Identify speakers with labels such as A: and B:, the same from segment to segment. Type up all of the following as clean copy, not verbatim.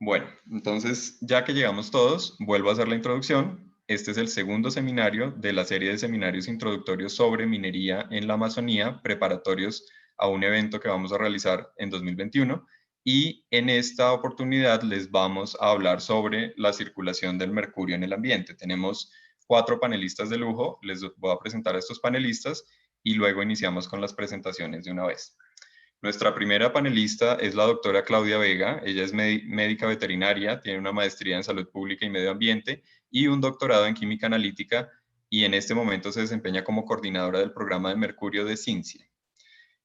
A: Bueno, entonces, ya que llegamos todos, vuelvo a hacer la introducción. Este es el segundo seminario de la serie de seminarios introductorios sobre minería en la Amazonía, preparatorios a un evento que vamos a realizar en 2021. Y en esta oportunidad les vamos a hablar sobre la circulación del mercurio en el ambiente. Tenemos 4 panelistas de lujo, les voy a presentar a estos panelistas y luego iniciamos con las presentaciones de una vez. Nuestra primera panelista es la doctora Claudia Vega. Ella es médica veterinaria, tiene una maestría en salud pública y medio ambiente y un doctorado en química analítica, y en este momento se desempeña como coordinadora del programa de mercurio de CINCIE.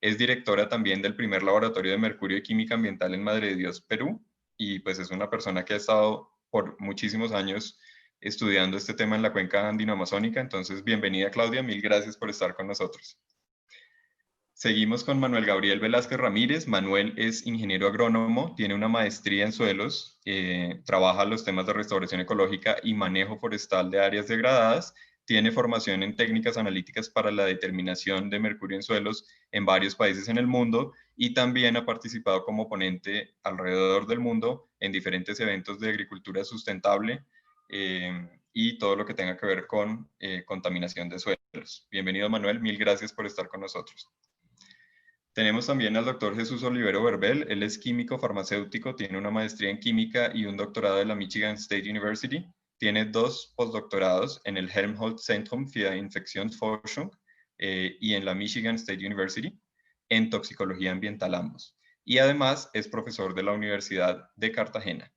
A: Es directora también del primer laboratorio de mercurio y química ambiental en Madre de Dios, Perú, y pues es una persona que ha estado por muchísimos años estudiando este tema en la cuenca andino-amazónica. Entonces, bienvenida Claudia, mil gracias por estar con nosotros. Seguimos con Manuel Gabriel Velázquez Ramírez. Manuel es ingeniero agrónomo, tiene una maestría en suelos, trabaja los temas de restauración ecológica y manejo forestal de áreas degradadas, tiene formación en técnicas analíticas para la determinación de mercurio en suelos en varios países en el mundo, y también ha participado como ponente alrededor del mundo en diferentes eventos de agricultura sustentable y todo lo que tenga que ver con contaminación de suelos. Bienvenido Manuel, mil gracias por estar con nosotros. Tenemos también al doctor Jesús Olivero Verbel. Él es químico farmacéutico, tiene una maestría en química y un doctorado de la Michigan State University. Tiene 2 postdoctorados en el Helmholtz-Zentrum für Infektionsforschung y en la Michigan State University en toxicología ambiental ambos. Y además es profesor de la Universidad de Cartagena.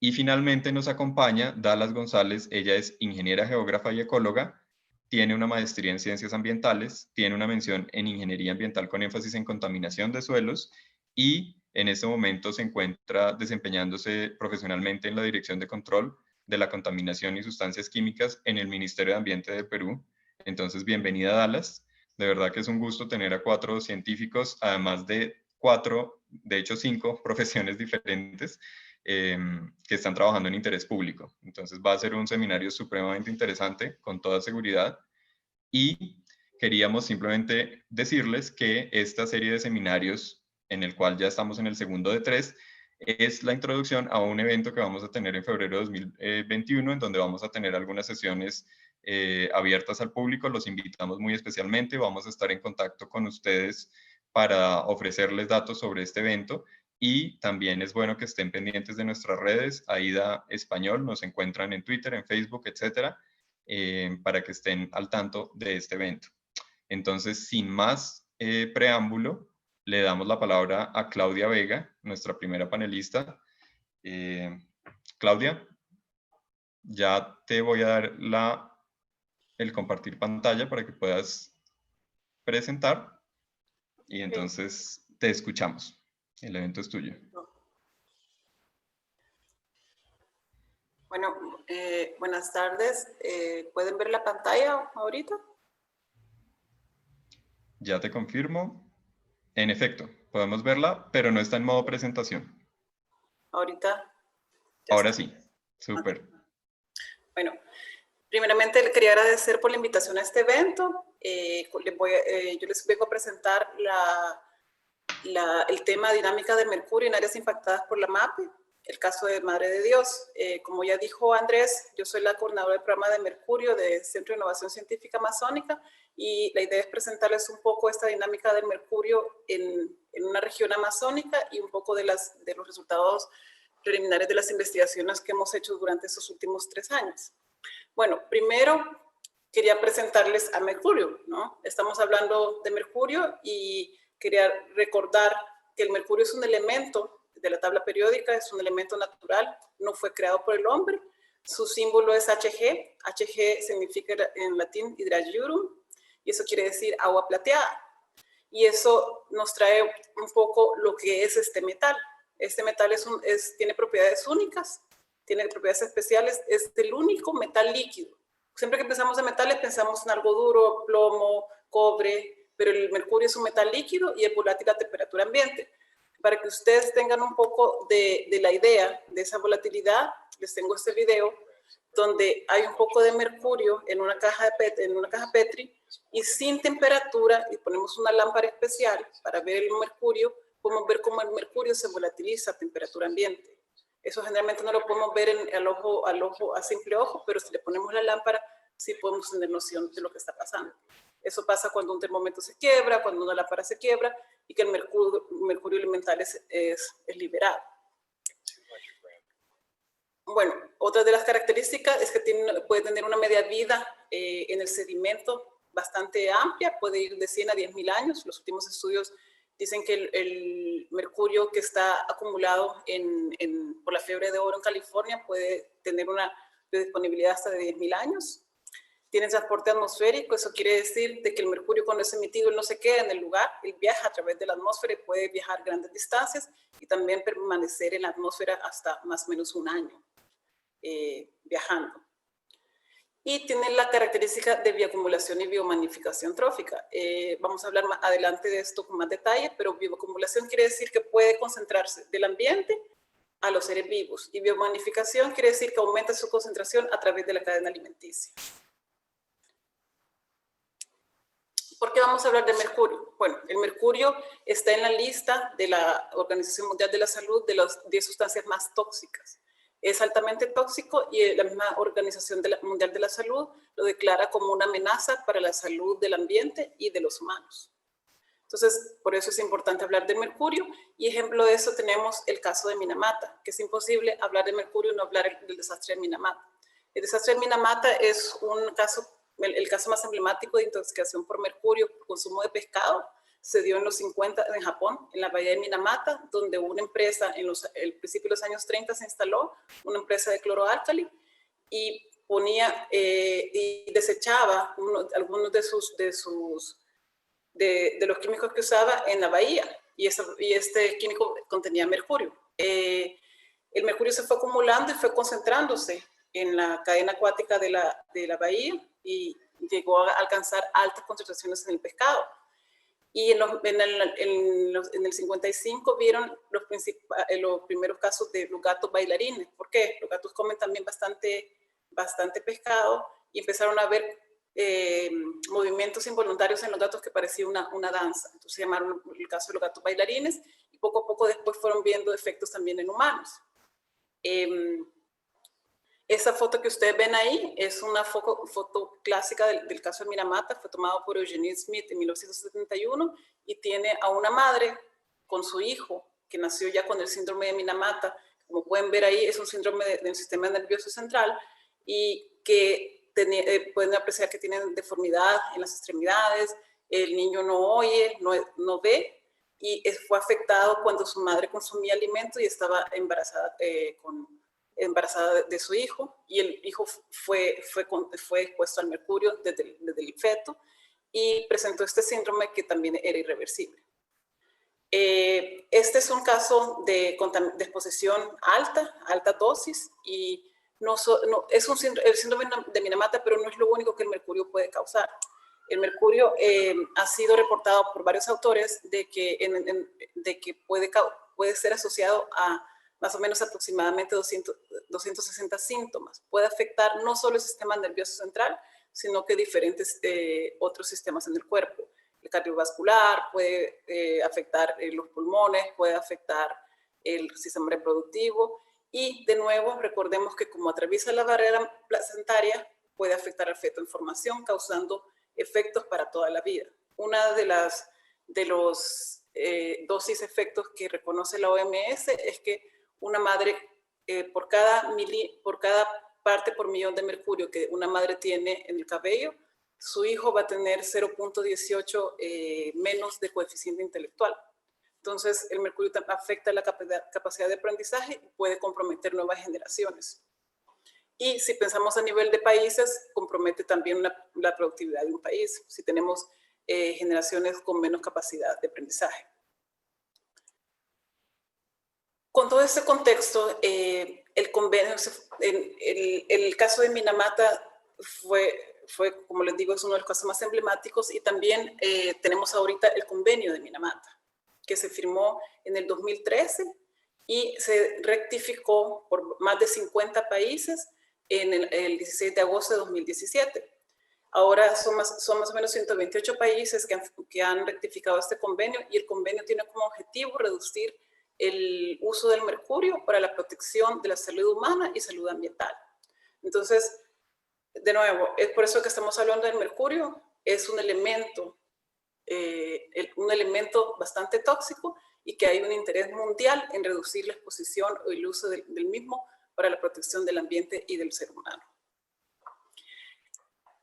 A: Y finalmente nos acompaña Dallas González. Ella es ingeniera geógrafa y ecóloga, tiene una maestría en ciencias ambientales, tiene una mención en ingeniería ambiental con énfasis en contaminación de suelos, y en este momento se encuentra desempeñándose profesionalmente en la Dirección de Control de la Contaminación y Sustancias Químicas en el Ministerio de Ambiente de Perú. Entonces, bienvenida Dallas. De verdad que es un gusto tener a 4 científicos, además de 4, de hecho 5 profesiones diferentes que están trabajando en interés público. Entonces va a ser un seminario supremamente interesante, con toda seguridad, y queríamos simplemente decirles que esta serie de seminarios, en el cual ya estamos en el segundo de 3, es la introducción a un evento que vamos a tener en febrero de 2021, en donde vamos a tener algunas sesiones abiertas al público. Los invitamos muy especialmente, vamos a estar en contacto con ustedes para ofrecerles datos sobre este evento, y también es bueno que estén pendientes de nuestras redes. AIDA Español, nos encuentran en Twitter, en Facebook, etcétera, para que estén al tanto de este evento. Entonces, sin más preámbulo, le damos la palabra a Claudia Vega, nuestra primera panelista. Claudia, ya te voy a dar el compartir pantalla para que puedas presentar, y entonces te escuchamos. El evento es tuyo.
B: Bueno, buenas tardes. ¿Pueden ver la pantalla ahorita?
A: Ya te confirmo. En efecto, podemos verla, pero no está en modo presentación.
B: Ahorita.
A: Ahora sí, súper.
B: Bueno, primeramente le quería agradecer por la invitación a este evento. Yo les vengo a presentar el tema dinámica del mercurio en áreas impactadas por la MAPE, el caso de Madre de Dios. Como ya dijo Andrés, yo soy la coordinadora del programa de mercurio del Centro de Innovación Científica Amazónica, y la idea es presentarles un poco esta dinámica del mercurio en una región amazónica y un poco de los resultados preliminares de las investigaciones que hemos hecho durante estos últimos 3 años. Bueno, primero quería presentarles a mercurio, ¿no? Estamos hablando de mercurio y quería recordar que el mercurio es un elemento de la tabla periódica, es un elemento natural, no fue creado por el hombre. Su símbolo es Hg. Hg significa en latín hydrargyrum, y eso quiere decir agua plateada. Y eso nos trae un poco lo que es este metal. Este metal tiene propiedades únicas, tiene propiedades especiales, es el único metal líquido. Siempre que pensamos en metales pensamos en algo duro, plomo, cobre, pero el mercurio es un metal líquido y es volátil a temperatura ambiente. Para que ustedes tengan un poco de la idea de esa volatilidad, les tengo este video donde hay un poco de mercurio en una caja Petri, y sin temperatura, y ponemos una lámpara especial para ver el mercurio, podemos ver cómo el mercurio se volatiliza a temperatura ambiente. Eso generalmente no lo podemos ver a simple ojo, pero si le ponemos la lámpara, sí podemos tener noción de lo que está pasando. Eso pasa cuando un termómetro se quiebra, cuando una lámpara se quiebra y que el mercurio elemental es liberado. Bueno, otra de las características es que puede tener una media vida en el sedimento bastante amplia, puede ir de 100 a 10.000 años. Los últimos estudios dicen que el mercurio que está acumulado por la fiebre de oro en California puede tener una disponibilidad hasta de 10.000 años. Tiene transporte atmosférico, eso quiere decir de que el mercurio cuando es emitido él no se queda en el lugar, él viaja a través de la atmósfera y puede viajar grandes distancias y también permanecer en la atmósfera hasta más o menos un año viajando. Y tiene la característica de bioacumulación y biomagnificación trófica. Vamos a hablar más adelante de esto con más detalle, pero bioacumulación quiere decir que puede concentrarse del ambiente a los seres vivos y biomagnificación quiere decir que aumenta su concentración a través de la cadena alimenticia. ¿Por qué vamos a hablar de mercurio? Bueno, el mercurio está en la lista de la Organización Mundial de la Salud de las 10 sustancias más tóxicas. Es altamente tóxico y la misma Organización Mundial de la Salud lo declara como una amenaza para la salud del ambiente y de los humanos. Entonces, por eso es importante hablar del mercurio y ejemplo de eso tenemos el caso de Minamata, que es imposible hablar de mercurio y no hablar del desastre de Minamata. El desastre de Minamata es un caso, el caso más emblemático de intoxicación por mercurio por consumo de pescado. Se dio en los 50 en Japón, en la bahía de Minamata, donde una empresa, el principio de los años 30 se instaló, una empresa de cloroálcali, y ponía y desechaba algunos de los químicos que usaba en la bahía, y este químico contenía mercurio. El mercurio se fue acumulando y fue concentrándose en la cadena acuática de la bahía y llegó a alcanzar altas concentraciones en el pescado. Y en el 55 vieron los primeros casos de los gatos bailarines. ¿Por qué? Los gatos comen también bastante pescado y empezaron a ver movimientos involuntarios en los gatos que parecía una danza. Entonces se llamaron el caso de los gatos bailarines y poco a poco después fueron viendo efectos también en humanos. Esa foto que ustedes ven ahí es una foto clásica del caso de Minamata, fue tomado por Eugenie Smith en 1971 y tiene a una madre con su hijo que nació ya con el síndrome de Minamata. Como pueden ver ahí, es un síndrome del sistema nervioso central y que pueden apreciar que tienen deformidad en las extremidades, el niño no oye, no ve y fue afectado cuando su madre consumía alimento y estaba embarazada de su hijo y el hijo fue expuesto al mercurio desde el feto y presentó este síndrome que también era irreversible. Este es un caso de exposición alta dosis y es el síndrome de Minamata, pero no es lo único que el mercurio puede causar. El mercurio ha sido reportado por varios autores de que puede ser asociado a más o menos aproximadamente 260 síntomas. Puede afectar no solo el sistema nervioso central, sino que diferentes otros sistemas en el cuerpo. El cardiovascular, puede afectar los pulmones, puede afectar el sistema reproductivo. Y de nuevo, recordemos que como atraviesa la barrera placentaria, puede afectar al feto en formación, causando efectos para toda la vida. Una de los dosis efectos que reconoce la OMS es que una madre, por cada parte por millón de mercurio que una madre tiene en el cabello, su hijo va a tener 0.18 menos de coeficiente intelectual. Entonces, el mercurio afecta la capacidad de aprendizaje y puede comprometer nuevas generaciones. Y si pensamos a nivel de países, compromete también la productividad de un país, si tenemos generaciones con menos capacidad de aprendizaje. Con todo este contexto, el caso de Minamata fue, como les digo, es uno de los casos más emblemáticos y también tenemos ahorita el convenio de Minamata, que se firmó en el 2013 y se rectificó por más de 50 países en el 16 de agosto de 2017. Ahora son más o menos 128 países que han rectificado este convenio y el convenio tiene como objetivo reducir el uso del mercurio para la protección de la salud humana y salud ambiental. Entonces, de nuevo, es por eso que estamos hablando del mercurio. Es un elemento bastante tóxico y que hay un interés mundial en reducir la exposición o el uso del mismo para la protección del ambiente y del ser humano.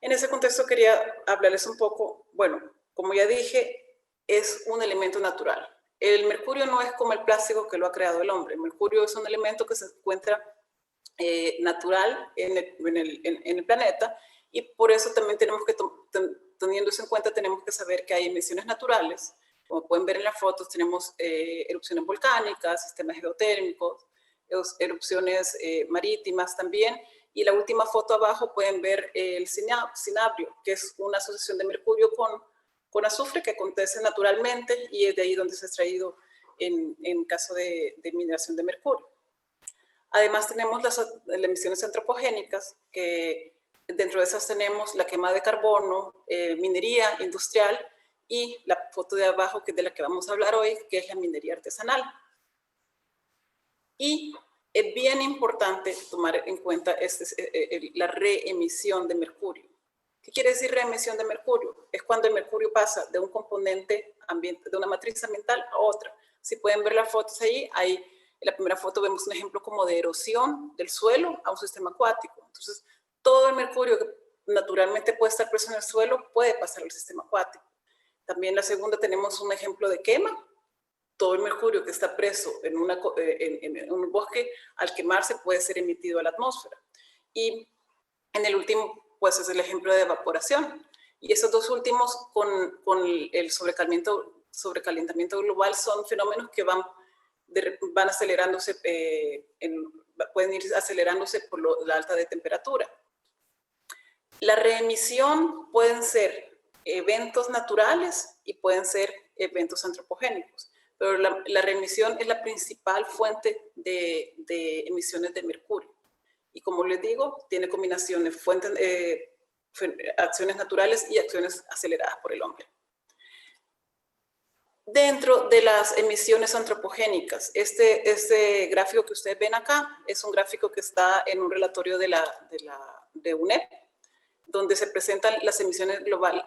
B: En ese contexto quería hablarles un poco, bueno, como ya dije, es un elemento natural. El mercurio no es como el plástico que lo ha creado el hombre. El mercurio es un elemento que se encuentra natural en el planeta, y por eso también tenemos que, teniendo eso en cuenta, tenemos que saber que hay emisiones naturales. Como pueden ver en las fotos, tenemos erupciones volcánicas, sistemas geotérmicos, erupciones marítimas también, y la última foto abajo pueden ver el cinabrio, que es una asociación de mercurio con azufre que acontece naturalmente, y es de ahí donde se ha extraído en caso de mineración de mercurio. Además tenemos las emisiones antropogénicas, que dentro de esas tenemos la quema de carbono, minería industrial, y la foto de abajo, que es de la que vamos a hablar hoy, que es la minería artesanal. Y es bien importante tomar en cuenta la reemisión de mercurio. ¿Qué quiere decir reemisión de mercurio? Es cuando el mercurio pasa de un componente ambiente, de una matriz ambiental a otra. Si pueden ver las fotos ahí, en la primera foto vemos un ejemplo como de erosión del suelo a un sistema acuático. Entonces, todo el mercurio que naturalmente puede estar preso en el suelo puede pasar al sistema acuático. También en la segunda tenemos un ejemplo de quema. Todo el mercurio que está preso en un bosque, al quemarse puede ser emitido a la atmósfera. Y en el último, pues es el ejemplo de evaporación. Y esos dos últimos, con el sobrecalentamiento global, son fenómenos que van acelerándose, pueden ir acelerándose por la alta de temperatura. La reemisión pueden ser eventos naturales y pueden ser eventos antropogénicos, pero la reemisión es la principal fuente de emisiones de mercurio. Y como les digo, tiene combinaciones, acciones naturales y acciones aceleradas por el hombre. Dentro de las emisiones antropogénicas, este gráfico que ustedes ven acá es un gráfico que está en un relatorio de UNEP, donde se presentan las emisiones globales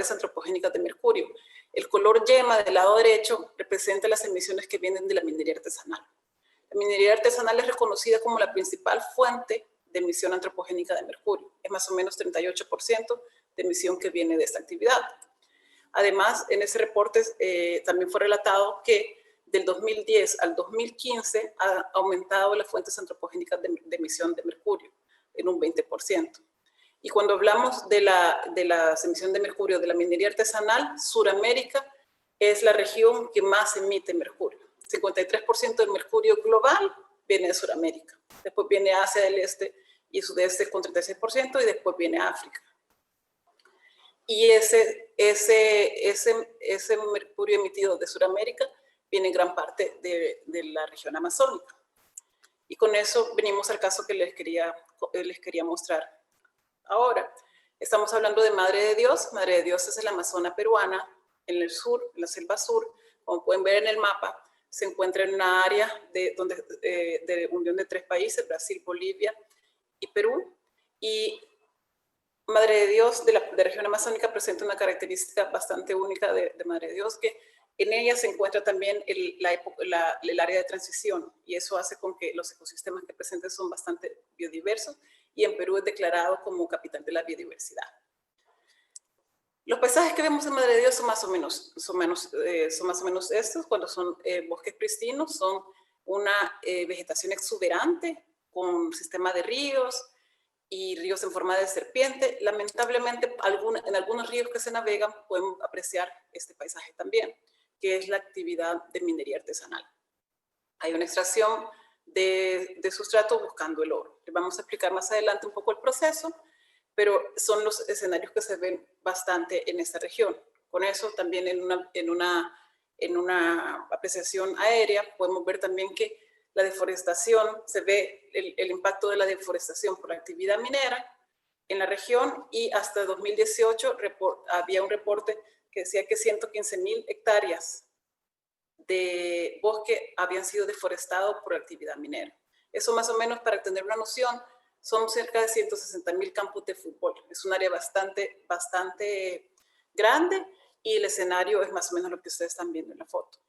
B: antropogénicas de mercurio. El color yema del lado derecho representa las emisiones que vienen de la minería artesanal. La minería artesanal es reconocida como la principal fuente de emisión antropogénica de mercurio. Es más o menos 38% de emisión que viene de esta actividad. Además, en ese reporte también fue relatado que del 2010 al 2015 ha aumentado las fuentes antropogénicas de emisión de mercurio en un 20%. Y cuando hablamos de la emisión de mercurio de la minería artesanal, Suramérica es la región que más emite mercurio. 53% del mercurio global viene de Suramérica. Después viene Asia del Este y Sudeste con 36%, y después viene África. Y ese mercurio emitido de Suramérica viene en gran parte de la región amazónica. Y con eso venimos al caso que les quería mostrar ahora. Estamos hablando de Madre de Dios. Madre de Dios es el Amazonas peruana, en el sur, en la selva sur. Como pueden ver en el mapa, se encuentra en una área de unión de 3 países, Brasil, Bolivia y Perú. Y Madre de Dios de la región amazónica presenta una característica bastante única de Madre de Dios, que en ella se encuentra también el área de transición, y eso hace con que los ecosistemas que presenten son bastante biodiversos, y en Perú es declarado como capital de la biodiversidad. Los paisajes que vemos en Madre de Dios son más o menos estos. Cuando son bosques pristinos, son una vegetación exuberante con un sistema de ríos y ríos en forma de serpiente. Lamentablemente, en algunos ríos que se navegan podemos apreciar este paisaje también, que es la actividad de minería artesanal. Hay una extracción de sustrato buscando el oro. Les vamos a explicar más adelante un poco el proceso, pero son los escenarios que se ven bastante en esta región. Con eso también en una apreciación aérea podemos ver también que la deforestación, se ve el impacto de la deforestación por la actividad minera en la región, y hasta 2018 había un reporte que decía que 115.000 hectáreas de bosque habían sido deforestados por actividad minera. Eso más o menos, para tener una noción, son cerca de 160.000 campos de fútbol. Es un área bastante grande y el escenario es más o menos lo que ustedes están viendo en la foto.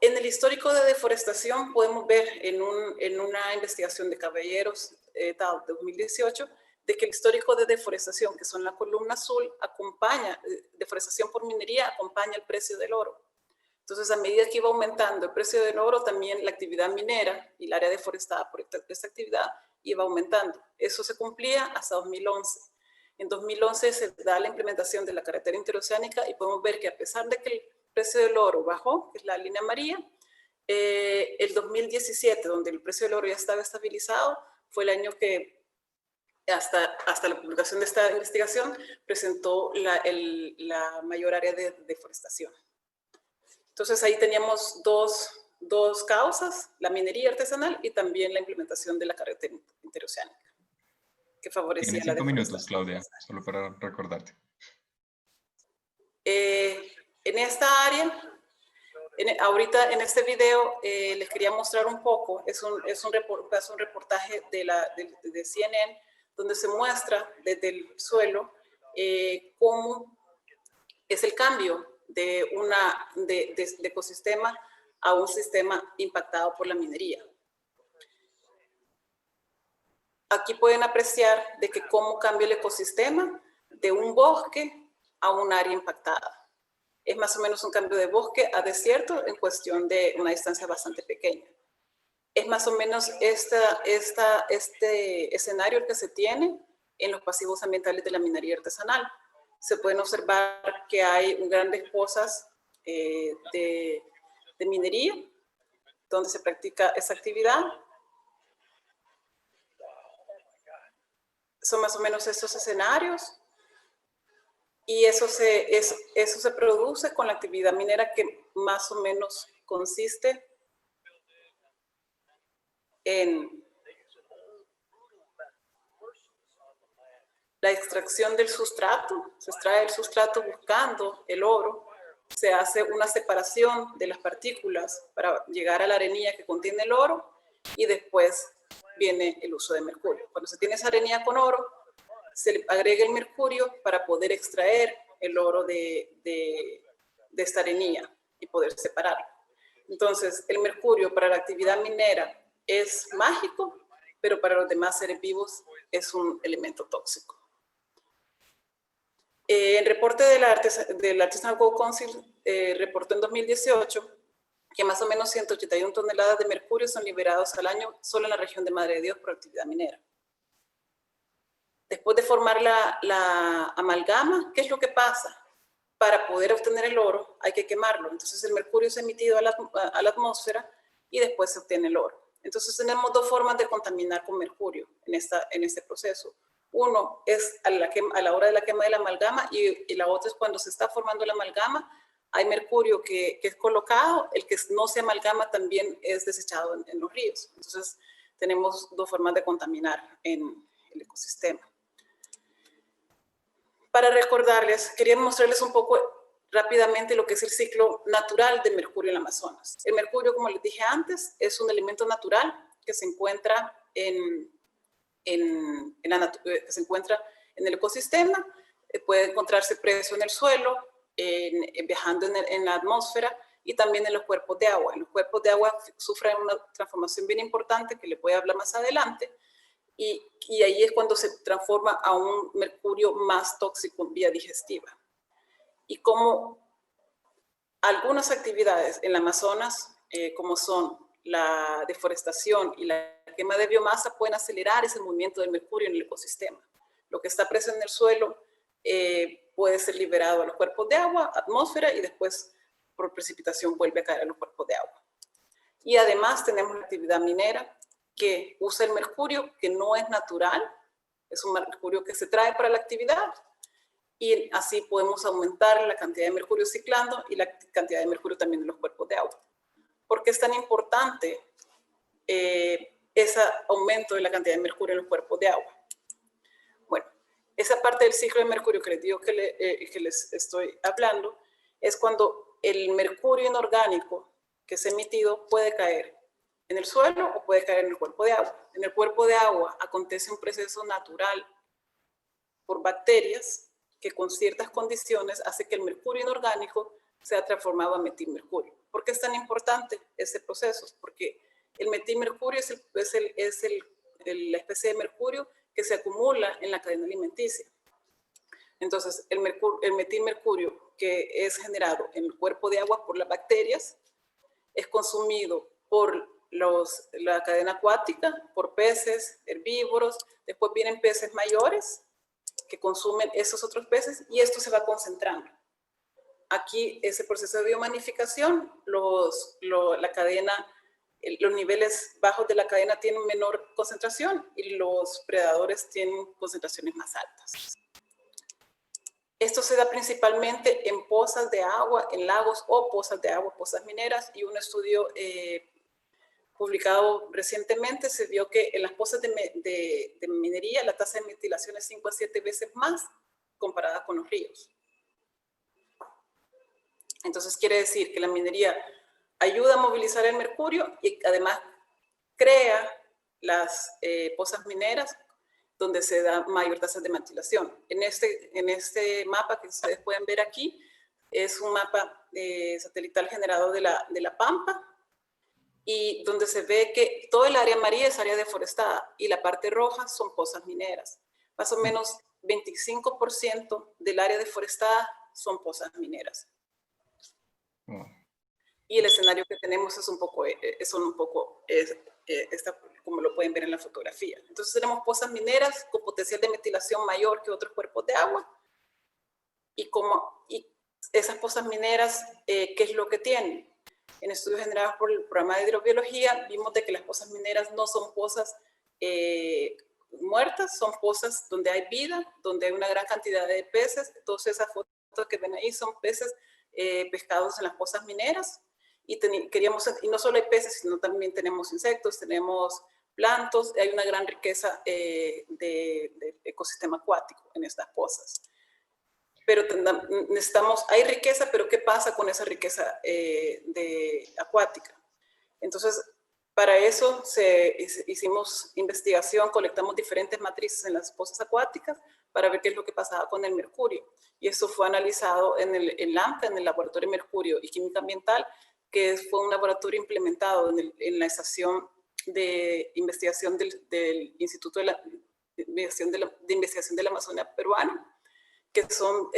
B: En el histórico de deforestación podemos ver en una investigación de Caballeros de 2018 de que el histórico de deforestación, que son la columna azul, acompaña, deforestación por minería acompaña el precio del oro. Entonces, a medida que iba aumentando el precio del oro, también la actividad minera y el área deforestada por esta actividad iba aumentando. Eso se cumplía hasta 2011. En 2011 se da la implementación de la carretera interoceánica y podemos ver que a pesar de que el precio del oro bajó, que es la línea amarilla, el 2017, donde el precio del oro ya estaba estabilizado, fue el año que hasta la publicación de esta investigación presentó la mayor área de deforestación. Entonces ahí teníamos dos causas, la minería artesanal y también la implementación de la carretera interoceánica, que favorecía la deforestación.
A: Tienes 5 minutos, Claudia, solo para recordarte.
B: En esta área, ahorita en este video les quería mostrar un poco, es un reportaje de CNN, donde se muestra desde el suelo cómo es el cambio de ecosistema a un sistema impactado por la minería. Aquí pueden apreciar de que cómo cambia el ecosistema de un bosque a un área impactada. Es más o menos un cambio de bosque a desierto en cuestión de una distancia bastante pequeña. Es más o menos este escenario el que se tiene en los pasivos ambientales de la minería artesanal. Se pueden observar que hay grandes pozas de minería donde se practica esa actividad. Son más o menos estos escenarios y eso se produce con la actividad minera que más o menos consiste en la extracción del sustrato. Se extrae el sustrato buscando el oro, se hace una separación de las partículas para llegar a la arenilla que contiene el oro y después viene el uso de mercurio. Cuando se tiene esa arenilla con oro, se le agrega el mercurio para poder extraer el oro de esta arenilla y poder separarlo. Entonces, el mercurio para la actividad minera es mágico, pero para los demás seres vivos es un elemento tóxico. El reporte del Artisanal Gold Council reportó en 2018 que más o menos 181 toneladas de mercurio son liberados al año solo en la región de Madre de Dios por actividad minera. Después de formar la amalgama, ¿qué es lo que pasa? Para poder obtener el oro hay que quemarlo. Entonces el mercurio es emitido a la atmósfera y después se obtiene el oro. Entonces tenemos dos formas de contaminar con mercurio en este proceso. Uno es a la hora de la quema de la amalgama y la otra es cuando se está formando la amalgama. Hay mercurio que es colocado, el que no se amalgama también es desechado en los ríos. Entonces tenemos dos formas de contaminar en el ecosistema. Para recordarles, quería mostrarles un poco rápidamente lo que es el ciclo natural de mercurio en el Amazonas. El mercurio, como les dije antes, es un elemento natural que se encuentra en el ecosistema, puede encontrarse preso en el suelo, viajando en la atmósfera y también en los cuerpos de agua. En los cuerpos de agua sufren una transformación bien importante que les voy a hablar más adelante. Y ahí es cuando se transforma a un mercurio más tóxico en vía digestiva. Y como algunas actividades en el Amazonas, como son la deforestación y la quema de biomasa, pueden acelerar ese movimiento del mercurio en el ecosistema. Lo que está preso en el suelo puede ser liberado a los cuerpos de agua, atmósfera, y después por precipitación vuelve a caer a los cuerpos de agua. Y además tenemos la actividad minera, que usa el mercurio, que no es natural, es un mercurio que se trae para la actividad, y así podemos aumentar la cantidad de mercurio ciclando y la cantidad de mercurio también en los cuerpos de agua. ¿Por qué es tan importante ese aumento de la cantidad de mercurio en los cuerpos de agua? Bueno, esa parte del ciclo de mercurio que les digo que les estoy hablando es cuando el mercurio inorgánico que es emitido puede caer en el suelo o puede caer en el cuerpo de agua. En el cuerpo de agua acontece un proceso natural por bacterias que con ciertas condiciones hace que el mercurio inorgánico sea transformado a metilmercurio. ¿Por qué es tan importante ese proceso? Porque el metilmercurio es la especie de mercurio que se acumula en la cadena alimenticia. Entonces, el metilmercurio que es generado en el cuerpo de agua por las bacterias es consumido por la cadena acuática, por peces, herbívoros, después vienen peces mayores que consumen esos otros peces y esto se va concentrando. Aquí ese proceso de biomagnificación, los niveles bajos de la cadena tienen menor concentración y los predadores tienen concentraciones más altas. Esto se da principalmente en pozas de agua, en lagos o pozas de agua, pozas mineras, y un estudio publicado recientemente se vio que en las pozas de minería la tasa de metilación es 5 a 7 veces más comparada con los ríos. Entonces quiere decir que la minería ayuda a movilizar el mercurio y además crea las pozas mineras donde se da mayor tasa de metilación. En este mapa que ustedes pueden ver aquí, es un mapa satelital generado de la Pampa, y donde se ve que todo el área amarilla es área deforestada y la parte roja son pozas mineras. Más o menos 25% del área deforestada son pozas mineras. Y el escenario que tenemos es como lo pueden ver en la fotografía. Entonces tenemos pozas mineras con potencial de metilación mayor que otros cuerpos de agua. Y esas pozas mineras, ¿qué es lo que tienen? En estudios generados por el programa de hidrobiología, vimos de que las pozas mineras no son pozas muertas, son pozas donde hay vida, donde hay una gran cantidad de peces. Todas esas fotos que ven ahí son peces pescados en las pozas mineras. Y no solo hay peces, sino también tenemos insectos, tenemos plancton, hay una gran riqueza de ecosistema acuático en estas pozas. Pero hay riqueza, pero ¿qué pasa con esa riqueza acuática? Entonces, para eso hicimos investigación, colectamos diferentes matrices en las pozas acuáticas para ver qué es lo que pasaba con el mercurio. Y eso fue analizado en LAMCA, en el Laboratorio de Mercurio y Química Ambiental, que fue un laboratorio implementado en la estación de investigación del Instituto de Investigación de la Amazonía Peruana, que son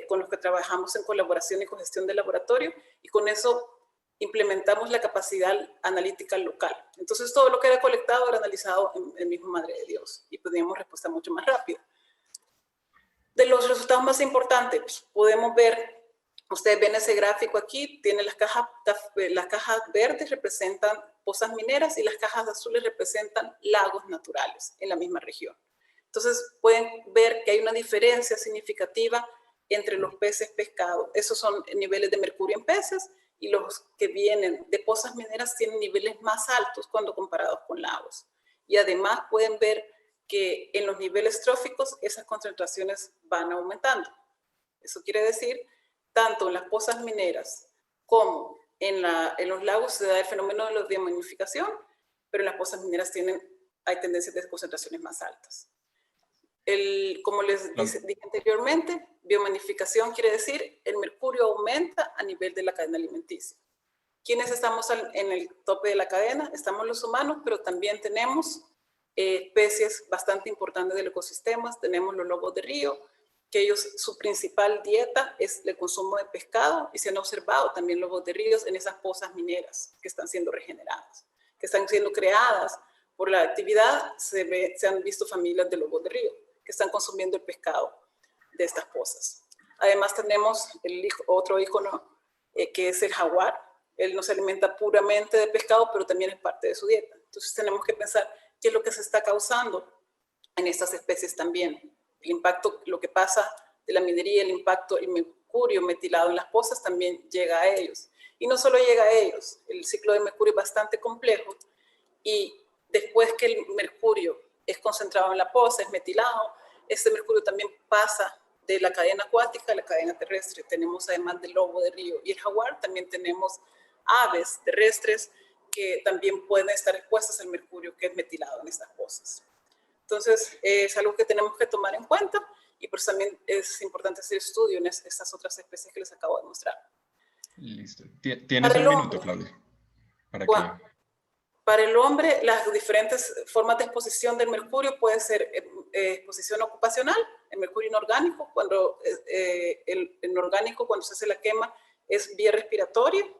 B: con los que trabajamos en colaboración y cogestión del laboratorio, y con eso implementamos la capacidad analítica local. Entonces todo lo que era colectado era analizado en el mismo Madre de Dios y teníamos respuesta mucho más rápida. De los resultados más importantes, pues, podemos ver, ustedes ven ese gráfico aquí, tiene las cajas verdes representan pozas mineras y las cajas azules representan lagos naturales en la misma región. Entonces pueden ver que hay una diferencia significativa entre los peces pescados. Esos son niveles de mercurio en peces, y los que vienen de pozas mineras tienen niveles más altos cuando comparados con lagos. Y además pueden ver que en los niveles tróficos esas concentraciones van aumentando. Eso quiere decir, tanto en las pozas mineras como en los lagos se da el fenómeno de la biomagnificación, pero en las pozas mineras hay tendencias de concentraciones más altas. Como les dije anteriormente, biomagnificación quiere decir el mercurio aumenta a nivel de la cadena alimenticia. ¿Quiénes estamos en el tope de la cadena? Estamos los humanos, pero también tenemos especies bastante importantes del ecosistema. Tenemos los lobos de río, que su principal dieta es el consumo de pescado, y se han observado también lobos de ríos en esas pozas mineras que están siendo regeneradas, que están siendo creadas por la actividad. Se han visto familias de lobos de río que están consumiendo el pescado de estas pozas. Además tenemos otro ícono que es el jaguar. Él no se alimenta puramente de pescado, pero también es parte de su dieta. Entonces tenemos que pensar qué es lo que se está causando en estas especies también. El impacto, lo que pasa de la minería, el impacto, el mercurio metilado en las pozas también llega a ellos. Y no solo llega a ellos, el ciclo de mercurio es bastante complejo, y después que el mercurio es concentrado en la poza, es metilado, ese mercurio también pasa de la cadena acuática a la cadena terrestre. Tenemos además del lobo de río y el jaguar, también tenemos aves terrestres que también pueden estar expuestas al mercurio que es metilado en estas pozas. Entonces, es algo que tenemos que tomar en cuenta y por eso también es importante hacer estudio en estas otras especies que les acabo de mostrar.
A: Listo. Tienes un minuto, Claudia.
B: Para el hombre, las diferentes formas de exposición del mercurio puede ser exposición ocupacional, el mercurio inorgánico, cuando el inorgánico, cuando se hace la quema, es vía respiratoria,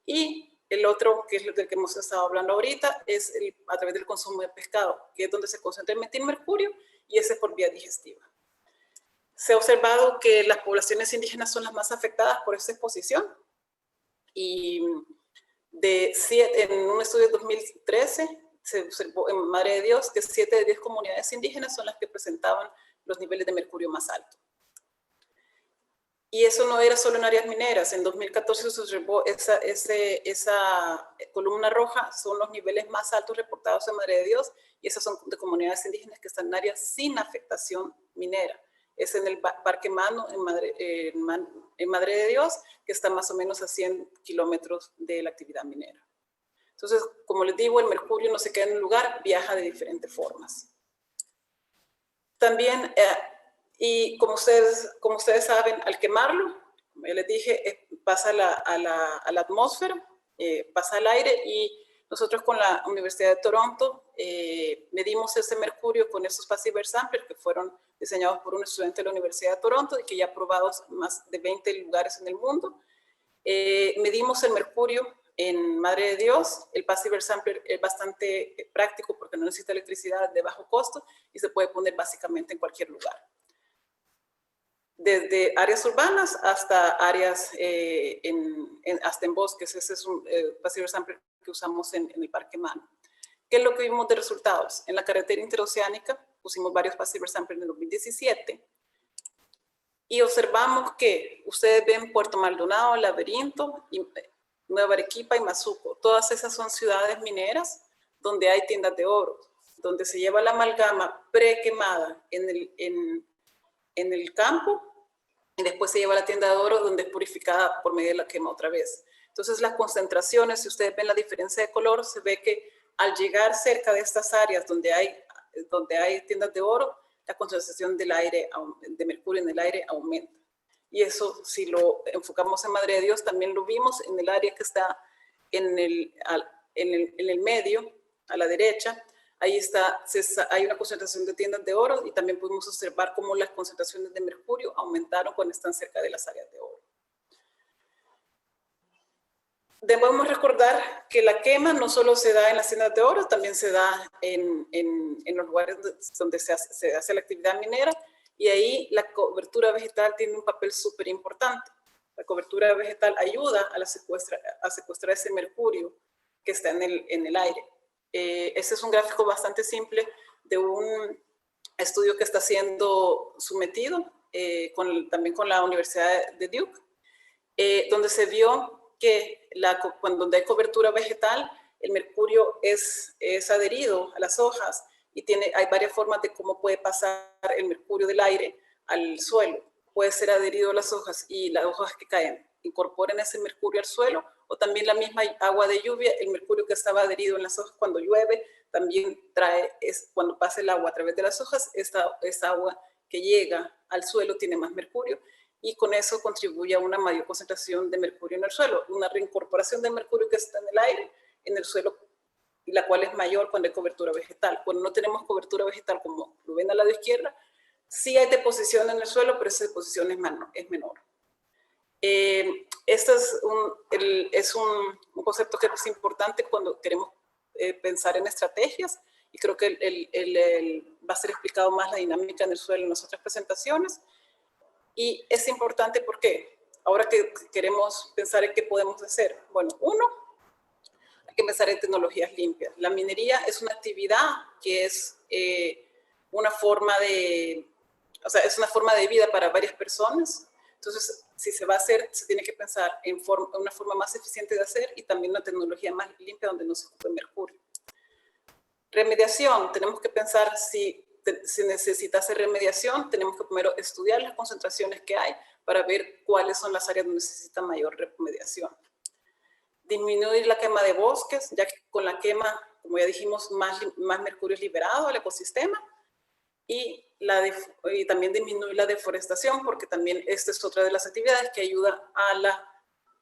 B: y el otro, que es el del que hemos estado hablando ahorita, es a través del consumo de pescado, que es donde se concentra el metilmercurio, y ese es por vía digestiva. Se ha observado que las poblaciones indígenas son las más afectadas por esta exposición, y en un estudio de 2013 se observó en Madre de Dios que 7 de 10 comunidades indígenas son las que presentaban los niveles de mercurio más altos. Y eso no era solo en áreas mineras. En 2014 se observó esa columna roja, son los niveles más altos reportados en Madre de Dios, y esas son de comunidades indígenas que están en áreas sin afectación minera. Es en el Parque Mano, en Madre de Dios, que está más o menos a 100 kilómetros de la actividad minera. Entonces, como les digo, el mercurio no se queda en un lugar, viaja de diferentes formas. También, y como ustedes saben, al quemarlo, como ya les dije, pasa a la atmósfera, pasa al aire, y nosotros con la Universidad de Toronto medimos ese mercurio con esos passive air samplers que fueron diseñados por un estudiante de la Universidad de Toronto y que ya probados en más de 20 lugares en el mundo. Medimos el mercurio en Madre de Dios. El passive air sampler es bastante práctico porque no necesita electricidad, de bajo costo, y se puede poner básicamente en cualquier lugar. Desde áreas urbanas hasta áreas hasta en bosques. Ese es un passive air sampler que usamos en el Parque Mano. ¿Qué es lo que vimos de resultados? En la carretera interoceánica pusimos varios passive air samplers en el 2017 y observamos que ustedes ven Puerto Maldonado, Laberinto, Nueva Arequipa y Mazuco. Todas esas son ciudades mineras donde hay tiendas de oro, donde se lleva la amalgama pre-quemada en el campo, y después se lleva a la tienda de oro donde es purificada por medio de la quema otra vez. Entonces las concentraciones, si ustedes ven la diferencia de color, se ve que al llegar cerca de estas áreas donde hay tiendas de oro, la concentración de mercurio en el aire aumenta. Y eso, si lo enfocamos en Madre de Dios, también lo vimos en el área que está en el medio, a la derecha. Ahí hay una concentración de tiendas de oro, y también pudimos observar cómo las concentraciones de mercurio aumentaron cuando están cerca de las áreas de oro. Debemos recordar que la quema no solo se da en las tiendas de oro, también se da en los lugares donde se hace la actividad minera, y ahí la cobertura vegetal tiene un papel súper importante. La cobertura vegetal ayuda a secuestrar ese mercurio que está en el aire. Este es un gráfico bastante simple de un estudio que está siendo sometido también con la Universidad de Duke, donde se vio que cuando hay cobertura vegetal, el mercurio es adherido a las hojas, y hay varias formas de cómo puede pasar el mercurio del aire al suelo. Puede ser adherido a las hojas, y las hojas que caen incorporan ese mercurio al suelo, o también la misma agua de lluvia, el mercurio que estaba adherido en las hojas cuando llueve, también cuando pasa el agua a través de las hojas, esta agua que llega al suelo tiene más mercurio, y con eso contribuye a una mayor concentración de mercurio en el suelo, una reincorporación del mercurio que está en el aire, en el suelo, y la cual es mayor cuando hay cobertura vegetal. Cuando no tenemos cobertura vegetal, como lo ven al lado izquierdo, sí hay deposición en el suelo, pero esa deposición es menor. Este es un concepto que es importante cuando queremos pensar en estrategias, y creo que va a ser explicado más la dinámica en el suelo en las otras presentaciones. Y es importante porque ahora que queremos pensar en qué podemos hacer, bueno, hay que pensar en tecnologías limpias. La minería es una actividad que es una forma de vida para varias personas. Entonces, si se va a hacer, se tiene que pensar en una forma más eficiente de hacer, y también una tecnología más limpia donde no se ocupe mercurio. Remediación, tenemos que pensar si se necesita hacer remediación, tenemos que primero estudiar las concentraciones que hay para ver cuáles son las áreas donde necesitan mayor remediación. Disminuir la quema de bosques, ya que con la quema, como ya dijimos, más mercurio es liberado al ecosistema. Y también disminuir la deforestación, porque también esta es otra de las actividades que ayuda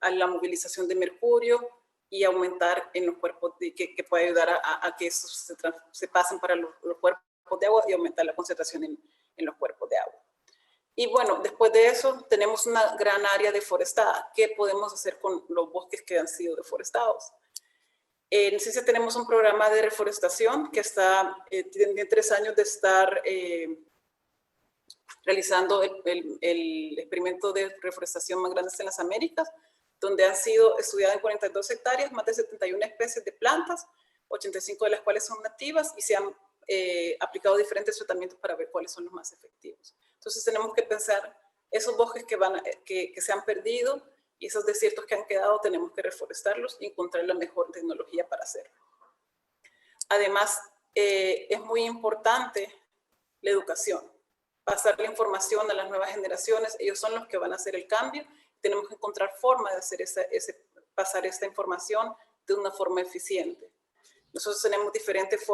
B: a la movilización de mercurio y aumentar en los cuerpos, que puede ayudar a que estos se pasen para los cuerpos de agua y aumentar la concentración en los cuerpos de agua. Y bueno, después de eso tenemos una gran área deforestada. ¿Qué podemos hacer con los bosques que han sido deforestados? En CICE tenemos un programa de reforestación que tiene 3 años de estar realizando el experimento de reforestación más grande en las Américas, donde han sido estudiadas en 42 hectáreas, más de 71 especies de plantas, 85 de las cuales son nativas, y se han aplicado diferentes tratamientos para ver cuáles son los más efectivos. Entonces tenemos que pensar esos bosques que se han perdido y esos desiertos que han quedado, tenemos que reforestarlos y encontrar la mejor tecnología para hacerlo. Además, es muy importante la educación, pasar la información a las nuevas generaciones. Ellos son los que van a hacer el cambio. Tenemos que encontrar forma de hacer pasar esta información de una forma eficiente. Nosotros tenemos diferentes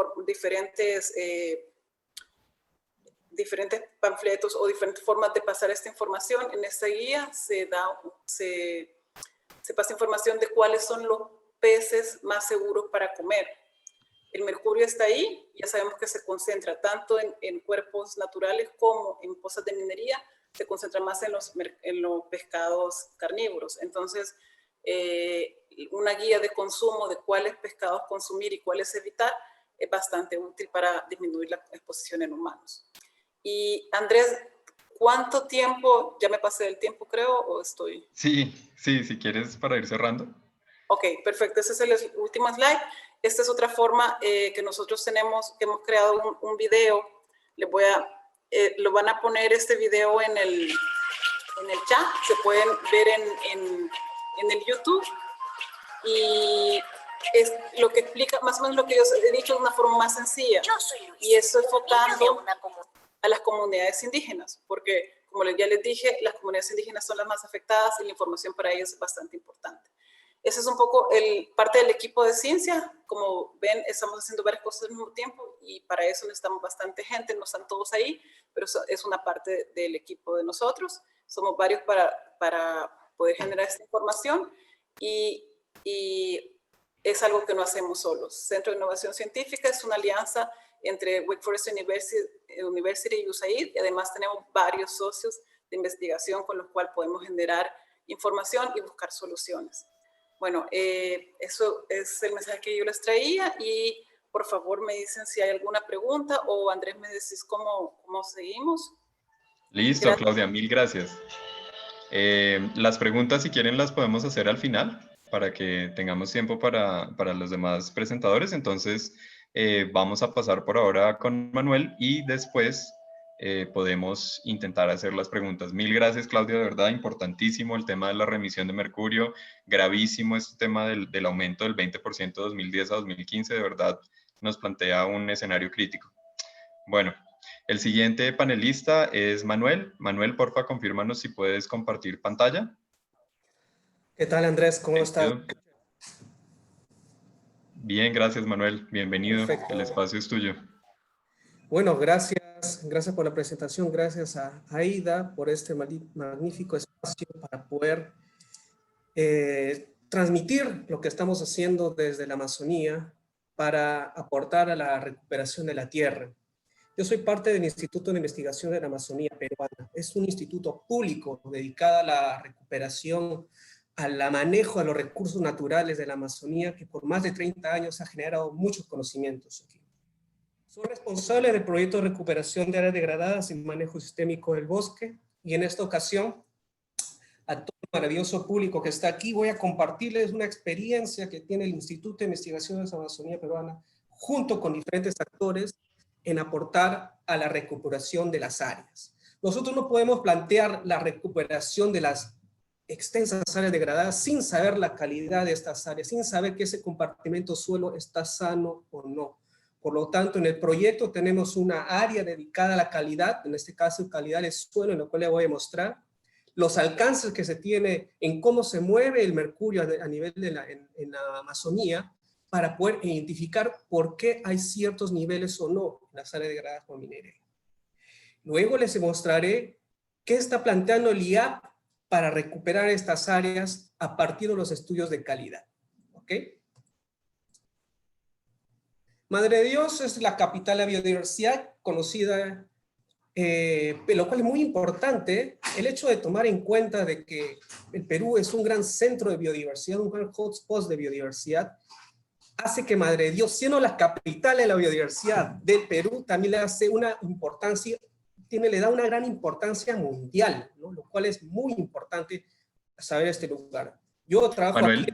B: panfletos o diferentes formas de pasar esta información. En esta guía se pasa información de cuáles son los peces más seguros para comer. El mercurio está ahí, ya sabemos que se concentra tanto en cuerpos naturales como en pozas de minería, se concentra más en los pescados carnívoros. Entonces, una guía de consumo de cuáles pescados consumir y cuáles evitar es bastante útil para disminuir la exposición en humanos. Y Andrés, ¿cuánto tiempo? Ya me pasé del tiempo, creo, ¿o estoy?
A: Sí, si quieres para ir cerrando.
B: Ok, perfecto. Ese es el último slide. Esta es otra forma que nosotros tenemos, que hemos creado un video. Lo van a poner este video en el chat. Se pueden ver en el YouTube. Y es lo que explica más o menos lo que yo he dicho de una forma más sencilla. Y eso enfocando a las comunidades indígenas, porque como ya les dije, las comunidades indígenas son las más afectadas y la información para ellos es bastante importante. Ese es un poco parte del equipo de ciencia. Como ven, estamos haciendo varias cosas al mismo tiempo y para eso necesitamos bastante gente, no están todos ahí, pero eso es una parte del equipo de nosotros. Somos varios para poder generar esta información y es algo que no hacemos solos. Centro de Innovación Científica es una alianza entre Wake Forest University y USAID, y además tenemos varios socios de investigación con los cuales podemos generar información y buscar soluciones. Bueno, eso es el mensaje que yo les traía y por favor me dicen si hay alguna pregunta o Andrés me decís cómo seguimos.
A: Listo, gracias. Claudia, mil gracias. Las preguntas, si quieren, las podemos hacer al final para que tengamos tiempo para los demás presentadores. Entonces, vamos a pasar por ahora con Manuel y después podemos intentar hacer las preguntas. Mil gracias, Claudia, de verdad, importantísimo el tema de la remisión de mercurio, gravísimo este tema del aumento del 20% de 2010 a 2015, de verdad nos plantea un escenario crítico. Bueno, el siguiente panelista es Manuel. Manuel, porfa, confírmanos si puedes compartir pantalla.
C: ¿Qué tal, Andrés? ¿Cómo estás?
A: Bien, gracias, Manuel. Bienvenido. Perfecto. El espacio es tuyo.
C: Bueno, gracias por la presentación. Gracias a Aida por este magnífico espacio para poder transmitir lo que estamos haciendo desde la Amazonía para aportar a la recuperación de la tierra. Yo soy parte del Instituto de Investigación de la Amazonía Peruana. Es un instituto público dedicado a la recuperación, al manejo de los recursos naturales de la Amazonía, que por más de 30 años ha generado muchos conocimientos aquí. Soy responsable del proyecto de recuperación de áreas degradadas y manejo sistémico del bosque, y en esta ocasión, a todo el maravilloso público que está aquí, voy a compartirles una experiencia que tiene el Instituto de Investigación de la Amazonía Peruana, junto con diferentes actores, en aportar a la recuperación de las áreas. Nosotros no podemos plantear la recuperación de las extensas áreas degradadas sin saber la calidad de estas áreas, sin saber que ese compartimento suelo está sano o no. Por lo tanto, en el proyecto tenemos una área dedicada a la calidad, en este caso calidad del suelo, en lo cual le voy a mostrar los alcances que se tiene en cómo se mueve el mercurio a nivel de en la Amazonía, para poder identificar por qué hay ciertos niveles o no en las áreas degradadas por minería. Luego les mostraré qué está planteando el IAP para recuperar estas áreas a partir de los estudios de calidad. ¿Ok? Madre de Dios es la capital de la biodiversidad, conocida, lo cual es muy importante, el hecho de tomar en cuenta de que el Perú es un gran centro de biodiversidad, un gran hotspot de biodiversidad, hace que Madre de Dios, siendo la capital de la biodiversidad del Perú, también le hace una importancia, le da una gran importancia mundial, ¿no? Lo cual es muy importante saber este lugar. Yo trabajo
A: Manuel,
C: aquí.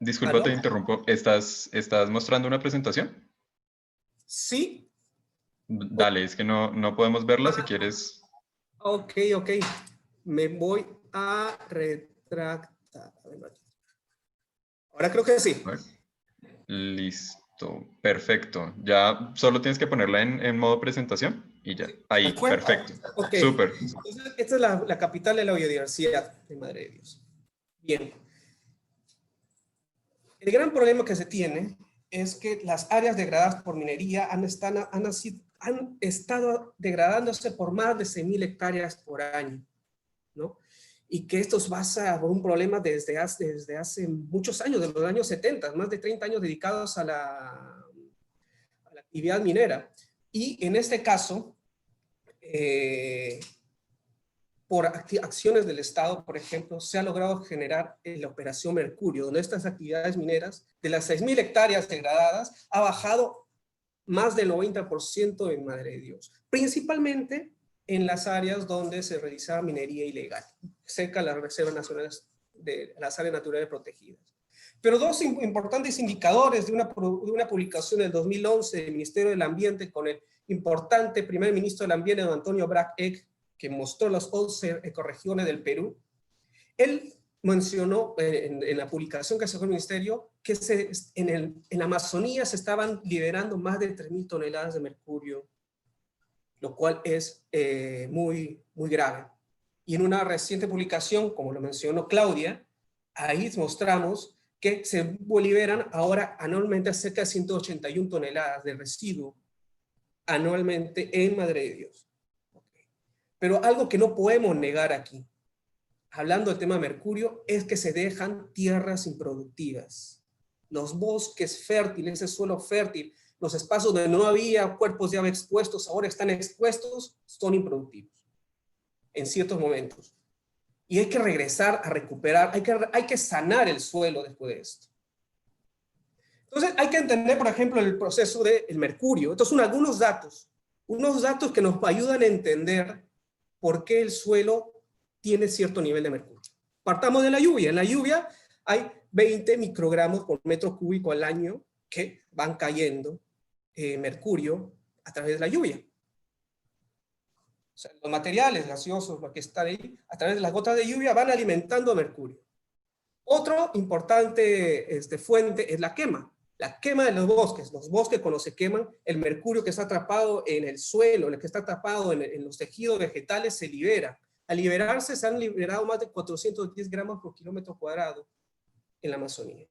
A: disculpa,
C: ¿Aló?
A: te interrumpo. ¿Estás mostrando una presentación?
C: Sí.
A: Dale, es que no podemos verla si quieres.
C: Ok. Me voy a retractar. Ahora creo que sí.
A: A ver. Listo, perfecto. Ya solo tienes que ponerla en modo presentación y ya. Ahí, perfecto.
C: Ok.
A: Súper.
C: Entonces, esta es la capital de la biodiversidad de Madre de Dios. Bien. El gran problema que se tiene es que las áreas degradadas por minería han estado degradándose por más de 100.000 hectáreas por año, ¿no? Y que esto pasa por un problema desde hace muchos años, de los años 70, más de 30 años dedicados a la actividad minera. Y en este caso, por acciones del Estado, por ejemplo, se ha logrado generar la Operación Mercurio, donde estas actividades mineras, de las 6.000 hectáreas degradadas, ha bajado más del 90% en Madre de Dios, principalmente en las áreas donde se realizaba minería ilegal, cerca de las reservas nacionales, de las áreas naturales protegidas. Pero dos importantes indicadores de una publicación del 2011 del Ministerio del Ambiente con el importante primer ministro del Ambiente, don Antonio Brac Eck, que mostró las 11 ecorregiones del Perú. Él mencionó en la publicación que sacó el ministerio que en la Amazonía se estaban liberando más de 3.000 toneladas de mercurio, lo cual es muy grave. Y en una reciente publicación, como lo mencionó Claudia, ahí mostramos que se liberan ahora anualmente cerca de 181 toneladas de residuo anualmente en Madre de Dios. Pero algo que no podemos negar aquí, hablando del tema mercurio, es que se dejan tierras improductivas. Los bosques fértiles, ese suelo fértil, los espacios donde no había cuerpos de ave expuestos, ahora están expuestos, son improductivos en ciertos momentos. Y hay que regresar a recuperar, hay que sanar el suelo después de esto. Entonces hay que entender, por ejemplo, el proceso del mercurio. Estos son algunos datos que nos ayudan a entender por qué el suelo tiene cierto nivel de mercurio. Partamos de la lluvia. En la lluvia hay 20 microgramos por metro cúbico al año que van cayendo mercurio a través de la lluvia. O sea, los materiales gaseosos, lo que está ahí, a través de las gotas de lluvia van alimentando mercurio. Otro importante fuente es la quema. La quema de los bosques cuando se queman, el mercurio que está atrapado en el suelo, el que está atrapado en los tejidos vegetales se libera. Al liberarse se han liberado más de 410 gramos por kilómetro cuadrado en la Amazonía.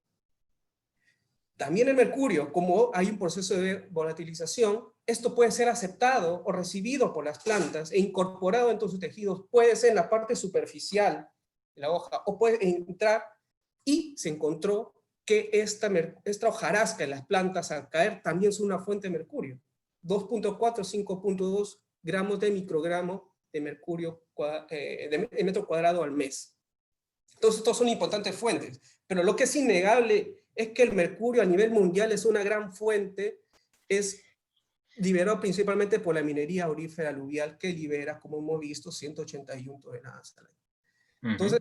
C: También el mercurio, como hay un proceso de volatilización, esto puede ser aceptado o recibido por las plantas e incorporado en sus tejidos, puede ser en la parte superficial de la hoja o puede entrar, y se encontró que esta hojarasca en las plantas al caer también es una fuente de mercurio. 2.4, 5.2 gramos de microgramo de mercurio de metro cuadrado al mes. Entonces, estos son importantes fuentes. Pero lo que es innegable es que el mercurio a nivel mundial es una gran fuente, es liberado principalmente por la minería aurífera aluvial, que libera, como hemos visto, 181 toneladas al año. Entonces,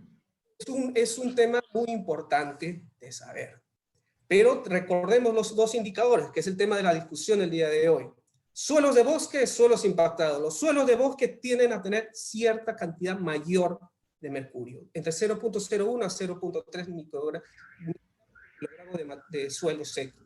C: es un tema muy importante de saber. Pero recordemos los dos indicadores, que es el tema de la discusión del día de hoy. Suelos de bosque, suelos impactados. Los suelos de bosque tienden a tener cierta cantidad mayor de mercurio, entre 0.01 a 0.3 microgramos de suelo seco.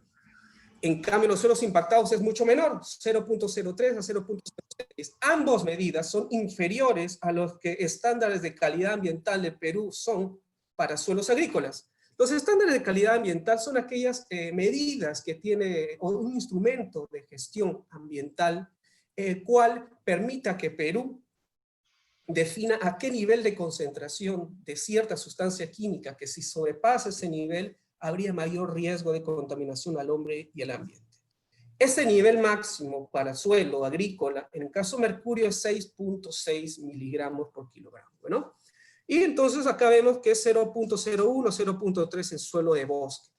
C: En cambio, los suelos impactados es mucho menor, 0.03 a 0.06. Ambas medidas son inferiores a los que estándares de calidad ambiental de Perú son para suelos agrícolas. Los estándares de calidad ambiental son aquellas medidas que tiene un instrumento de gestión ambiental, el cual permita que Perú defina a qué nivel de concentración de cierta sustancia química, que si sobrepasa ese nivel, habría mayor riesgo de contaminación al hombre y al ambiente. Ese nivel máximo para suelo agrícola, en el caso mercurio, es 6.6 miligramos por kilogramo, ¿no? Y entonces acá vemos que es 0.01, 0.3 en suelo de bosque.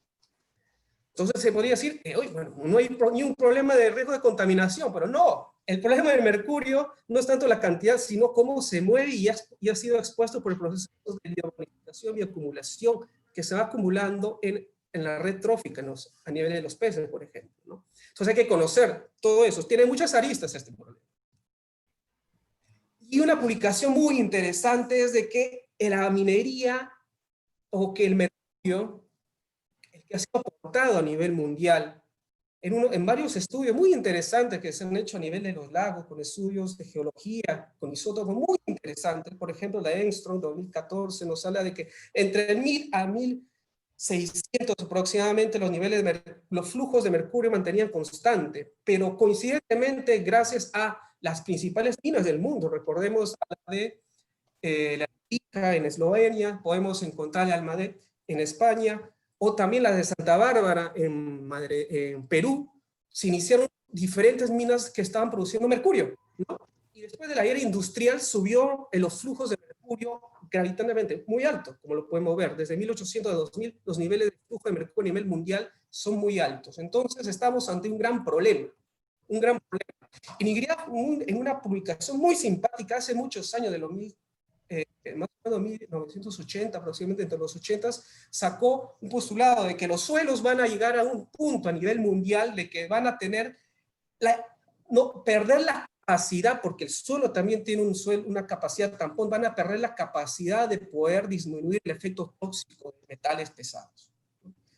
C: Entonces se podría decir que bueno, no hay ni un problema de riesgo de contaminación, pero no. El problema del mercurio no es tanto la cantidad, sino cómo se mueve y ha sido expuesto por el proceso de bioorganización y acumulación que se va acumulando en la red trófica, a nivel de los peces, por ejemplo, ¿no? Entonces hay que conocer todo eso. Tiene muchas aristas este problema. Y una publicación muy interesante es de que la minería, o que el mercurio, el que ha sido aportado a nivel mundial, en varios estudios muy interesantes que se han hecho a nivel de los lagos, con estudios de geología, con isótopos muy interesantes. Por ejemplo, la Engstrom 2014 nos habla de que entre el 1000 a 1600 aproximadamente los flujos de mercurio mantenían constante, pero coincidentemente gracias a las principales minas del mundo. Recordemos a la de la Ica en Eslovenia, podemos encontrar la Almadé en España, o también la de Santa Bárbara en Perú. Se iniciaron diferentes minas que estaban produciendo mercurio, ¿no? Y después de la era industrial subió en los flujos de mercurio gravitativamente muy alto, como lo podemos ver. Desde 1800 a 2000 los niveles de flujo de mercurio a nivel mundial son muy altos. Entonces estamos ante un gran problema. Un gran problema. Y Nigria, en una publicación muy simpática hace muchos años, de los más o menos 1980, aproximadamente entre los 80s, sacó un postulado de que los suelos van a llegar a un punto a nivel mundial de que van a tener perder la capacidad, porque el suelo también tiene una capacidad tampón, van a perder la capacidad de poder disminuir el efecto tóxico de metales pesados.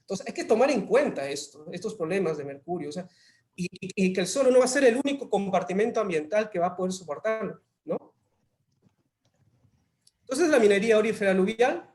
C: Entonces hay que tomar en cuenta estos problemas de mercurio, o sea, y que el suelo no va a ser el único compartimento ambiental que va a poder soportarlo, ¿no? Entonces la minería aurífera aluvial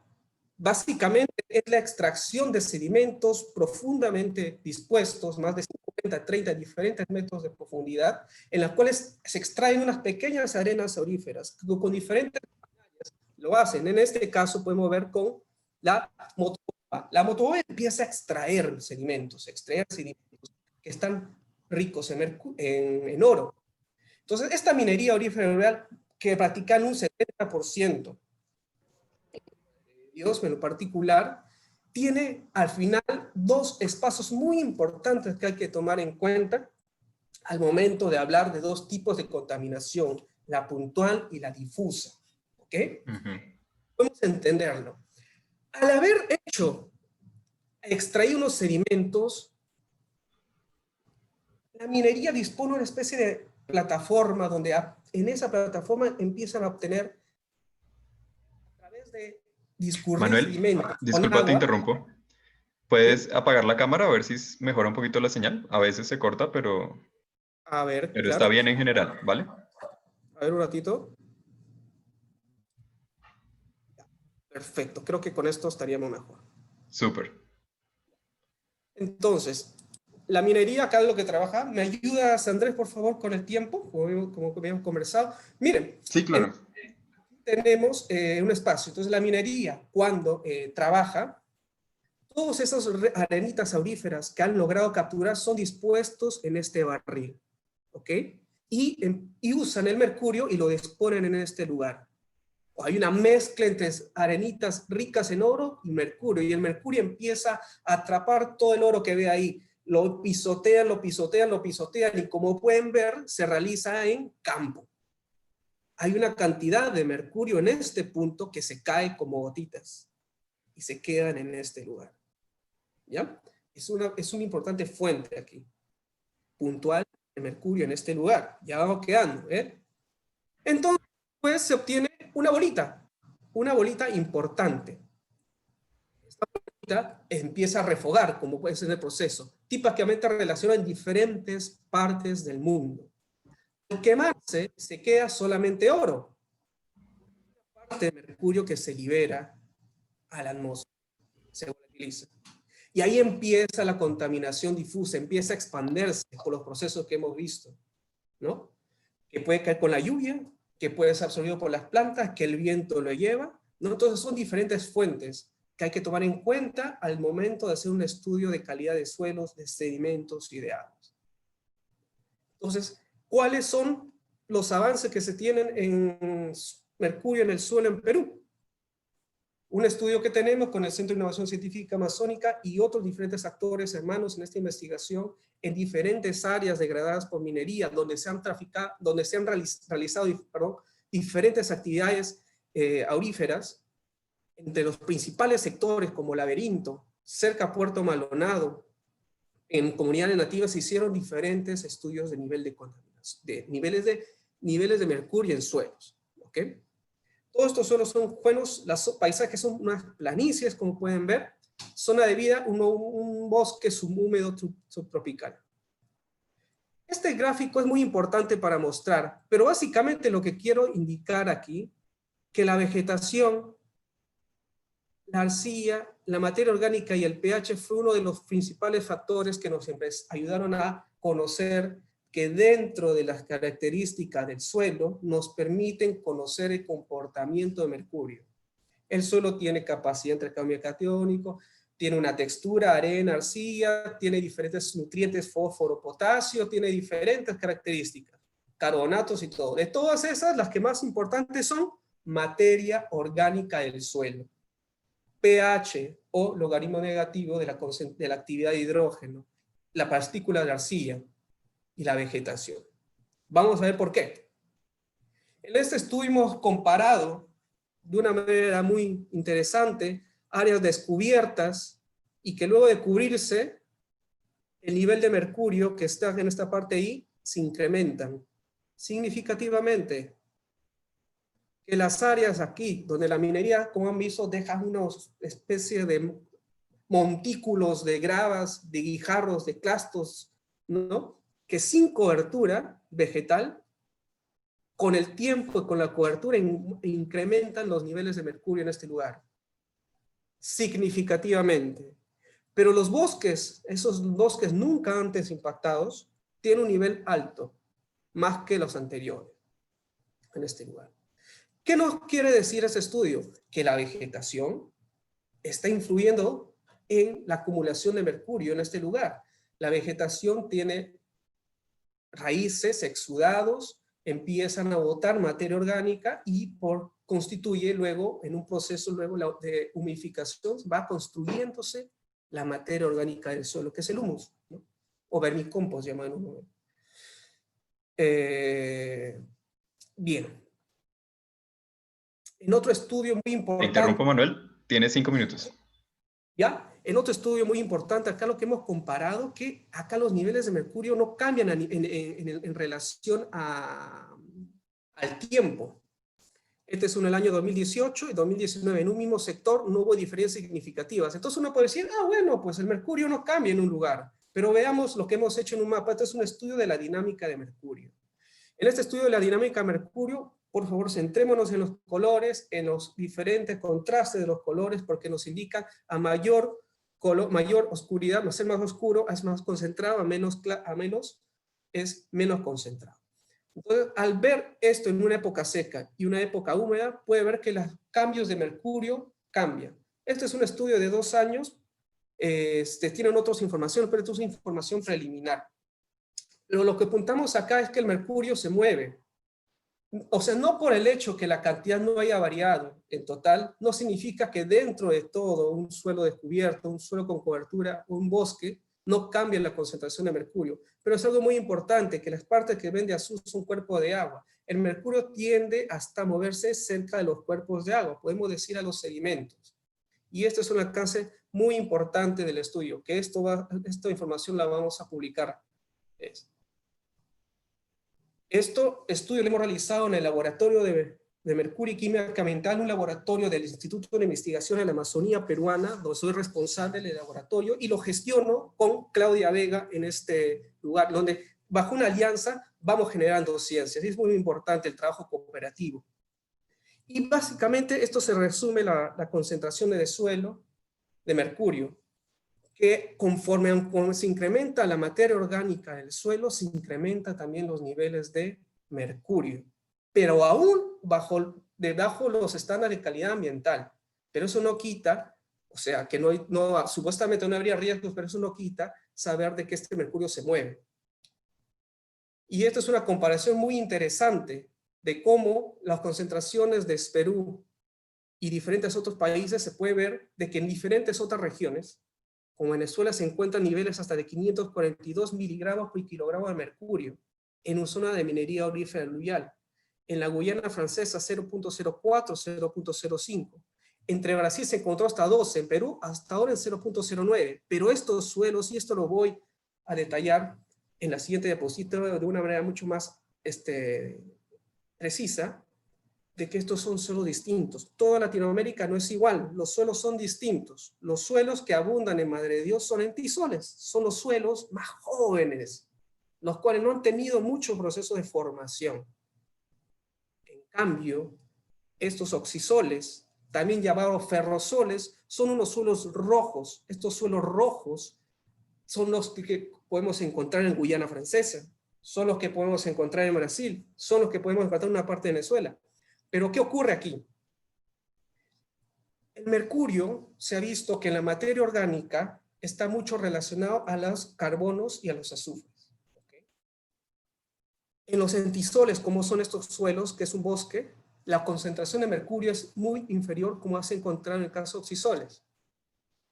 C: básicamente es la extracción de sedimentos profundamente dispuestos, más de 50, 30 diferentes metros de profundidad, en las cuales se extraen unas pequeñas arenas auríferas con diferentes maquinarias. Lo hacen. En este caso podemos ver con la motobomba. La motobomba empieza a extraer sedimentos que están ricos en oro. Entonces esta minería aurífera aluvial que practican un 70%, en lo particular, tiene al final dos espacios muy importantes que hay que tomar en cuenta al momento de hablar de dos tipos de contaminación, la puntual y la difusa. ¿Ok? Podemos entenderlo. Al haber extraído unos sedimentos, la minería dispone de una especie de plataforma donde en esa plataforma empiezan a obtener, a través de discurrir
A: Manuel,
C: sedimentos
A: disculpa,
C: agua,
A: te interrumpo. ¿Puedes apagar la cámara a ver si mejora un poquito la señal? A veces se corta, pero
C: a ver, claro,
A: está bien en general, ¿vale?
C: A ver un ratito. Perfecto, creo que con esto estaríamos mejor.
A: Súper.
C: Entonces, la minería, acá es lo que trabaja. ¿Me ayudas, Andrés, por favor, con el tiempo? Como habíamos conversado. Miren.
A: Sí, claro.
C: Tenemos un espacio. Entonces, la minería, cuando trabaja, todos esos arenitas auríferas que han logrado capturar son dispuestos en este barril. ¿Ok? Y usan el mercurio y lo disponen en este lugar. Hay una mezcla entre arenitas ricas en oro y mercurio, y el mercurio empieza a atrapar todo el oro que ve ahí. Lo pisotean, lo pisotean, lo pisotean, y como pueden ver, se realiza en campo. Hay una cantidad de mercurio en este punto que se cae como gotitas y se quedan en este lugar. ¿Ya? Es una importante fuente aquí, puntual de mercurio en este lugar. Ya vamos quedando, ¿eh? Entonces, pues se obtiene una bolita importante. Esta bolita empieza a refogar, como puede ser el proceso. típicamente relaciona en diferentes partes del mundo. Al quemarse, se queda solamente oro, parte de mercurio que se libera a la atmósfera, se volatiliza. Y ahí empieza la contaminación difusa, empieza a expandirse por los procesos que hemos visto, ¿no? Que puede caer con la lluvia, que puede ser absorbido por las plantas, que el viento lo lleva, ¿no? Entonces son diferentes fuentes que hay que tomar en cuenta al momento de hacer un estudio de calidad de suelos, de sedimentos y de aguas. Entonces, ¿cuáles son los avances que se tienen en mercurio en el suelo en Perú? Un estudio que tenemos con el Centro de Innovación Científica Amazónica y otros diferentes actores hermanos en esta investigación en diferentes áreas degradadas por minería, donde se han realizado diferentes actividades auríferas, entre los principales sectores como Laberinto, cerca a Puerto Maldonado. En comunidades nativas se hicieron diferentes estudios de nivel de contaminación, de niveles de mercurio en suelos, ¿ok? Todos estos suelos son buenos, los paisajes son unas planicies, como pueden ver, zona de vida, un bosque subhúmedo subtropical. Este gráfico es muy importante para mostrar, pero básicamente lo que quiero indicar aquí, que la vegetación, la arcilla, la materia orgánica y el pH fue uno de los principales factores que nos ayudaron a conocer que dentro de las características del suelo nos permiten conocer el comportamiento de mercurio. El suelo tiene capacidad de intercambio catiónico, tiene una textura, arena, arcilla, tiene diferentes nutrientes, fósforo, potasio, tiene diferentes características, carbonatos y todo. De todas esas, las que más importantes son materia orgánica del suelo, pH o logaritmo negativo de la actividad de hidrógeno, la partícula de arcilla, y la vegetación. Vamos a ver por qué. En este estudio hemos comparado de una manera muy interesante áreas descubiertas y que luego de cubrirse el nivel de mercurio que está en esta parte ahí se incrementan significativamente. Que las áreas aquí donde la minería, como han visto, deja una especie de montículos de gravas, de guijarros, de clastos, ¿no? Que sin cobertura vegetal, con el tiempo y con la cobertura incrementan los niveles de mercurio en este lugar, significativamente. Pero los bosques, esos bosques nunca antes impactados, tienen un nivel alto, más que los anteriores, en este lugar. ¿Qué nos quiere decir ese estudio? Que la vegetación está influyendo en la acumulación de mercurio en este lugar. La vegetación tiene raíces, exudados, empiezan a botar materia orgánica y constituye luego, en un proceso luego de humidificación, va construyéndose la materia orgánica del suelo, que es el humus, ¿no? O vermicompost, llaman. Bien. En otro estudio muy importante...
A: Te interrumpo, Manuel. Tienes 5 minutos.
C: ¿Ya? En otro estudio muy importante, acá lo que hemos comparado, que acá los niveles de mercurio no cambian en relación al tiempo. Este es en el año 2018 y 2019, en un mismo sector no hubo diferencias significativas. Entonces uno puede decir, bueno, pues el mercurio no cambia en un lugar, pero veamos lo que hemos hecho en un mapa. Este es un estudio de la dinámica de mercurio. En este estudio de la dinámica de mercurio, por favor, centrémonos en los colores, en los diferentes contrastes de los colores, porque nos indican a mayor oscuridad, ser más oscuro, es más concentrado, a menos es menos concentrado. Entonces, al ver esto en una época seca y una época húmeda, puede ver que los cambios de mercurio cambian. Este es un estudio de 2 años, tienen otras informaciones, pero esto es información preliminar. Pero lo que apuntamos acá es que el mercurio se mueve. O sea, no por el hecho que la cantidad no haya variado en total, no significa que dentro de todo un suelo descubierto, un suelo con cobertura, un bosque, no cambia la concentración de mercurio. Pero es algo muy importante, que las partes que ven de azul son cuerpos de agua. El mercurio tiende hasta moverse cerca de los cuerpos de agua, podemos decir a los sedimentos. Y este es un alcance muy importante del estudio, que esta información la vamos a publicar. Este estudio lo hemos realizado en el laboratorio de de mercurio y química ambiental en un laboratorio del Instituto de Investigación en la Amazonía Peruana, donde soy responsable del laboratorio y lo gestiono con Claudia Vega en este lugar, donde bajo una alianza vamos generando ciencias. Es muy importante el trabajo cooperativo. Y básicamente esto se resume la concentración de suelo de mercurio, que conforme se incrementa la materia orgánica del suelo, se incrementa también los niveles de mercurio, pero aún debajo los estándares de calidad ambiental. Pero eso no quita, o sea, que supuestamente no habría riesgos, pero eso no quita saber de que este mercurio se mueve. Y esto es una comparación muy interesante de cómo las concentraciones de Perú y diferentes otros países se puede ver de que en diferentes otras regiones, como Venezuela, se encuentran niveles hasta de 542 miligramos por kilogramo de mercurio en una zona de minería aurífera aluvial. En la Guyana francesa 0.04, 0.05. Entre Brasil se encontró hasta 12, en Perú hasta ahora en 0.09. Pero estos suelos, y esto lo voy a detallar en la siguiente diapositiva de una manera mucho más precisa, de que estos son suelos distintos. Toda Latinoamérica no es igual, los suelos son distintos. Los suelos que abundan en Madre de Dios son entisoles, son los suelos más jóvenes, los cuales no han tenido mucho proceso de formación. En cambio, estos oxisoles, también llamados ferrosoles, son unos suelos rojos. Estos suelos rojos son los que podemos encontrar en Guyana francesa, son los que podemos encontrar en Brasil, son los que podemos encontrar en una parte de Venezuela. Pero ¿qué ocurre aquí? El mercurio se ha visto que en la materia orgánica está mucho relacionado a los carbonos y a los azufres. ¿Okay? En los entisoles, como son estos suelos, que es un bosque, la concentración de mercurio es muy inferior, como has encontrado en el caso de oxisoles.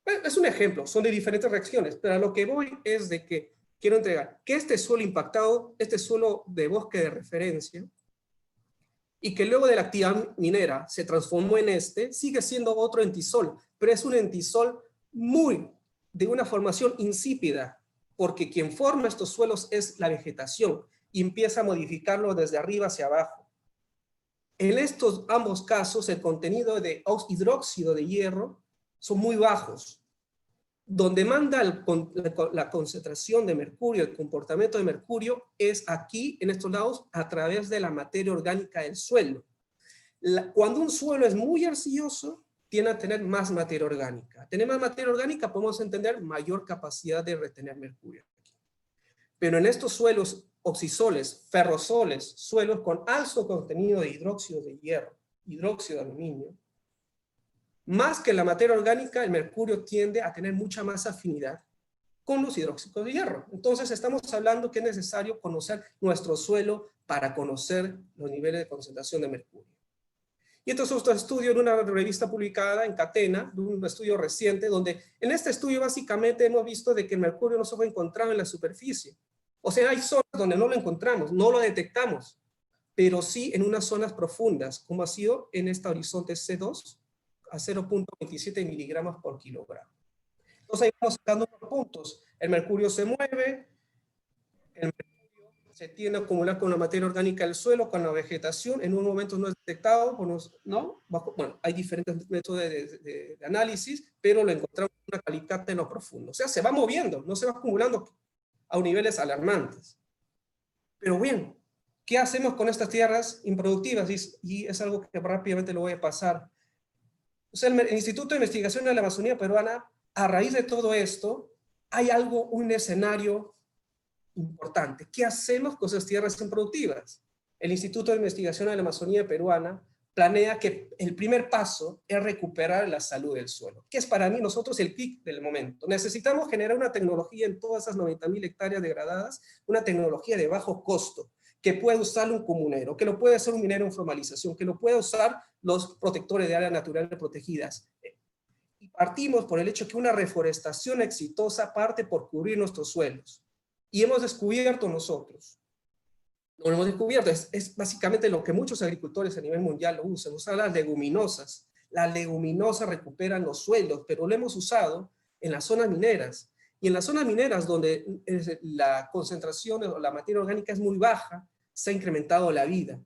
C: Bueno, es un ejemplo, son de diferentes reacciones, pero a lo que voy es de que quiero entregar que este suelo impactado, este suelo de bosque de referencia, y que luego de la actividad minera se transformó en sigue siendo otro entisol, pero es un entisol de una formación insípida, porque quien forma estos suelos es la vegetación, y empieza a modificarlo desde arriba hacia abajo. En estos ambos casos, el contenido de hidróxido de hierro son muy bajos. Donde manda la concentración de mercurio, el comportamiento de mercurio, es aquí, en estos lados, a través de la materia orgánica del suelo. Cuando un suelo es muy arcilloso, tiende a tener más materia orgánica. Tener más materia orgánica podemos entender mayor capacidad de retener mercurio. Pero en estos suelos oxisoles, ferrosoles, suelos con alto contenido de hidróxido de hierro, hidróxido de aluminio, más que la materia orgánica, el mercurio tiende a tener mucha más afinidad con los hidróxidos de hierro. Entonces estamos hablando que es necesario conocer nuestro suelo para conocer los niveles de concentración de mercurio. Y esto es otro estudio en una revista publicada en Catena, de un estudio reciente, donde en este estudio básicamente hemos visto de que el mercurio no se fue encontrado en la superficie. O sea, hay zonas donde no lo encontramos, no lo detectamos, pero sí en unas zonas profundas, como ha sido en este horizonte C2, a 0.27 miligramos por kilogramo. Entonces ahí vamos sacando unos puntos. El mercurio se mueve, el mercurio se tiende a acumular con la materia orgánica del suelo, con la vegetación, en un momento no es detectado, ¿no? Bueno, hay diferentes métodos de análisis, pero lo encontramos en una calicata en lo profundo. O sea, se va moviendo, no se va acumulando a niveles alarmantes. Pero bien, ¿qué hacemos con estas tierras improductivas? Y es algo que rápidamente lo voy a pasar. O sea, el Instituto de Investigación de la Amazonía Peruana, a raíz de todo esto, hay un escenario importante. ¿Qué hacemos con esas tierras improductivas? El Instituto de Investigación de la Amazonía Peruana planea que el primer paso es recuperar la salud del suelo, que es para nosotros el pic del momento. Necesitamos generar una tecnología en todas esas 90.000 hectáreas degradadas, una tecnología de bajo costo, que puede usarlo un comunero, que lo puede hacer un minero en formalización, que lo puede usar los protectores de áreas naturales protegidas. Y partimos por el hecho que una reforestación exitosa parte por cubrir nuestros suelos. Y hemos descubierto nosotros, no lo hemos descubierto, es básicamente lo que muchos agricultores a nivel mundial lo usan las leguminosas. Las leguminosas recuperan los suelos, pero lo hemos usado en las zonas mineras. Y en las zonas mineras donde la concentración o la materia orgánica es muy baja, se ha incrementado la vida.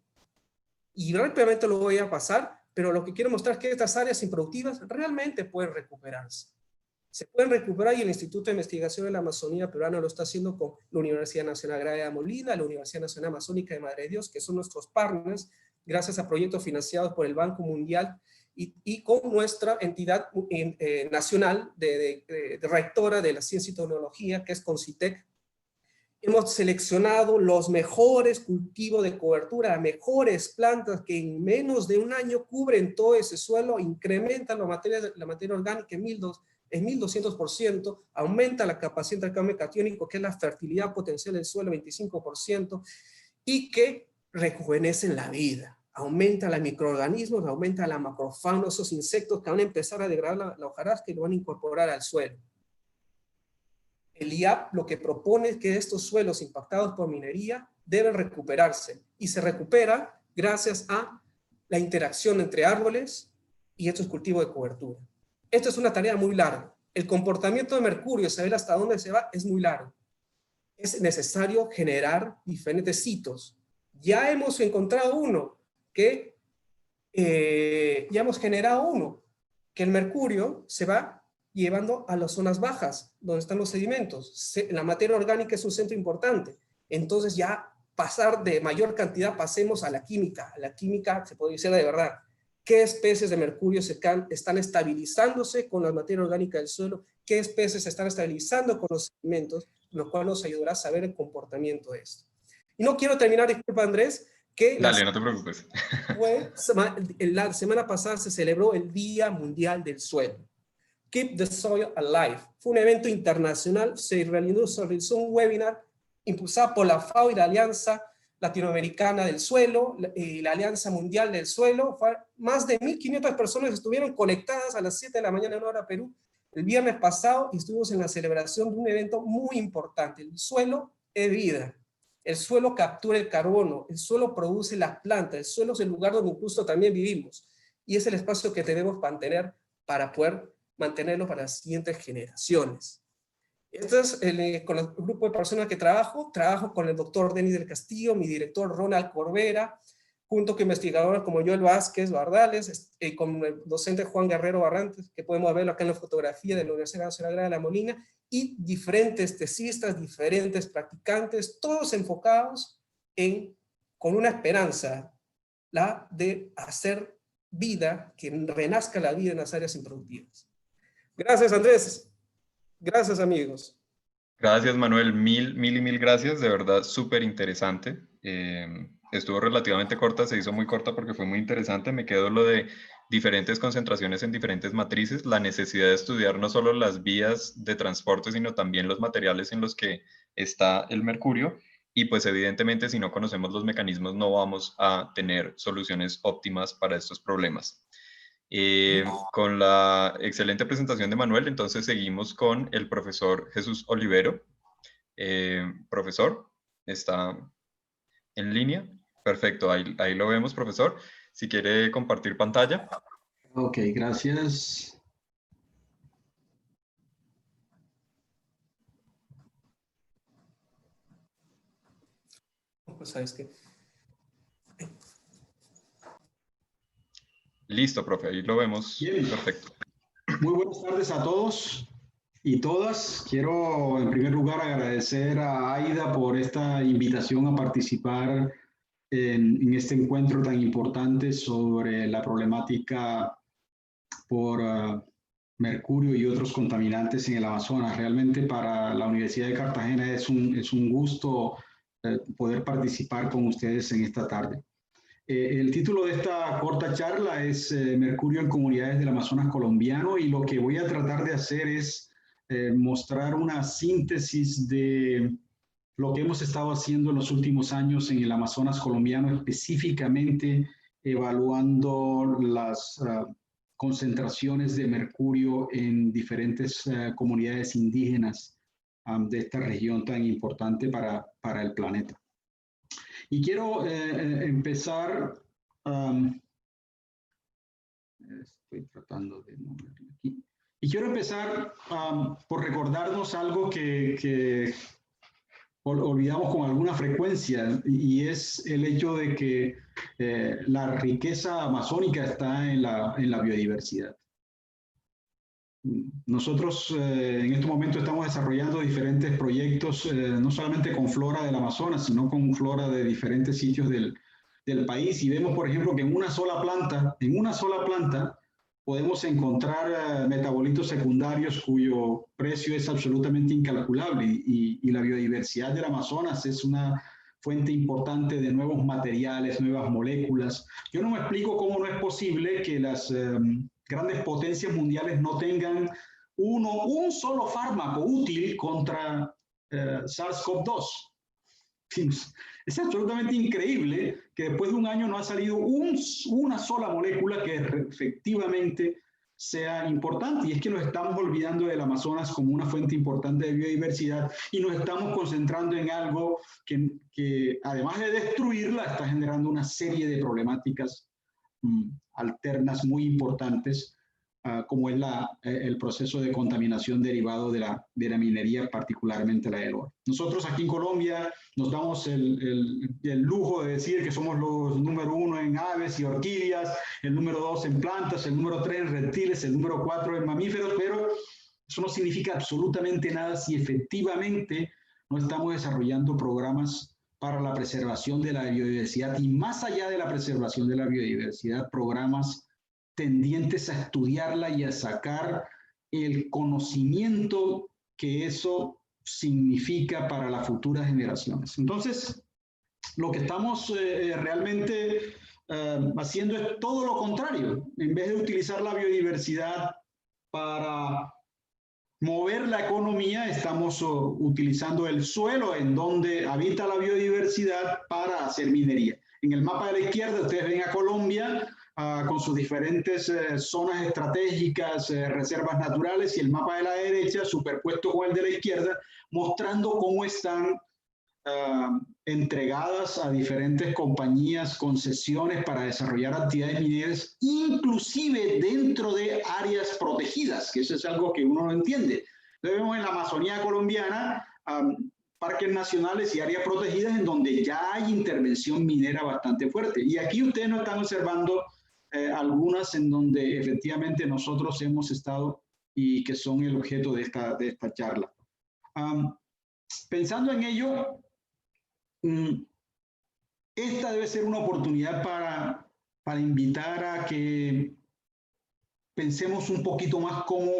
C: Y rápidamente lo voy a pasar, pero lo que quiero mostrar es que estas áreas improductivas realmente pueden recuperarse. Se pueden recuperar y el Instituto de Investigación de la Amazonía Peruana lo está haciendo con la Universidad Nacional Agraria de Molina, la Universidad Nacional Amazónica de Madre de Dios, que son nuestros partners, gracias a proyectos financiados por el Banco Mundial y con nuestra entidad nacional de rectora de la ciencia y tecnología, que es CONCITEC. Hemos seleccionado los mejores cultivos de cobertura, las mejores plantas que en menos de un año cubren todo ese suelo, incrementan la materia orgánica en 1.200%, aumenta la capacidad de intercambio catiónico, que es la fertilidad potencial del suelo, 25%, y que rejuvenecen la vida. Aumenta los microorganismos, aumenta la macrofauna, esos insectos que van a empezar a degradar la hojarasca y lo van a incorporar al suelo. El IAP lo que propone es que estos suelos impactados por minería deben recuperarse, y se recupera gracias a la interacción entre árboles y estos cultivos de cobertura. Esto es una tarea muy larga. El comportamiento de mercurio, saber hasta dónde se va, es muy largo. Es necesario generar diferentes sitios. Ya hemos encontrado uno, que el mercurio se va llevando a las zonas bajas, donde están los sedimentos. La materia orgánica es un centro importante. Entonces ya pasar de mayor cantidad, pasemos a la química. La química se puede decir de verdad. ¿Qué especies de mercurio están estabilizándose con la materia orgánica del suelo? ¿Qué especies se están estabilizando con los sedimentos? Lo cual nos ayudará a saber el comportamiento de esto. Y no quiero terminar, disculpa Andrés, que
A: Dale, no te preocupes.
C: la semana pasada se celebró el Día Mundial del Suelo. Keep the Soil Alive. Fue un evento internacional, se realizó un webinar impulsado por la FAO y la Alianza Latinoamericana del Suelo, y la Alianza Mundial del Suelo. Más de 1.500 personas estuvieron conectadas a las 7 de la mañana en hora Perú el viernes pasado, y estuvimos en la celebración de un evento muy importante. El suelo es vida. El suelo captura el carbono, el suelo produce las plantas, el suelo es el lugar donde incluso también vivimos, y es el espacio que debemos mantener para poder mantenerlo para las siguientes generaciones. Este es con el grupo de personas que trabajo con el doctor Denis del Castillo, mi director Ronald Corbera, junto con investigadores como Joel Vázquez Bardales, con el docente Juan Guerrero Barrantes, que podemos verlo acá en la fotografía de la Universidad Nacional Agraria de La Molina, y diferentes tesistas, diferentes practicantes, todos enfocados con una esperanza, la de hacer vida, que renazca la vida en las áreas improductivas. Gracias, Andrés. Gracias, amigos.
A: Gracias, Manuel. Mil gracias. De verdad, súper interesante. Estuvo relativamente corta, se hizo muy corta porque fue muy interesante. Me quedó lo de diferentes concentraciones en diferentes matrices, la necesidad de estudiar no solo las vías de transporte, sino también los materiales en los que está el mercurio. Y pues evidentemente, si no conocemos los mecanismos, no vamos a tener soluciones óptimas para estos problemas. Con la excelente presentación de Manuel, entonces seguimos con el profesor Jesús Olivero. Profesor, ¿está en línea? Perfecto, ahí lo vemos, profesor. Si quiere compartir pantalla.
D: Ok, gracias.
C: Pues sabes que
A: listo, profe, ahí lo vemos.
D: Bien.
A: Perfecto.
D: Muy buenas tardes a todos y todas. Quiero en primer lugar agradecer a Aida por esta invitación a participar en este encuentro tan importante sobre la problemática por mercurio y otros contaminantes en el Amazonas. Realmente para la Universidad de Cartagena es un gusto poder participar con ustedes en esta tarde. El título de esta corta charla es Mercurio en comunidades del Amazonas colombiano, y lo que voy a tratar de hacer es mostrar una síntesis de lo que hemos estado haciendo en los últimos años en el Amazonas colombiano, específicamente evaluando las concentraciones de mercurio en diferentes comunidades indígenas de esta región tan importante para el planeta. Y quiero empezar, estoy tratando de moverlo aquí, y quiero empezar por recordarnos algo que olvidamos con alguna frecuencia, y es el hecho de que la riqueza amazónica está en la biodiversidad. Nosotros en este momento estamos desarrollando diferentes proyectos, no solamente con flora del Amazonas, sino con flora de diferentes sitios del país, y vemos, por ejemplo, que en una sola planta podemos encontrar metabolitos secundarios cuyo precio es absolutamente incalculable, y la biodiversidad del Amazonas es una fuente importante de nuevos materiales, nuevas moléculas. Yo no me explico cómo no es posible que las grandes potencias mundiales no tengan un solo fármaco útil contra SARS-CoV-2. Es absolutamente increíble que después de un año no ha salido una sola molécula que efectivamente sea importante, y es que nos estamos olvidando del Amazonas como una fuente importante de biodiversidad y nos estamos concentrando en algo que además de destruirla está generando una serie de problemáticas alternas muy importantes, como es el proceso de contaminación derivado de la minería, particularmente la del oro. Nosotros aquí en Colombia nos damos el lujo de decir que somos los número 1 en aves y orquídeas, el número 2 en plantas, el número 3 en reptiles, el número 4 en mamíferos, pero eso no significa absolutamente nada si efectivamente no estamos desarrollando programas para la preservación de la biodiversidad, y más allá de la preservación de la biodiversidad, programas tendientes a estudiarla y a sacar el conocimiento que eso significa para las futuras generaciones. Entonces, lo que estamos realmente haciendo es todo lo contrario. En vez de utilizar la biodiversidad para mover la economía, estamos utilizando el suelo en donde habita la biodiversidad para hacer minería. En el mapa de la izquierda ustedes ven a Colombia con sus diferentes zonas estratégicas, reservas naturales, y el mapa de la derecha superpuesto con el de la izquierda, mostrando cómo están entregadas a diferentes compañías concesiones para desarrollar actividades mineras, inclusive dentro de áreas protegidas, que eso es algo que uno no entiende. Entonces vemos en la Amazonía colombiana parques nacionales y áreas protegidas en donde ya hay intervención minera bastante fuerte. Y aquí ustedes no están observando algunas en donde efectivamente nosotros hemos estado y que son el objeto de esta charla. Pensando en ello, esta debe ser una oportunidad para invitar a que pensemos un poquito más cómo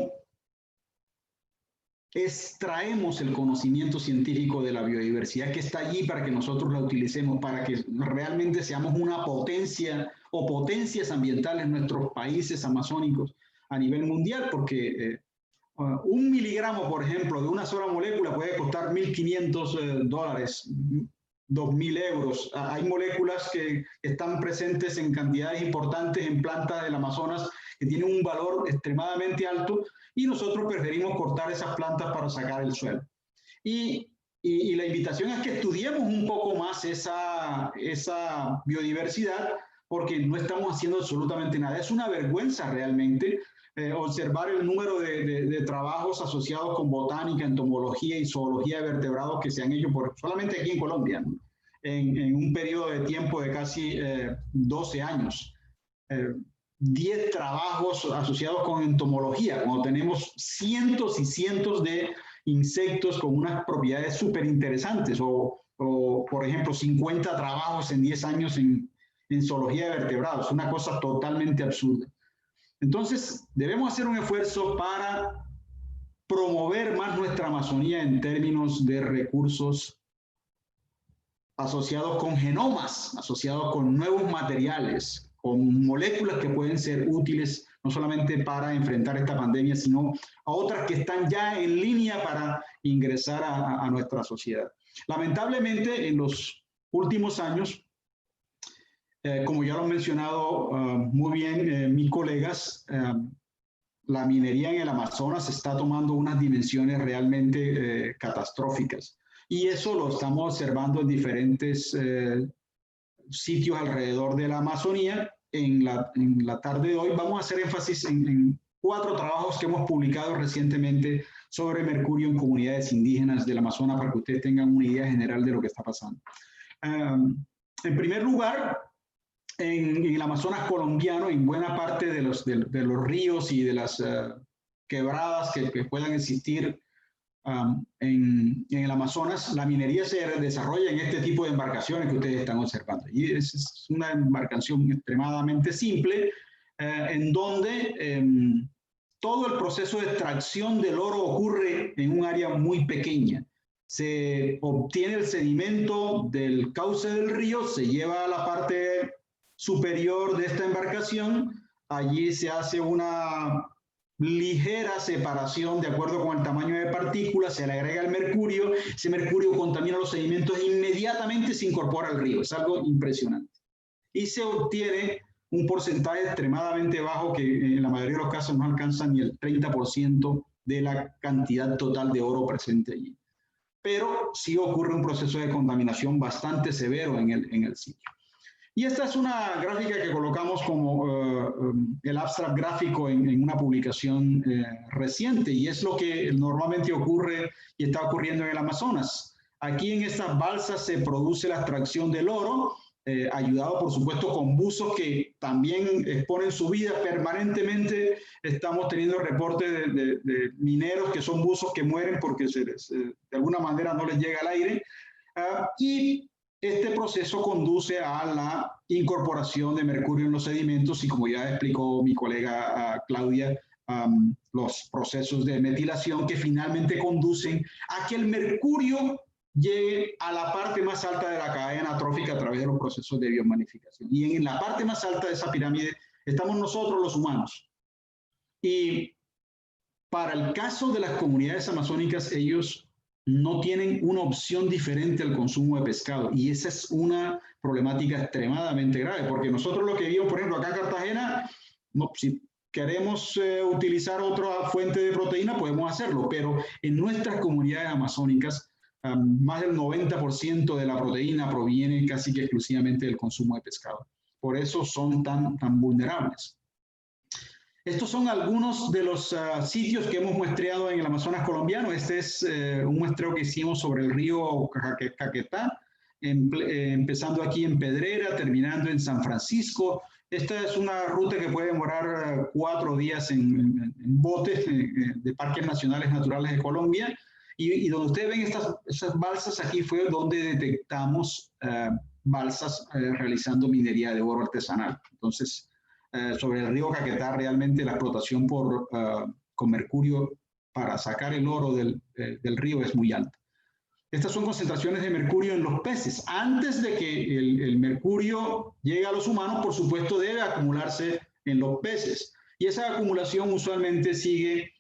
D: extraemos el conocimiento científico de la biodiversidad que está allí para que nosotros la utilicemos, para que realmente seamos una potencia o potencias ambientales en nuestros países amazónicos a nivel mundial, porque 1 miligramo, por ejemplo, de una sola molécula puede costar $1.500, 2.000 euros. Hay moléculas que están presentes en cantidades importantes en plantas del Amazonas que tienen un valor extremadamente alto, y nosotros preferimos cortar esas plantas para sacar el suelo. Y la invitación es que estudiemos un poco más esa biodiversidad, porque no estamos haciendo absolutamente nada. Es una vergüenza realmente observar el número de trabajos asociados con botánica, entomología y zoología de vertebrados que se han hecho solamente aquí en Colombia, ¿no? en un periodo de tiempo de casi 12 años. 10 trabajos asociados con entomología, cuando tenemos cientos y cientos de insectos con unas propiedades súper interesantes, o por ejemplo 50 trabajos en 10 años en zoología de vertebrados, una cosa totalmente absurda. Entonces debemos hacer un esfuerzo para promover más nuestra Amazonía en términos de recursos asociados con genomas, asociados con nuevos materiales, con moléculas que pueden ser útiles no solamente para enfrentar esta pandemia, sino a otras que están ya en línea para ingresar a nuestra sociedad. Lamentablemente, en los últimos años, como ya lo han mencionado muy bien mis colegas, la minería en el Amazonas está tomando unas dimensiones realmente catastróficas. Y eso lo estamos observando en diferentes sitios alrededor de la Amazonía. En la tarde de hoy vamos a hacer énfasis en 4 trabajos que hemos publicado recientemente sobre mercurio en comunidades indígenas del Amazonas para que ustedes tengan una idea general de lo que está pasando. En primer lugar, en el Amazonas colombiano, en buena parte de los ríos y de las quebradas que puedan existir en el Amazonas, la minería se desarrolla en este tipo de embarcaciones que ustedes están observando. Y es una embarcación extremadamente simple, en donde todo el proceso de extracción del oro ocurre en un área muy pequeña. Se obtiene el sedimento del cauce del río, se lleva a la parte superior de esta embarcación, allí se hace una ligera separación de acuerdo con el tamaño de partículas, se le agrega el mercurio, ese mercurio contamina los sedimentos e inmediatamente se incorpora al río, es algo impresionante. Y se obtiene un porcentaje extremadamente bajo que en la mayoría de los casos no alcanza ni el 30% de la cantidad total de oro presente allí. Pero sí ocurre un proceso de contaminación bastante severo en el sitio. Y esta es una gráfica que colocamos como el abstract gráfico en una publicación reciente, y es lo que normalmente ocurre y está ocurriendo en el Amazonas. Aquí en estas balsas se produce la extracción del oro, ayudado por supuesto con buzos que también exponen su vida permanentemente. Estamos teniendo reportes de mineros que son buzos que mueren porque de alguna manera no les llega el aire. Y este proceso conduce a la incorporación de mercurio en los sedimentos y, como ya explicó mi colega Claudia, los procesos de metilación que finalmente conducen a que el mercurio llegue a la parte más alta de la cadena trófica a través de los procesos de biomagnificación. Y en la parte más alta de esa pirámide estamos nosotros los humanos. Y para el caso de las comunidades amazónicas, ellos no tienen una opción diferente al consumo de pescado, y esa es una problemática extremadamente grave, porque nosotros lo que vimos, por ejemplo, acá en Cartagena, no, si queremos utilizar otra fuente de proteína, podemos hacerlo, pero en nuestras comunidades amazónicas, más del 90% de la proteína proviene casi que exclusivamente del consumo de pescado. Por eso son tan vulnerables. Estos son algunos de los sitios que hemos muestreado en el Amazonas colombiano. Este es un muestreo que hicimos sobre el río Caquetá, empezando aquí en Pedrera, terminando en San Francisco. Esta es una ruta que puede demorar 4 días en botes de Parques Nacionales Naturales de Colombia. Y donde ustedes ven esas balsas, aquí fue donde detectamos balsas realizando minería de oro artesanal. Entonces, sobre el río Caquetá, realmente la explotación con mercurio para sacar el oro del río es muy alta. Estas son concentraciones de mercurio en los peces. Antes de que el mercurio llegue a los humanos, por supuesto, debe acumularse en los peces. Y esa acumulación usualmente sigue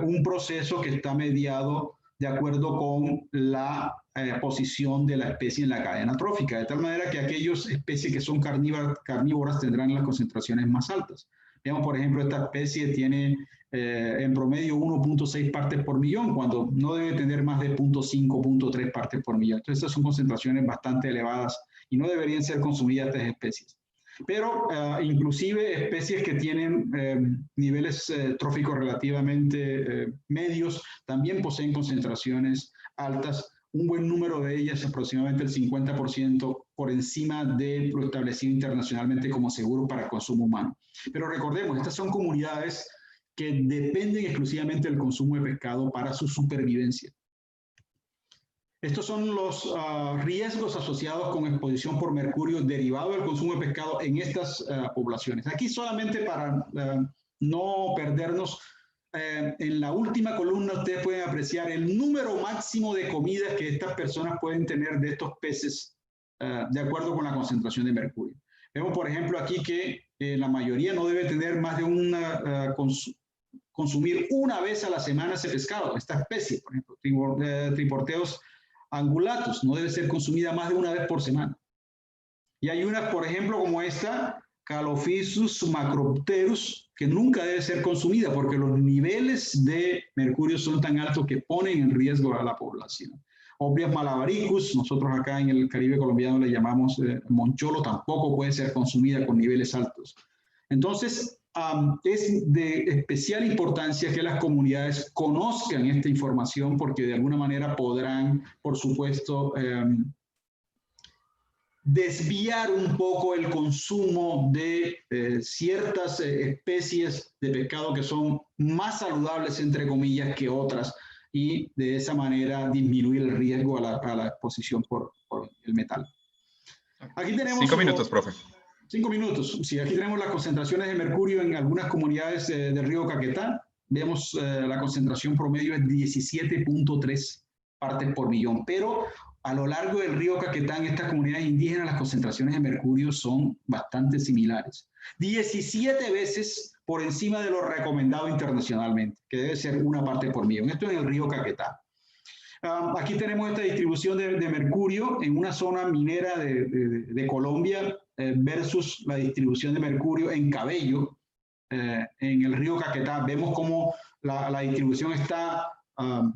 D: un proceso que está mediado de acuerdo con la posición de la especie en la cadena trófica, de tal manera que aquellas especies que son carnívoras tendrán las concentraciones más altas. Veamos, por ejemplo, esta especie tiene en promedio 1.6 partes por millón, cuando no debe tener más de 0.5, 0.3 partes por millón. Entonces, estas son concentraciones bastante elevadas y no deberían ser consumidas estas especies. Pero inclusive especies que tienen niveles tróficos relativamente medios también poseen concentraciones altas. Un buen número de ellas, aproximadamente el 50%, por encima de lo establecido internacionalmente como seguro para el consumo humano. Pero recordemos, estas son comunidades que dependen exclusivamente del consumo de pescado para su supervivencia. Estos son los riesgos asociados con exposición por mercurio derivado del consumo de pescado en estas poblaciones. Aquí solamente para no perdernos, en la última columna ustedes pueden apreciar el número máximo de comidas que estas personas pueden tener de estos peces de acuerdo con la concentración de mercurio. Vemos, por ejemplo, aquí que la mayoría no debe tener más de consumir una vez a la semana ese pescado, esta especie, por ejemplo, Triporteus angulatus, no debe ser consumida más de una vez por semana. Y hay unas, por ejemplo, como esta, Calophysus macropterus, que nunca debe ser consumida porque los niveles de mercurio son tan altos que ponen en riesgo a la población. Obrias malabaricus, nosotros acá en el Caribe colombiano le llamamos moncholo, tampoco puede ser consumida con niveles altos. Entonces, es de especial importancia que las comunidades conozcan esta información porque de alguna manera podrán, por supuesto, desviar un poco el consumo de ciertas especies de pescado que son más saludables, entre comillas, que otras, y de esa manera disminuir el riesgo a la exposición por el metal. Aquí tenemos
A: 5 minutos, profe.
D: 5 minutos. Sí, aquí tenemos las concentraciones de mercurio en algunas comunidades del río Caquetá. Vemos la concentración promedio es 17.3 partes por millón, pero a lo largo del río Caquetá, en estas comunidades indígenas, las concentraciones de mercurio son bastante similares. 17 veces por encima de lo recomendado internacionalmente, que debe ser 1 parte por millón. Esto en el río Caquetá. Aquí tenemos esta distribución de mercurio en una zona minera de Colombia versus la distribución de mercurio en Cabello, en el río Caquetá. Vemos cómo la distribución está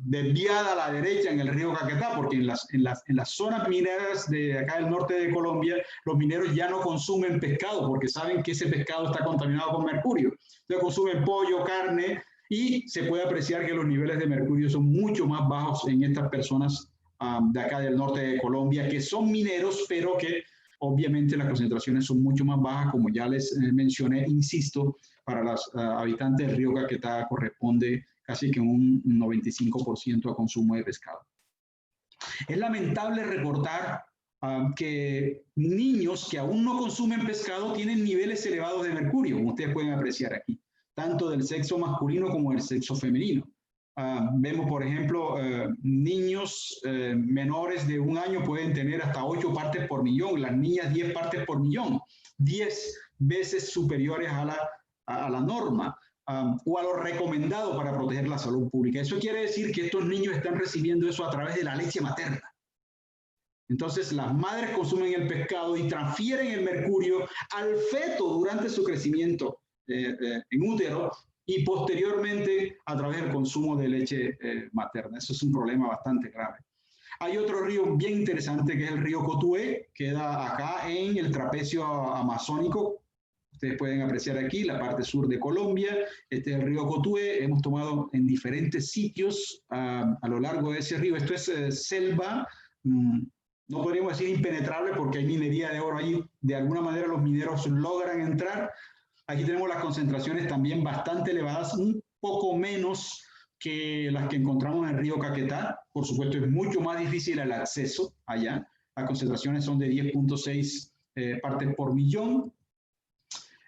D: desviada a la derecha en el río Caquetá, porque en las zonas mineras de acá del norte de Colombia, los mineros ya no consumen pescado porque saben que ese pescado está contaminado con mercurio. Entonces consumen pollo, carne, y se puede apreciar que los niveles de mercurio son mucho más bajos en estas personas de acá del norte de Colombia, que son mineros, pero que obviamente las concentraciones son mucho más bajas, como ya les mencioné, insisto, para los habitantes del río Caquetá corresponde casi que un 95% a consumo de pescado. Es lamentable reportar que niños que aún no consumen pescado tienen niveles elevados de mercurio, como ustedes pueden apreciar aquí, tanto del sexo masculino como del sexo femenino. Vemos, por ejemplo, niños menores de 1 año pueden tener hasta 8 partes por millón, las niñas 10 partes por millón, 10 veces superiores a la norma o a lo recomendado para proteger la salud pública. Eso quiere decir que estos niños están recibiendo eso a través de la leche materna. Entonces, las madres consumen el pescado y transfieren el mercurio al feto durante su crecimiento en útero y posteriormente a través del consumo de leche materna. Eso es un problema bastante grave. Hay otro río bien interesante que es el río Cotué, queda acá en el trapecio amazónico. Ustedes pueden apreciar aquí la parte sur de Colombia. Este es el río Cotué. Hemos tomado en diferentes sitios a lo largo de ese río. Esto es selva. No podríamos decir impenetrable porque hay minería de oro allí. De alguna manera los mineros logran entrar. Aquí tenemos las concentraciones también bastante elevadas, un poco menos que las que encontramos en el río Caquetá. Por supuesto, es mucho más difícil el acceso allá. Las concentraciones son de 10.6 partes por millón.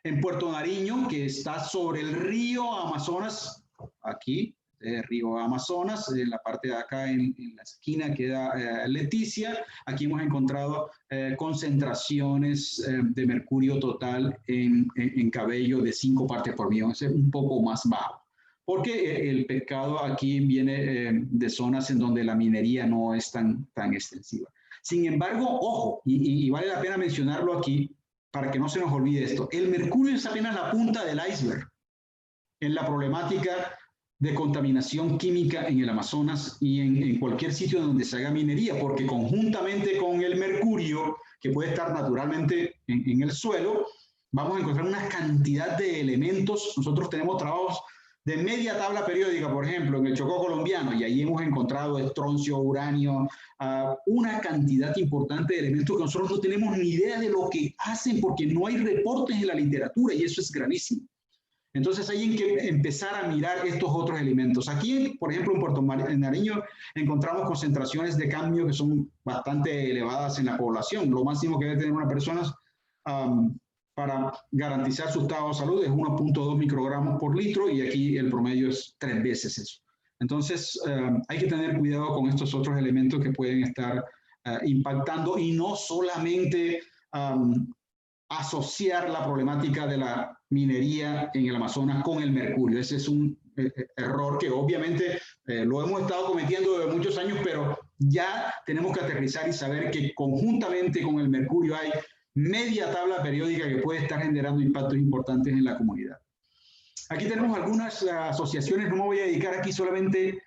D: En Puerto Nariño, que está sobre el río Amazonas, aquí, el río Amazonas, en la parte de acá, en la esquina queda Leticia. Aquí hemos encontrado concentraciones de mercurio total en Cabello de 5 partes por millón. Es un poco más bajo, porque el pescado aquí viene de zonas en donde la minería no es tan extensiva. Sin embargo, ojo, y vale la pena mencionarlo aquí, para que no se nos olvide esto, el mercurio es apenas la punta del iceberg en la problemática de contaminación química en el Amazonas y en cualquier sitio donde se haga minería, porque conjuntamente con el mercurio, que puede estar naturalmente en el suelo, vamos a encontrar una cantidad de elementos. Nosotros tenemos trabajos de media tabla periódica, por ejemplo, en el Chocó colombiano, y ahí hemos encontrado estroncio, uranio, una cantidad importante de elementos que nosotros no tenemos ni idea de lo que hacen porque no hay reportes en la literatura y eso es gravísimo. Entonces hay que empezar a mirar estos otros elementos. Aquí, por ejemplo, en Puerto Nariño encontramos concentraciones de cadmio que son bastante elevadas en la población. Lo máximo que debe tener una persona para garantizar su estado de salud es 1.2 microgramos por litro y aquí el promedio es 3 veces eso. Entonces hay que tener cuidado con estos otros elementos que pueden estar impactando y no solamente asociar la problemática de la minería en el Amazonas con el mercurio. Ese es un error que obviamente lo hemos estado cometiendo desde muchos años, pero ya tenemos que aterrizar y saber que conjuntamente con el mercurio hay media tabla periódica que puede estar generando impactos importantes en la comunidad. Aquí tenemos algunas asociaciones, no me voy a dedicar aquí solamente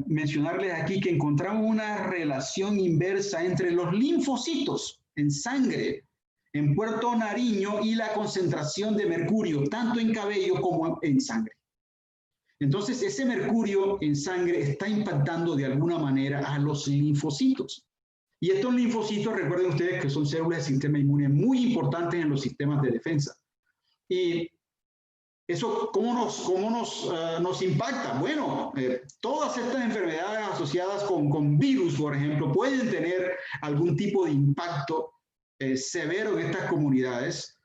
D: mencionarles aquí que encontramos una relación inversa entre los linfocitos en sangre en Puerto Nariño y la concentración de mercurio, tanto en cabello como en sangre. Entonces, ese mercurio en sangre está impactando de alguna manera a los linfocitos. Y estos linfocitos, recuerden ustedes que son células del sistema inmune muy importantes en los sistemas de defensa. Y eso, ¿cómo nos impacta? Bueno, todas estas enfermedades asociadas con virus, por ejemplo, pueden tener algún tipo de impacto severo en estas comunidades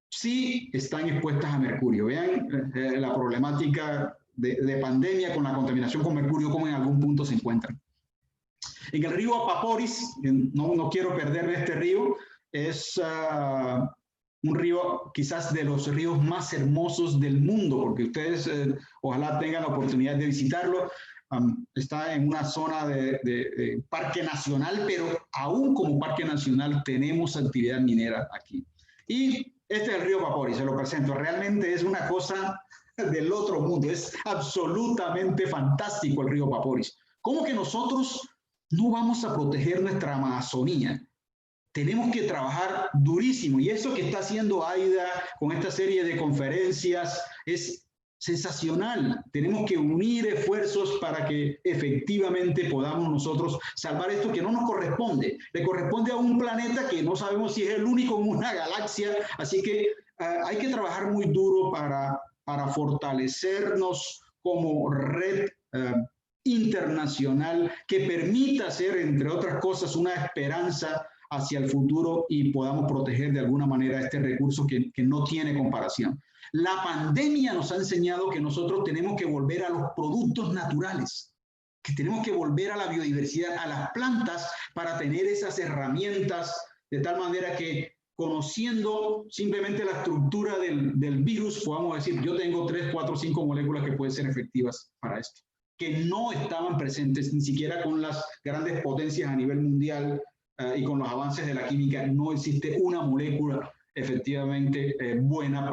D: si están expuestas a mercurio. Vean la problemática de pandemia con la contaminación con mercurio, como en algún punto se encuentran. En el río Apaporis, no quiero perderme este río, es un río quizás de los ríos más hermosos del mundo, porque ustedes ojalá tengan la oportunidad de visitarlo. Está en una zona de parque nacional, pero aún como parque nacional tenemos actividad minera aquí. Y este es el río Apaporis, se lo presento. Realmente es una cosa del otro mundo, es absolutamente fantástico el río Apaporis. ¿Cómo que nosotros no vamos a proteger nuestra Amazonía? Tenemos que trabajar durísimo, y eso que está haciendo AIDA con esta serie de conferencias es sensacional. Tenemos que unir esfuerzos para que efectivamente podamos nosotros salvar esto que no nos corresponde. Le corresponde a un planeta que no sabemos si es el único en una galaxia, así que hay que trabajar muy duro para fortalecernos como red internacional que permita ser, entre otras cosas, una esperanza hacia el futuro y podamos proteger de alguna manera este recurso que no tiene comparación. La pandemia nos ha enseñado que nosotros tenemos que volver a los productos naturales, que tenemos que volver a la biodiversidad, a las plantas, para tener esas herramientas, de tal manera que conociendo simplemente la estructura del virus, podamos decir, yo tengo 3, 4, 5 moléculas que pueden ser efectivas para esto, que no estaban presentes ni siquiera con las grandes potencias a nivel mundial. Y con los avances de la química no existe una molécula efectivamente buena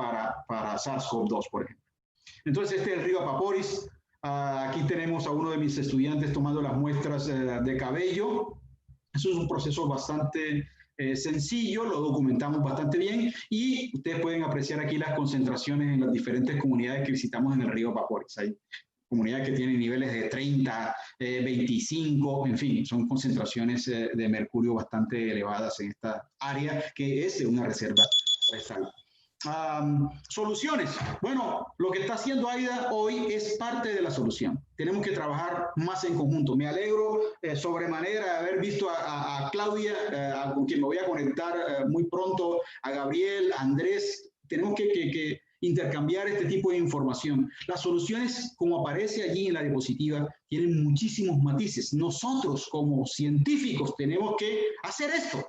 D: para SARS-CoV-2, por ejemplo. Entonces, este es el río Apaporis. Aquí tenemos a uno de mis estudiantes tomando las muestras de cabello. Eso es un proceso bastante sencillo, lo documentamos bastante bien y ustedes pueden apreciar aquí las concentraciones en las diferentes comunidades que visitamos en el río Apaporis. Hay comunidades que tienen niveles de 30, 25, en fin, son concentraciones de mercurio bastante elevadas en esta área que es una reserva forestal. Soluciones. Bueno, lo que está haciendo AIDA hoy es parte de la solución. Tenemos que trabajar más en conjunto. Me alegro sobremanera de haber visto a Claudia, con quien me voy a conectar muy pronto, a Gabriel, a Andrés. Tenemos que intercambiar este tipo de información. Las soluciones, como aparece allí en la diapositiva, tienen muchísimos matices. Nosotros, como científicos, tenemos que hacer esto.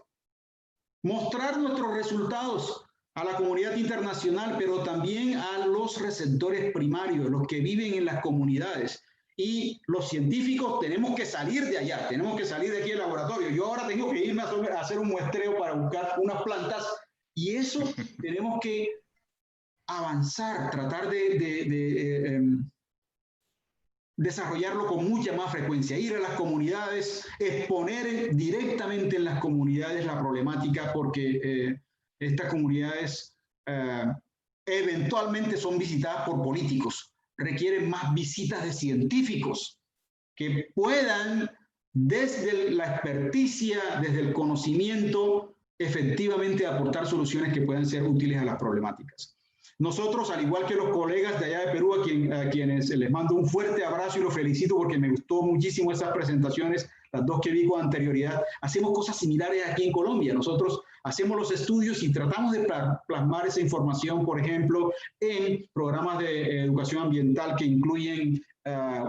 D: Mostrar nuestros resultados a la comunidad internacional, pero también a los receptores primarios, los que viven en las comunidades. Y los científicos tenemos que salir de allá, tenemos que salir de aquí del laboratorio. Yo ahora tengo que irme a hacer un muestreo para buscar unas plantas, y eso tenemos que avanzar, tratar de desarrollarlo con mucha más frecuencia, ir a las comunidades, exponer directamente en las comunidades la problemática, porque estas comunidades eventualmente son visitadas por políticos, requieren más visitas de científicos que puedan, desde la experticia, desde el conocimiento, efectivamente aportar soluciones que puedan ser útiles a las problemáticas. Nosotros, al igual que los colegas de allá de Perú, a quienes les mando un fuerte abrazo y los felicito porque me gustó muchísimo esas presentaciones, las dos que vi con anterioridad, hacemos cosas similares aquí en Colombia. Nosotros hacemos los estudios y tratamos de plasmar esa información, por ejemplo, en programas de educación ambiental que incluyen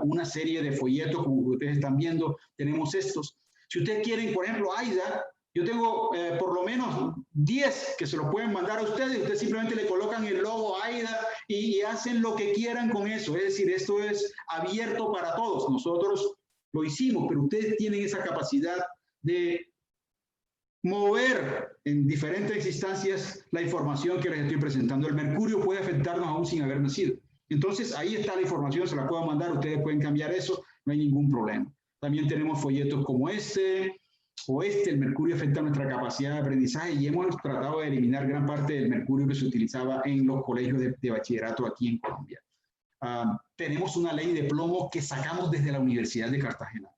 D: una serie de folletos, como ustedes están viendo, tenemos estos. Si ustedes quieren, por ejemplo, AIDA, yo tengo por lo menos 10 que se los pueden mandar a ustedes, y ustedes simplemente le colocan el logo AIDA y hacen lo que quieran con eso. Es decir, esto es abierto para todos. Nosotros lo hicimos, pero ustedes tienen esa capacidad de mover en diferentes instancias la información que les estoy presentando. El mercurio puede afectarnos aún sin haber nacido. Entonces, ahí está la información, se la puedo mandar, ustedes pueden cambiar eso, no hay ningún problema. También tenemos folletos como este. oeste, el mercurio afecta nuestra capacidad de aprendizaje y hemos tratado de eliminar gran parte del mercurio que se utilizaba en los colegios de bachillerato aquí en Colombia. Tenemos una ley de plomo que sacamos desde la Universidad de Cartagena.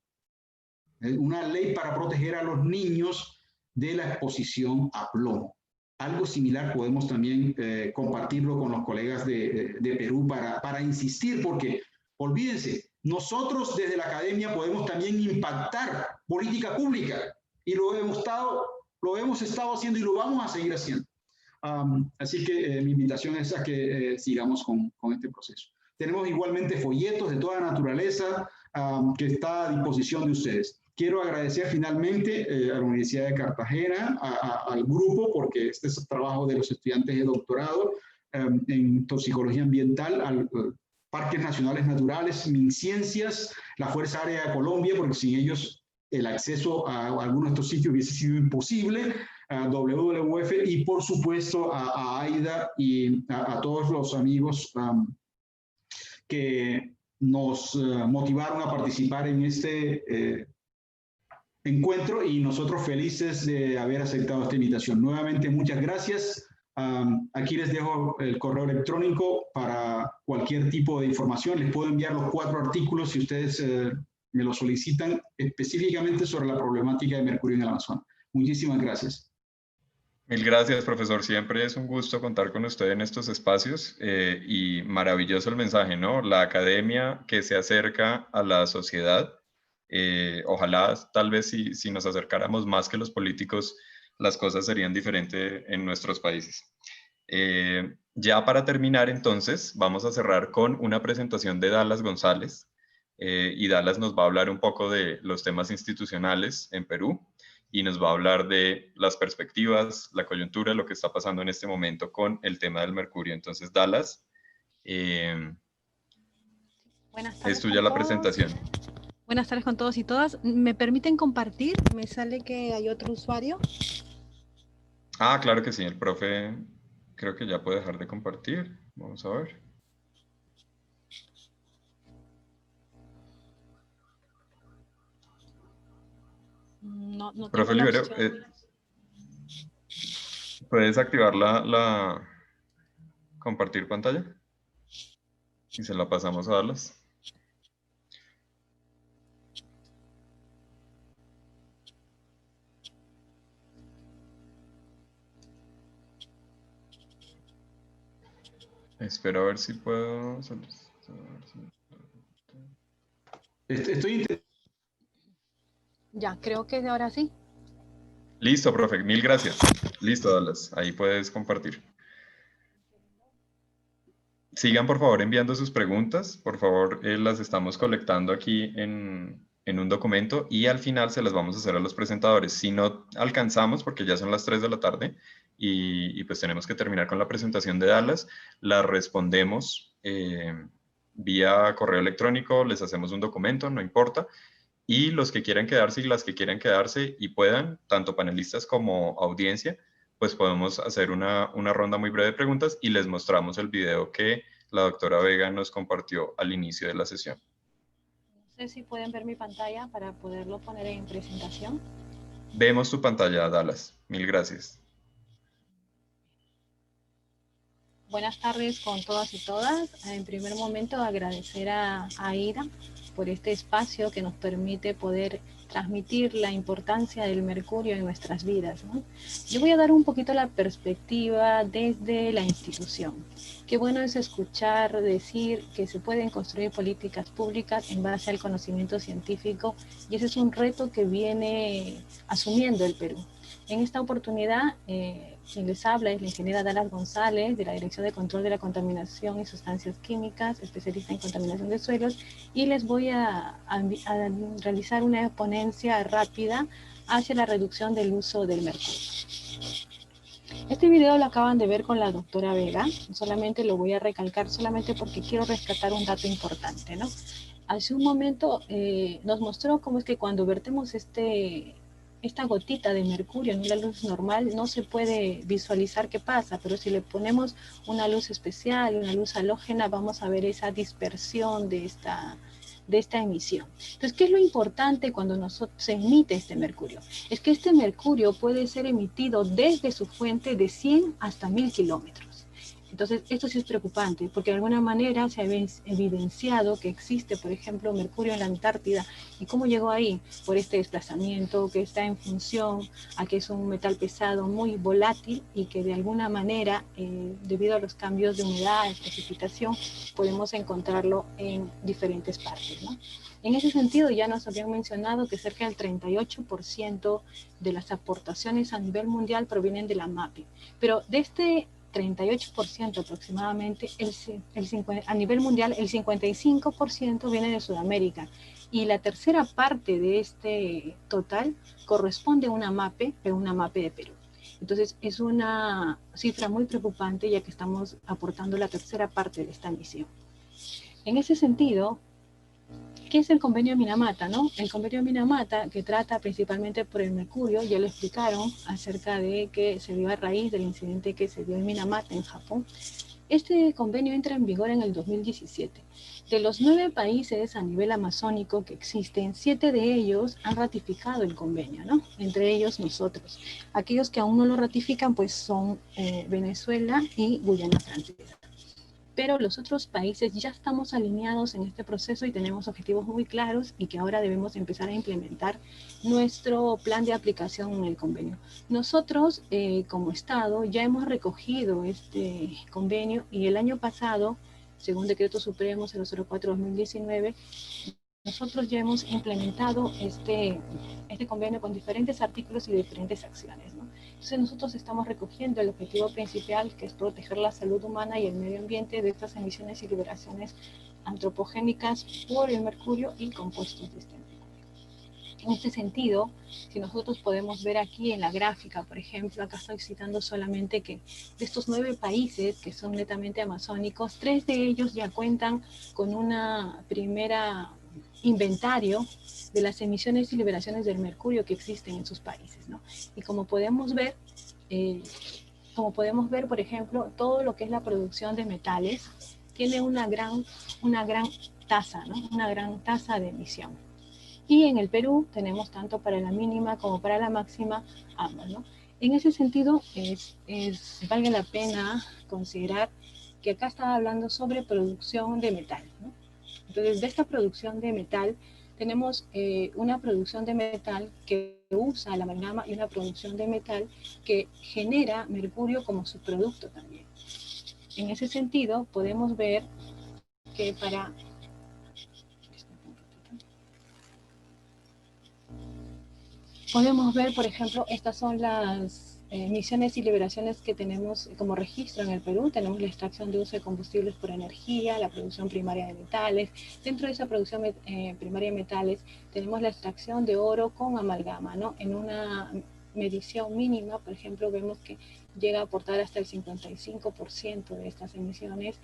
D: Una ley para proteger a los niños de la exposición a plomo. Algo similar podemos también compartirlo con los colegas de Perú para insistir, porque olvídense, nosotros desde la academia podemos también impactar política pública y lo hemos estado haciendo y lo vamos a seguir haciendo. Así que mi invitación es a que sigamos con este proceso. Tenemos igualmente folletos de toda naturaleza que está a disposición de ustedes. Quiero agradecer finalmente a la Universidad de Cartagena, al grupo, porque este es el trabajo de los estudiantes de doctorado en toxicología ambiental, al Parques Nacionales Naturales, MinCiencias, la Fuerza Aérea de Colombia, porque sin ellos el acceso a algunos de estos sitios hubiese sido imposible, a WWF y por supuesto a AIDA y a todos los amigos que nos motivaron a participar en este encuentro y nosotros felices de haber aceptado esta invitación. Nuevamente, muchas gracias. Aquí les dejo el correo electrónico para cualquier tipo de información. Les puedo enviar los 4 artículos si ustedes me lo solicitan, específicamente sobre la problemática de mercurio en el Amazonas. Muchísimas gracias.
A: Mil gracias, profesor. Siempre es un gusto contar con usted en estos espacios y maravilloso el mensaje, ¿no? La academia que se acerca a la sociedad. Ojalá, tal vez, si nos acercáramos más que los políticos, las cosas serían diferentes en nuestros países. Ya para terminar, entonces, vamos a cerrar con una presentación de Dallas González. Y Dallas nos va a hablar un poco de los temas institucionales en Perú y nos va a hablar de las perspectivas, la coyuntura, lo que está pasando en este momento con el tema del mercurio. Entonces, Dallas,
E: Buenas tardes,
A: es tuya la presentación.
E: Buenas tardes con todos y todas. ¿Me permiten compartir? Me sale que hay otro usuario.
A: Ah, claro que sí, el profe creo que ya puede dejar de compartir. Vamos a ver.
E: No
A: profe
E: tengo
A: Libero, ¿puedes activar la compartir pantalla? Y se la pasamos a Dallas. Espero a ver si puedo...
E: Ya, creo que ahora sí.
A: Listo, profe. Mil gracias. Listo, Dallas. Ahí puedes compartir. Sigan, por favor, enviando sus preguntas. Por favor, las estamos colectando aquí en un documento y al final se las vamos a hacer a los presentadores. Si no alcanzamos, porque ya son las 3 de la tarde y pues tenemos que terminar con la presentación de Dallas, las respondemos vía correo electrónico, les hacemos un documento, no importa. Y los que quieran quedarse y las que quieran quedarse y puedan, tanto panelistas como audiencia, pues podemos hacer una ronda muy breve de preguntas y les mostramos el video que la doctora Vega nos compartió al inicio de la sesión.
E: No sé si pueden ver mi pantalla para poderlo poner en presentación.
A: Vemos tu pantalla, Dallas. Mil gracias.
E: Buenas tardes con todas y todas. En primer momento, agradecer a AIDA por este espacio que nos permite poder transmitir la importancia del mercurio en nuestras vidas, ¿no? Yo voy a dar un poquito la perspectiva desde la institución. Qué bueno es escuchar decir que se pueden construir políticas públicas en base al conocimiento científico y ese es un reto que viene asumiendo el Perú. En esta oportunidad, quien les habla es la ingeniera Dallas González, de la Dirección de Control de la Contaminación y Sustancias Químicas, especialista en contaminación de suelos, y les voy a realizar una ponencia rápida hacia la reducción del uso del mercurio. Este video lo acaban de ver con la doctora Vega, solamente lo voy a recalcar solamente porque quiero rescatar un dato importante, ¿no? Hace un momento nos mostró cómo es que cuando vertemos esta gotita de mercurio en una luz normal no se puede visualizar qué pasa, pero si le ponemos una luz especial, una luz halógena, vamos a ver esa dispersión de de esta emisión. Entonces, ¿qué es lo importante cuando se emite este mercurio? Es que este mercurio puede ser emitido desde su fuente de 100 hasta 1000 kilómetros. Entonces, esto sí es preocupante, porque de alguna manera se ha evidenciado que existe, por ejemplo, mercurio en la Antártida. ¿Y cómo llegó ahí? Por este desplazamiento que está en función a que es un metal pesado muy volátil y que de alguna manera, debido a los cambios de humedad, de precipitación, podemos encontrarlo en diferentes partes, ¿no? En ese sentido, ya nos habían mencionado que cerca del 38% de las aportaciones a nivel mundial provienen de la MAPI. Pero de este 38% aproximadamente, a nivel mundial, el 55% viene de Sudamérica. Y la tercera parte de este total corresponde a una MAPE, pero una MAPE de Perú. Entonces, es una cifra muy preocupante, ya que estamos aportando la tercera parte de esta misión. En ese sentido, ¿qué es el convenio Minamata, no? El convenio Minamata, que trata principalmente por el mercurio, ya lo explicaron, acerca de que se dio a raíz del incidente que se dio en Minamata, en Japón. Este convenio entra en vigor en el 2017. De los 9 países a nivel amazónico que existen, 7 de ellos han ratificado el convenio, ¿no? Entre ellos nosotros. Aquellos que aún no lo ratifican, pues son Venezuela y Guyana Francesa. Pero los otros países ya estamos alineados en este proceso y tenemos objetivos muy claros y que ahora debemos empezar a implementar nuestro plan de aplicación en el convenio. Nosotros, como Estado, ya hemos recogido este convenio y el año pasado, según Decreto Supremo 004-2019, nosotros ya hemos implementado este convenio con diferentes artículos y diferentes acciones, ¿no? Entonces nosotros estamos recogiendo el objetivo principal, que es proteger la salud humana y el medio ambiente de estas emisiones y liberaciones antropogénicas por el mercurio y compuestos de este mercurio. En este sentido, si nosotros podemos ver aquí en la gráfica, por ejemplo, acá estoy citando solamente que de estos 9 países que son netamente amazónicos, 3 de ellos ya cuentan con una primera inventario de las emisiones y liberaciones del mercurio que existen en sus países, ¿no? Y como podemos ver, por ejemplo, todo lo que es la producción de metales tiene una gran tasa, ¿no? Una gran tasa de emisión. Y en el Perú tenemos tanto para la mínima como para la máxima ambas, ¿no? En ese sentido, vale la pena considerar que acá estaba hablando sobre producción de metal, ¿no? Entonces, de esta producción de metal, tenemos una producción de metal que usa la amalgama y una producción de metal que genera mercurio como subproducto también. En ese sentido, podemos ver que por ejemplo, estas son las emisiones y liberaciones que tenemos como registro en el Perú. Tenemos la extracción de uso de combustibles por energía, la producción primaria de metales. Dentro de esa producción primaria de metales tenemos la extracción de oro con amalgama, ¿no? En una medición mínima, por ejemplo, vemos que llega a aportar hasta el 55% de estas emisiones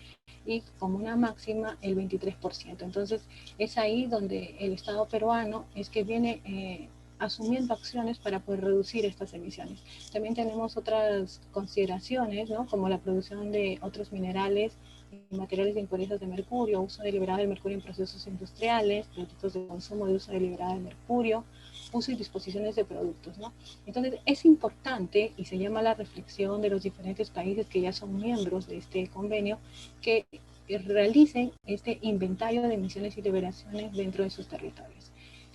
E: y como una máxima el 23%. Entonces es ahí donde el Estado peruano es que viene asumiendo acciones para poder reducir estas emisiones. También tenemos otras consideraciones, ¿no? Como la producción de otros minerales y materiales de impurezas de mercurio, uso deliberado del mercurio en procesos industriales, productos de consumo de uso deliberado del mercurio, uso y disposiciones de productos, ¿no? Entonces es importante y se llama la reflexión de los diferentes países que ya son miembros de este convenio que realicen este inventario de emisiones y liberaciones dentro de sus territorios.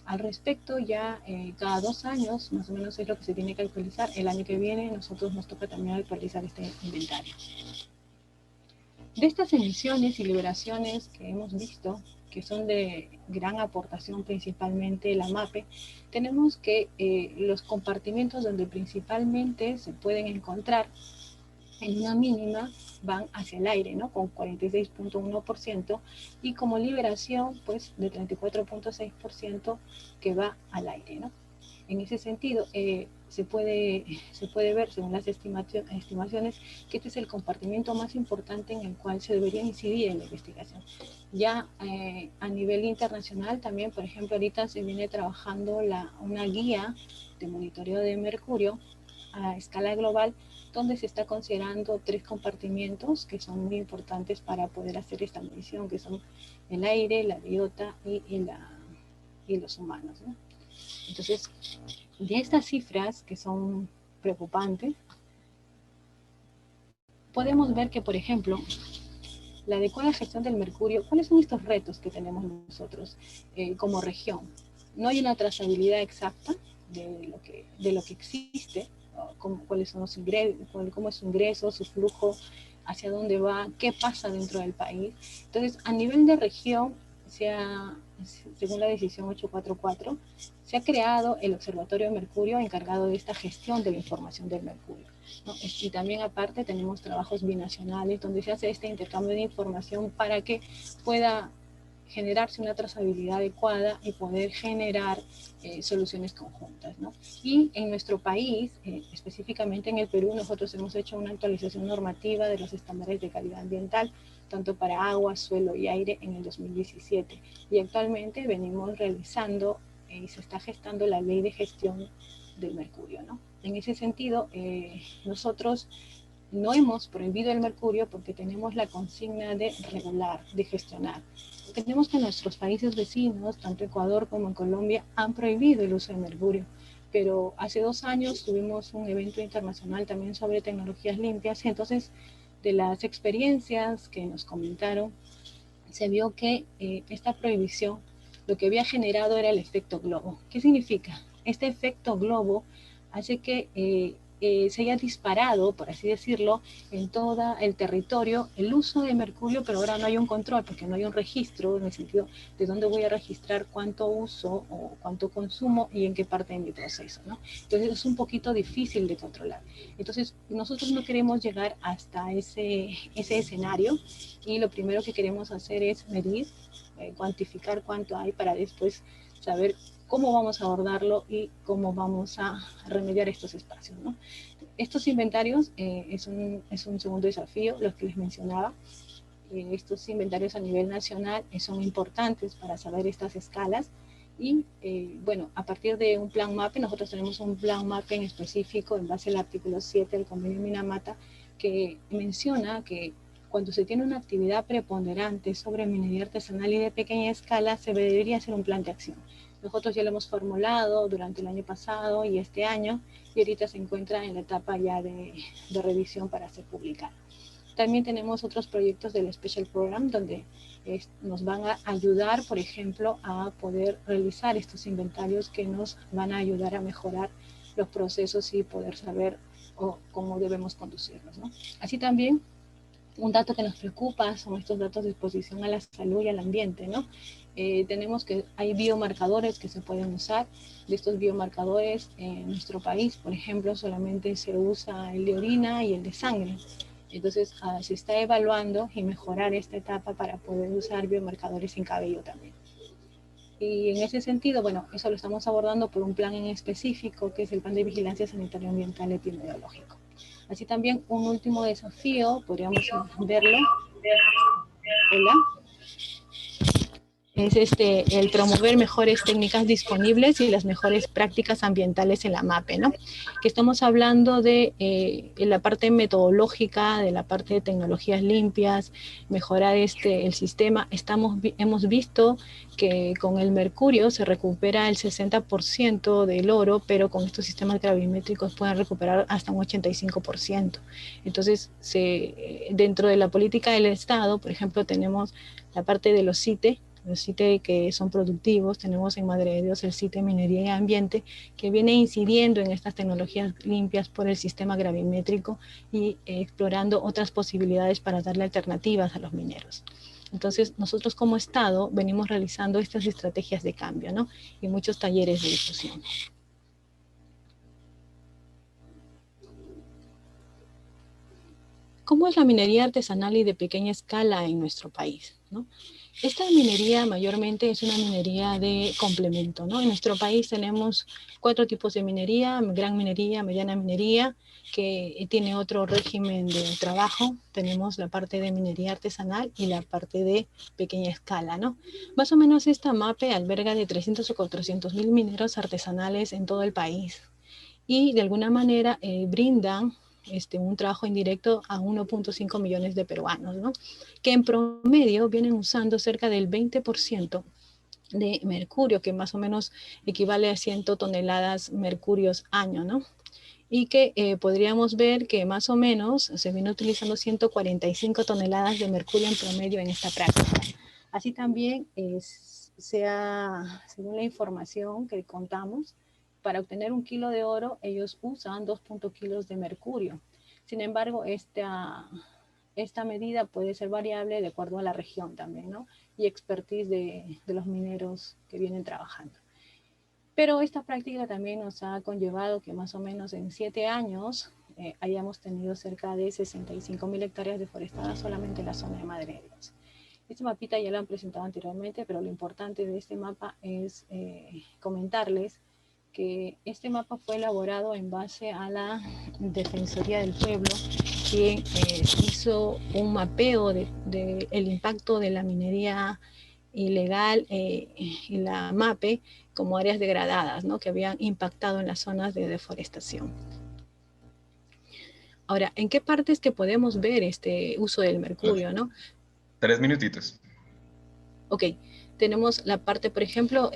E: Al respecto, ya cada 2 años, más o menos es lo que se tiene que actualizar. El año que viene nosotros nos toca también actualizar este inventario. De estas emisiones y liberaciones que hemos visto, que son de gran aportación principalmente la MAPE, tenemos que los compartimentos donde principalmente se pueden encontrar en una mínima van hacia el aire, ¿no? Con 46.1% y como liberación, pues de 34.6% que va al aire, ¿no? En ese sentido, se puede ver, según las estimaciones, que este es el compartimento más importante en el cual se debería incidir en la investigación. Ya a nivel internacional también, por ejemplo, ahorita se viene trabajando una guía de monitoreo de mercurio a escala global, donde se está considerando 3 compartimientos que son muy importantes para poder hacer esta medición, que son el aire, la biota y los humanos, ¿no? Entonces, de estas cifras que son preocupantes, podemos ver que, por ejemplo, la adecuada gestión del mercurio, ¿cuáles son estos retos que tenemos nosotros como región? No hay una trazabilidad exacta de lo que existe, cuáles son los ingresos, cómo es su ingreso, su flujo, hacia dónde va, qué pasa dentro del país. Entonces, a nivel de región, según la decisión 844, se ha creado el Observatorio de Mercurio encargado de esta gestión de la información del mercurio, ¿no? Y también aparte tenemos trabajos binacionales donde se hace este intercambio de información para que pueda generarse una trazabilidad adecuada y poder generar soluciones conjuntas, ¿no? Y en nuestro país, específicamente en el Perú, nosotros hemos hecho una actualización normativa de los estándares de calidad ambiental, tanto para agua, suelo y aire en el 2017. Y actualmente venimos realizando y se está gestando la ley de gestión del mercurio, ¿no? En ese sentido, nosotros no hemos prohibido el mercurio porque tenemos la consigna de regular, de gestionar. Tenemos que nuestros países vecinos, tanto Ecuador como en Colombia, han prohibido el uso del mercurio. Pero hace 2 años tuvimos un evento internacional también sobre tecnologías limpias. Entonces, de las experiencias que nos comentaron, se vio que esta prohibición lo que había generado era el efecto globo. ¿Qué significa? Este efecto globo hace que se haya disparado, por así decirlo, en todo el territorio el uso de mercurio, pero ahora no hay un control porque no hay un registro en el sentido de dónde voy a registrar cuánto uso o cuánto consumo y en qué parte de mi proceso, ¿no? Entonces es un poquito difícil de controlar. Entonces nosotros no queremos llegar hasta ese escenario y lo primero que queremos hacer es medir, cuantificar cuánto hay para después saber cómo vamos a abordarlo y cómo vamos a remediar estos espacios, ¿no? Estos inventarios es un segundo desafío, los que les mencionaba. Estos inventarios a nivel nacional son importantes para saber estas escalas y, bueno, a partir de un plan MAPE, nosotros tenemos un plan MAPE en específico en base al artículo 7 del convenio Minamata que menciona que cuando se tiene una actividad preponderante sobre minería artesanal y de pequeña escala, se debería hacer un plan de acción. Nosotros ya lo hemos formulado durante el año pasado y este año, y ahorita se encuentra en la etapa ya de revisión para ser publicado. También tenemos otros proyectos del Special Program donde nos van a ayudar, por ejemplo, a poder realizar estos inventarios que nos van a ayudar a mejorar los procesos y poder saber cómo debemos conducirlos, ¿no? Así también, un dato que nos preocupa son estos datos de exposición a la salud y al ambiente, ¿no? Tenemos que hay biomarcadores que se pueden usar. De estos biomarcadores en nuestro país, por ejemplo, solamente se usa el de orina y el de sangre. Entonces, se está evaluando y mejorar esta etapa para poder usar biomarcadores en cabello también. Y en ese sentido, bueno, eso lo estamos abordando por un plan en específico, que es el Plan de Vigilancia Sanitaria Ambiental Epidemiológico. Así también, un último desafío, podríamos verlo. Hola. Es el promover mejores técnicas disponibles y las mejores prácticas ambientales en la MAPE, ¿no? Que estamos hablando de la parte metodológica, de la parte de tecnologías limpias, mejorar el sistema. Hemos visto que con el mercurio se recupera el 60% del oro, pero con estos sistemas gravimétricos pueden recuperar hasta un 85%. Entonces, dentro de la política del Estado, por ejemplo, tenemos la parte de los CITE que son productivos. Tenemos en Madre de Dios el CITE Minería y Ambiente, que viene incidiendo en estas tecnologías limpias por el sistema gravimétrico y explorando otras posibilidades para darle alternativas a los mineros. Entonces, nosotros como Estado venimos realizando estas estrategias de cambio, ¿no? Y muchos talleres de difusión. ¿Cómo es la minería artesanal y de pequeña escala en nuestro país, ¿no? Esta minería mayormente es una minería de complemento, ¿no? En nuestro país tenemos 4 tipos de minería: gran minería, mediana minería, que tiene otro régimen de trabajo. Tenemos la parte de minería artesanal y la parte de pequeña escala, ¿no? Más o menos esta MAPE alberga de 300 o 400 mil mineros artesanales en todo el país. y de alguna manera brindan un trabajo indirecto a 1.5 millones de peruanos, ¿no? Que en promedio vienen usando cerca del 20% de mercurio, que más o menos equivale a 100 toneladas mercurios año, ¿no? Y que podríamos ver que más o menos se viene utilizando 145 toneladas de mercurio en promedio en esta práctica. Así también, según la información que contamos, para obtener 1 kilo de oro, ellos usan 2.0 kilos de mercurio. Sin embargo, esta medida puede ser variable de acuerdo a la región también, ¿no? Y expertise de los mineros que vienen trabajando. Pero esta práctica también nos ha conllevado que más o menos en 7 años hayamos tenido cerca de 65.000 hectáreas deforestadas solamente en la zona de Madre de Dios. Este mapita ya lo han presentado anteriormente, pero lo importante de este mapa es comentarles que este mapa fue elaborado en base a la Defensoría del Pueblo, quien hizo un mapeo del impacto de la minería ilegal y la MAPE como áreas degradadas, ¿no? Que habían impactado en las zonas de deforestación. Ahora, ¿en qué partes que podemos ver este uso del mercurio, no?
A: 3 minutitos.
E: Ok, tenemos la parte, por ejemplo,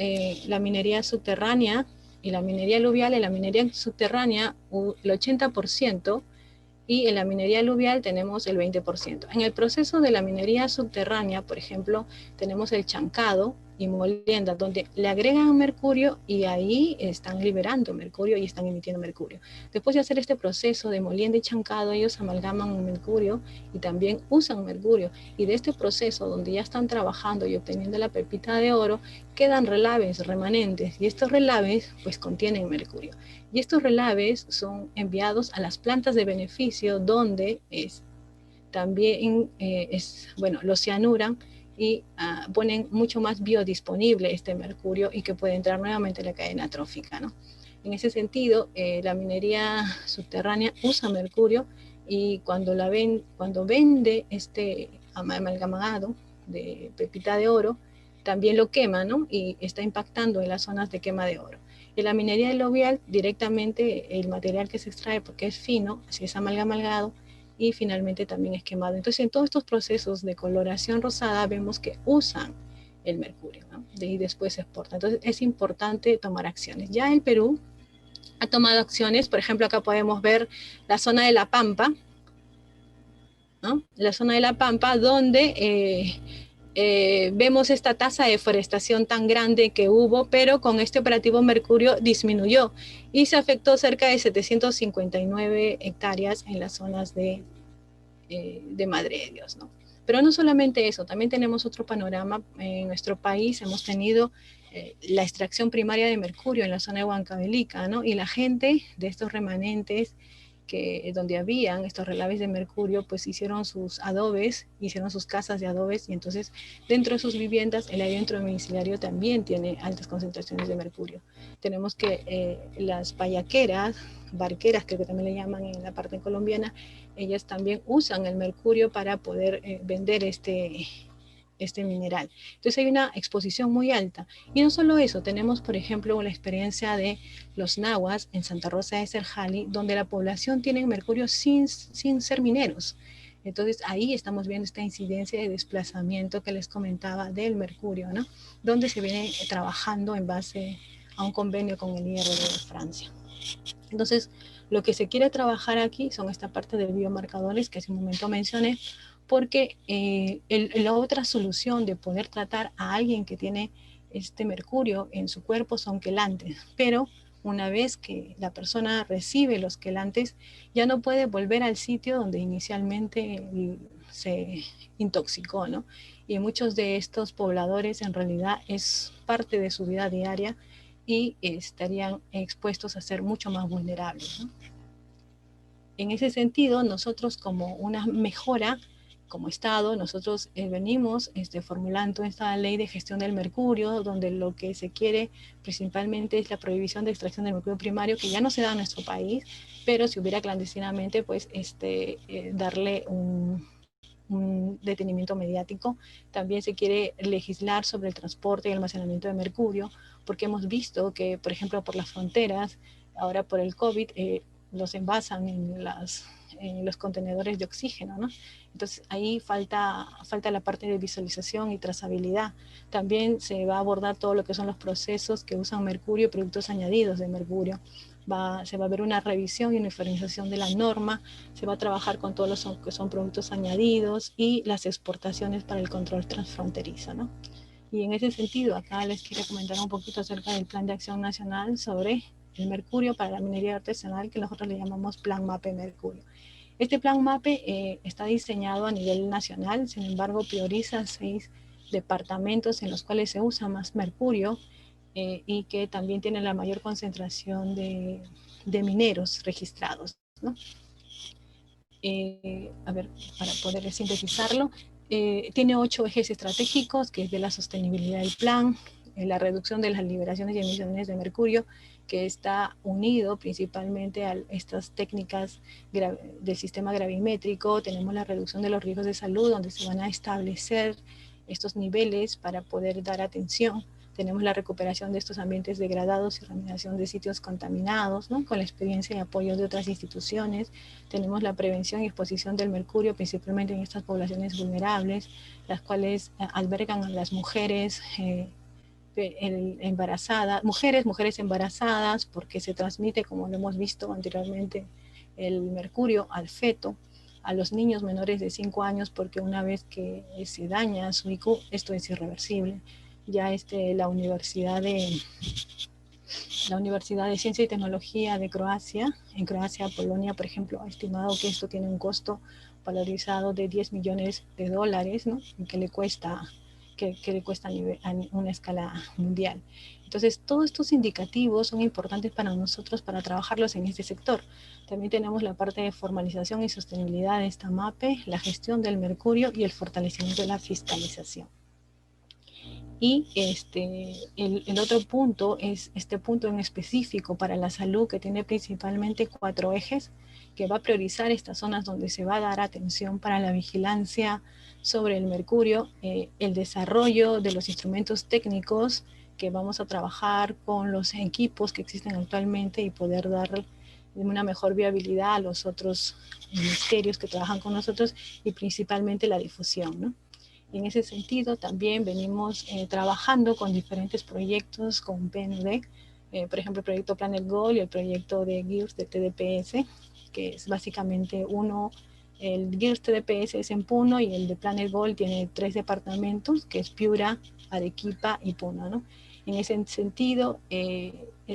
E: la minería subterránea y la minería aluvial. En la minería subterránea, el 80%, y en la minería aluvial tenemos el 20%. En el proceso de la minería subterránea, por ejemplo, tenemos el chancado y molienda, donde le agregan mercurio y ahí están liberando mercurio y están emitiendo mercurio. Después de hacer este proceso de molienda y chancado, ellos amalgaman mercurio y también usan mercurio. Y de este proceso, donde ya están trabajando y obteniendo la pepita de oro, quedan relaves remanentes, y estos relaves pues contienen mercurio. Y estos relaves son enviados a las plantas de beneficio, donde también los cianuran y ponen mucho más biodisponible este mercurio y que puede entrar nuevamente en la cadena trófica, ¿no? En ese sentido, la minería subterránea usa mercurio, y cuando vende este amalgamado de pepita de oro, también lo quema, ¿no? Y está impactando en las zonas de quema de oro. En la minería aluvial, directamente el material que se extrae, porque es fino, así es amalgamado, y finalmente también es quemado. Entonces, en todos estos procesos de coloración rosada vemos que usan el mercurio, ¿no? Y después se exporta. Entonces, es importante tomar acciones. Ya el Perú ha tomado acciones. Por ejemplo, acá podemos ver la zona de La Pampa, ¿no? La zona de La Pampa, donde vemos esta tasa de deforestación tan grande que hubo, pero con este operativo mercurio disminuyó y se afectó cerca de 759 hectáreas en las zonas de Madre de Dios, ¿no? Pero no solamente eso, también tenemos otro panorama. En nuestro país hemos tenido la extracción primaria de mercurio en la zona de Huancavelica, ¿no? Y la gente de estos remanentes, donde habían estos relaves de mercurio, pues hicieron sus adobes, hicieron sus casas de adobes, y entonces dentro de sus viviendas el aire intradomiciliario también tiene altas concentraciones de mercurio. Tenemos que las payaqueras, barqueras, creo que también le llaman en la parte colombiana, ellas también usan el mercurio para poder vender este mineral. Entonces hay una exposición muy alta. Y no solo eso, tenemos por ejemplo la experiencia de los nahuas en Santa Rosa de Serjali, donde la población tiene mercurio sin ser mineros. Entonces ahí estamos viendo esta incidencia de desplazamiento que les comentaba del mercurio, ¿no? Donde se viene trabajando en base a un convenio con el IRD de Francia. Entonces, lo que se quiere trabajar aquí son esta parte de biomarcadores que hace un momento mencioné, porque la otra solución de poder tratar a alguien que tiene este mercurio en su cuerpo son quelantes, pero una vez que la persona recibe los quelantes, ya no puede volver al sitio donde inicialmente se intoxicó, ¿no? Y muchos de estos pobladores en realidad es parte de su vida diaria y estarían expuestos a ser mucho más vulnerables, ¿no? En ese sentido, nosotros como una mejora, como Estado, nosotros venimos formulando esta ley de gestión del mercurio, donde lo que se quiere principalmente es la prohibición de extracción del mercurio primario, que ya no se da en nuestro país, pero si hubiera clandestinamente, pues darle un detenimiento mediático. También se quiere legislar sobre el transporte y almacenamiento de mercurio, porque hemos visto que, por ejemplo, por las fronteras ahora por el COVID, los envasan en los contenedores de oxígeno, ¿no? Entonces ahí falta la parte de visualización y trazabilidad. También se va a abordar todo lo que son los procesos que usan mercurio y productos añadidos de mercurio. Se va a ver una revisión y uniformización de la norma, se va a trabajar con todos los que son productos añadidos y las exportaciones para el control transfronterizo, ¿no? Y en ese sentido, acá les quiero comentar un poquito acerca del Plan de Acción Nacional sobre el mercurio para la minería artesanal, que nosotros le llamamos Plan MAPE Mercurio. Este Plan MAPE está diseñado a nivel nacional, sin embargo prioriza 6 departamentos en los cuales se usa más mercurio y que también tienen la mayor concentración de mineros registrados, ¿no? A ver, para poder sintetizarlo, tiene 8 ejes estratégicos, que es de la sostenibilidad del plan, la reducción de las liberaciones y emisiones de mercurio, que está unido principalmente a estas técnicas del sistema gravimétrico. Tenemos la reducción de los riesgos de salud, donde se van a establecer estos niveles para poder dar atención. Tenemos la recuperación de estos ambientes degradados y remediación de sitios contaminados, ¿no? Con la experiencia y apoyo de otras instituciones. Tenemos la prevención y exposición del mercurio, principalmente en estas poblaciones vulnerables, las cuales albergan a las mujeres embarazadas, mujeres embarazadas, porque se transmite, como lo hemos visto anteriormente, el mercurio al feto, a los niños menores de 5 años, porque una vez que se daña su IQ, esto es irreversible. Ya la Universidad de Ciencia y Tecnología de Croacia, en Croacia, Polonia, por ejemplo, ha estimado que esto tiene un costo valorizado de $10 millones, ¿no? Que le cuesta a una escala mundial. Entonces, todos estos indicativos son importantes para nosotros para trabajarlos en este sector. También tenemos la parte de formalización y sostenibilidad de esta MAPE, la gestión del mercurio y el fortalecimiento de la fiscalización. Y el otro punto es este punto en específico para la salud, que tiene principalmente 4 ejes, que va a priorizar estas zonas donde se va a dar atención para la vigilancia sobre el mercurio, el desarrollo de los instrumentos técnicos, que vamos a trabajar con los equipos que existen actualmente y poder dar una mejor viabilidad a los otros ministerios que trabajan con nosotros, y principalmente la difusión, ¿no? En ese sentido, también venimos trabajando con diferentes proyectos con PNUD, por ejemplo, el proyecto Planet Goal y el proyecto de GIRS de TDPS, que es básicamente el GIRS TDPS es en Puno, y el de Planet Goal tiene 3 departamentos, que es Piura, Arequipa y Puno, ¿no? En ese sentido,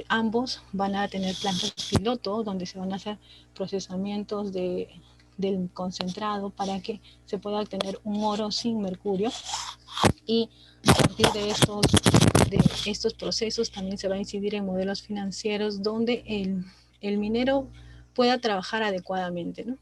E: ambos van a tener plantas piloto, donde se van a hacer procesamientos del concentrado para que se pueda obtener un oro sin mercurio, y a partir de estos procesos también se va a incidir en modelos financieros donde el minero pueda trabajar adecuadamente, ¿no?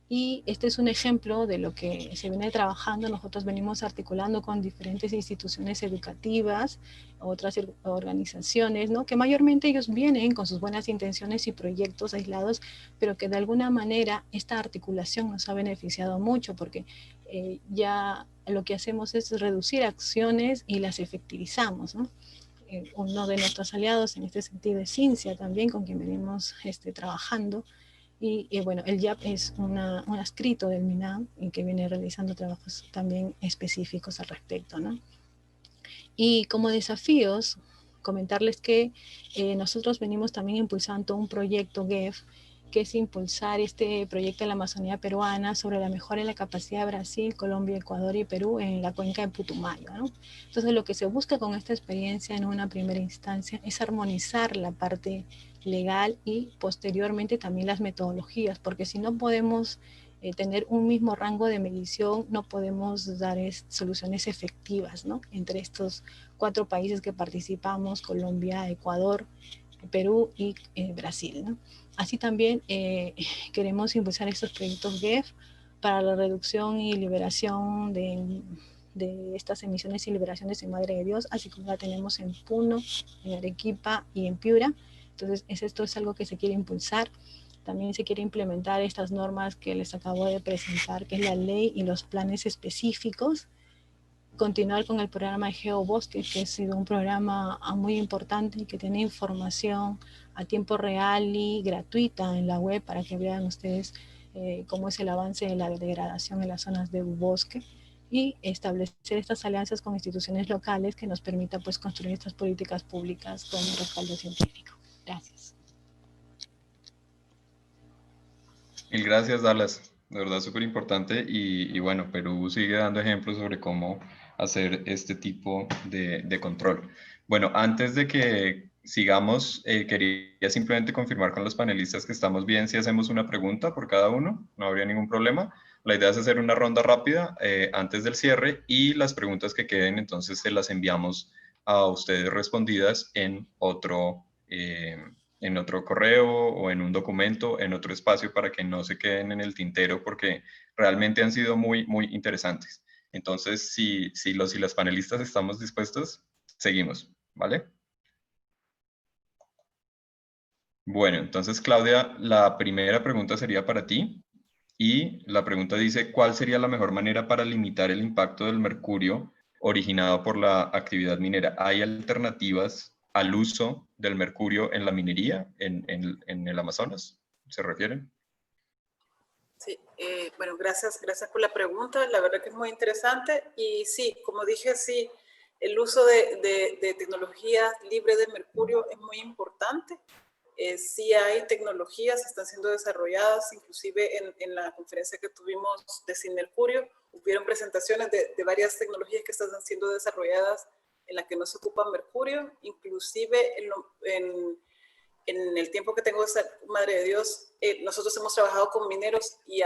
E: Y este es un ejemplo de lo que se viene trabajando. Nosotros venimos articulando con diferentes instituciones educativas, otras organizaciones, ¿no? Que mayormente ellos vienen con sus buenas intenciones y proyectos aislados, pero que de alguna manera esta articulación nos ha beneficiado mucho, porque ya lo que hacemos es reducir acciones y las efectivizamos, ¿no? Uno de nuestros aliados en este sentido es Cincia también, con quien venimos trabajando. Y bueno, el YAP es un adscrito del MINAM, y que viene realizando trabajos también específicos al respecto, ¿no? Y como desafíos, comentarles que nosotros venimos también impulsando un proyecto GEF, que es impulsar este proyecto de la Amazonía peruana sobre la mejora de la capacidad de Brasil, Colombia, Ecuador y Perú en la cuenca de Putumayo, ¿no? Entonces, lo que se busca con esta experiencia en una primera instancia es armonizar la parte legal y posteriormente también las metodologías, porque si no podemos tener un mismo rango de medición, no podemos dar soluciones efectivas, ¿no? Entre estos 4 países que participamos, Colombia, Ecuador, Perú y Brasil, ¿no? Así también queremos impulsar estos proyectos GEF para la reducción y liberación de estas emisiones y liberaciones en Madre de Dios, así como la tenemos en Puno, en Arequipa y en Piura. Entonces, esto es algo que se quiere impulsar. También se quiere implementar estas normas que les acabo de presentar, que es la ley y los planes específicos. continuar con el programa de GeoBosques, que ha sido un programa muy importante y que tiene información a tiempo real y gratuita en la web para que vean ustedes cómo es el avance de la degradación en las zonas de bosque, y establecer estas alianzas con instituciones locales que nos permitan pues construir estas políticas públicas con respaldo científico. Gracias.
A: Mil gracias, Dallas. De verdad, súper importante. Y bueno, Perú sigue dando ejemplos sobre cómo hacer este tipo de control. Bueno, antes de que sigamos, quería simplemente confirmar con los panelistas que estamos bien si hacemos una pregunta por cada uno. No habría ningún problema. La idea es hacer una ronda rápida antes del cierre, y las preguntas que queden entonces se las enviamos a ustedes respondidas en otro correo o en un documento, en otro espacio, para que no se queden en el tintero, porque realmente han sido muy, muy interesantes. Entonces, si los y las panelistas estamos dispuestos, seguimos, ¿vale? Bueno, entonces, Claudia, la primera pregunta sería para ti. Y la pregunta dice, ¿cuál sería la mejor manera para limitar el impacto del mercurio originado por la actividad minera? ¿Hay alternativas al uso del mercurio en la minería en el Amazonas? ¿Se refieren?
B: Sí, bueno, gracias por la pregunta. La verdad que es muy interesante. Y sí, como dije, sí, el uso de tecnología libre de mercurio es muy importante. Sí hay tecnologías, están siendo desarrolladas, inclusive en la conferencia que tuvimos de Sin Mercurio, hubieron presentaciones de varias tecnologías que están siendo desarrolladas en las que no se ocupa mercurio, inclusive en el tiempo que tengo de ser Madre de Dios, nosotros hemos trabajado con mineros y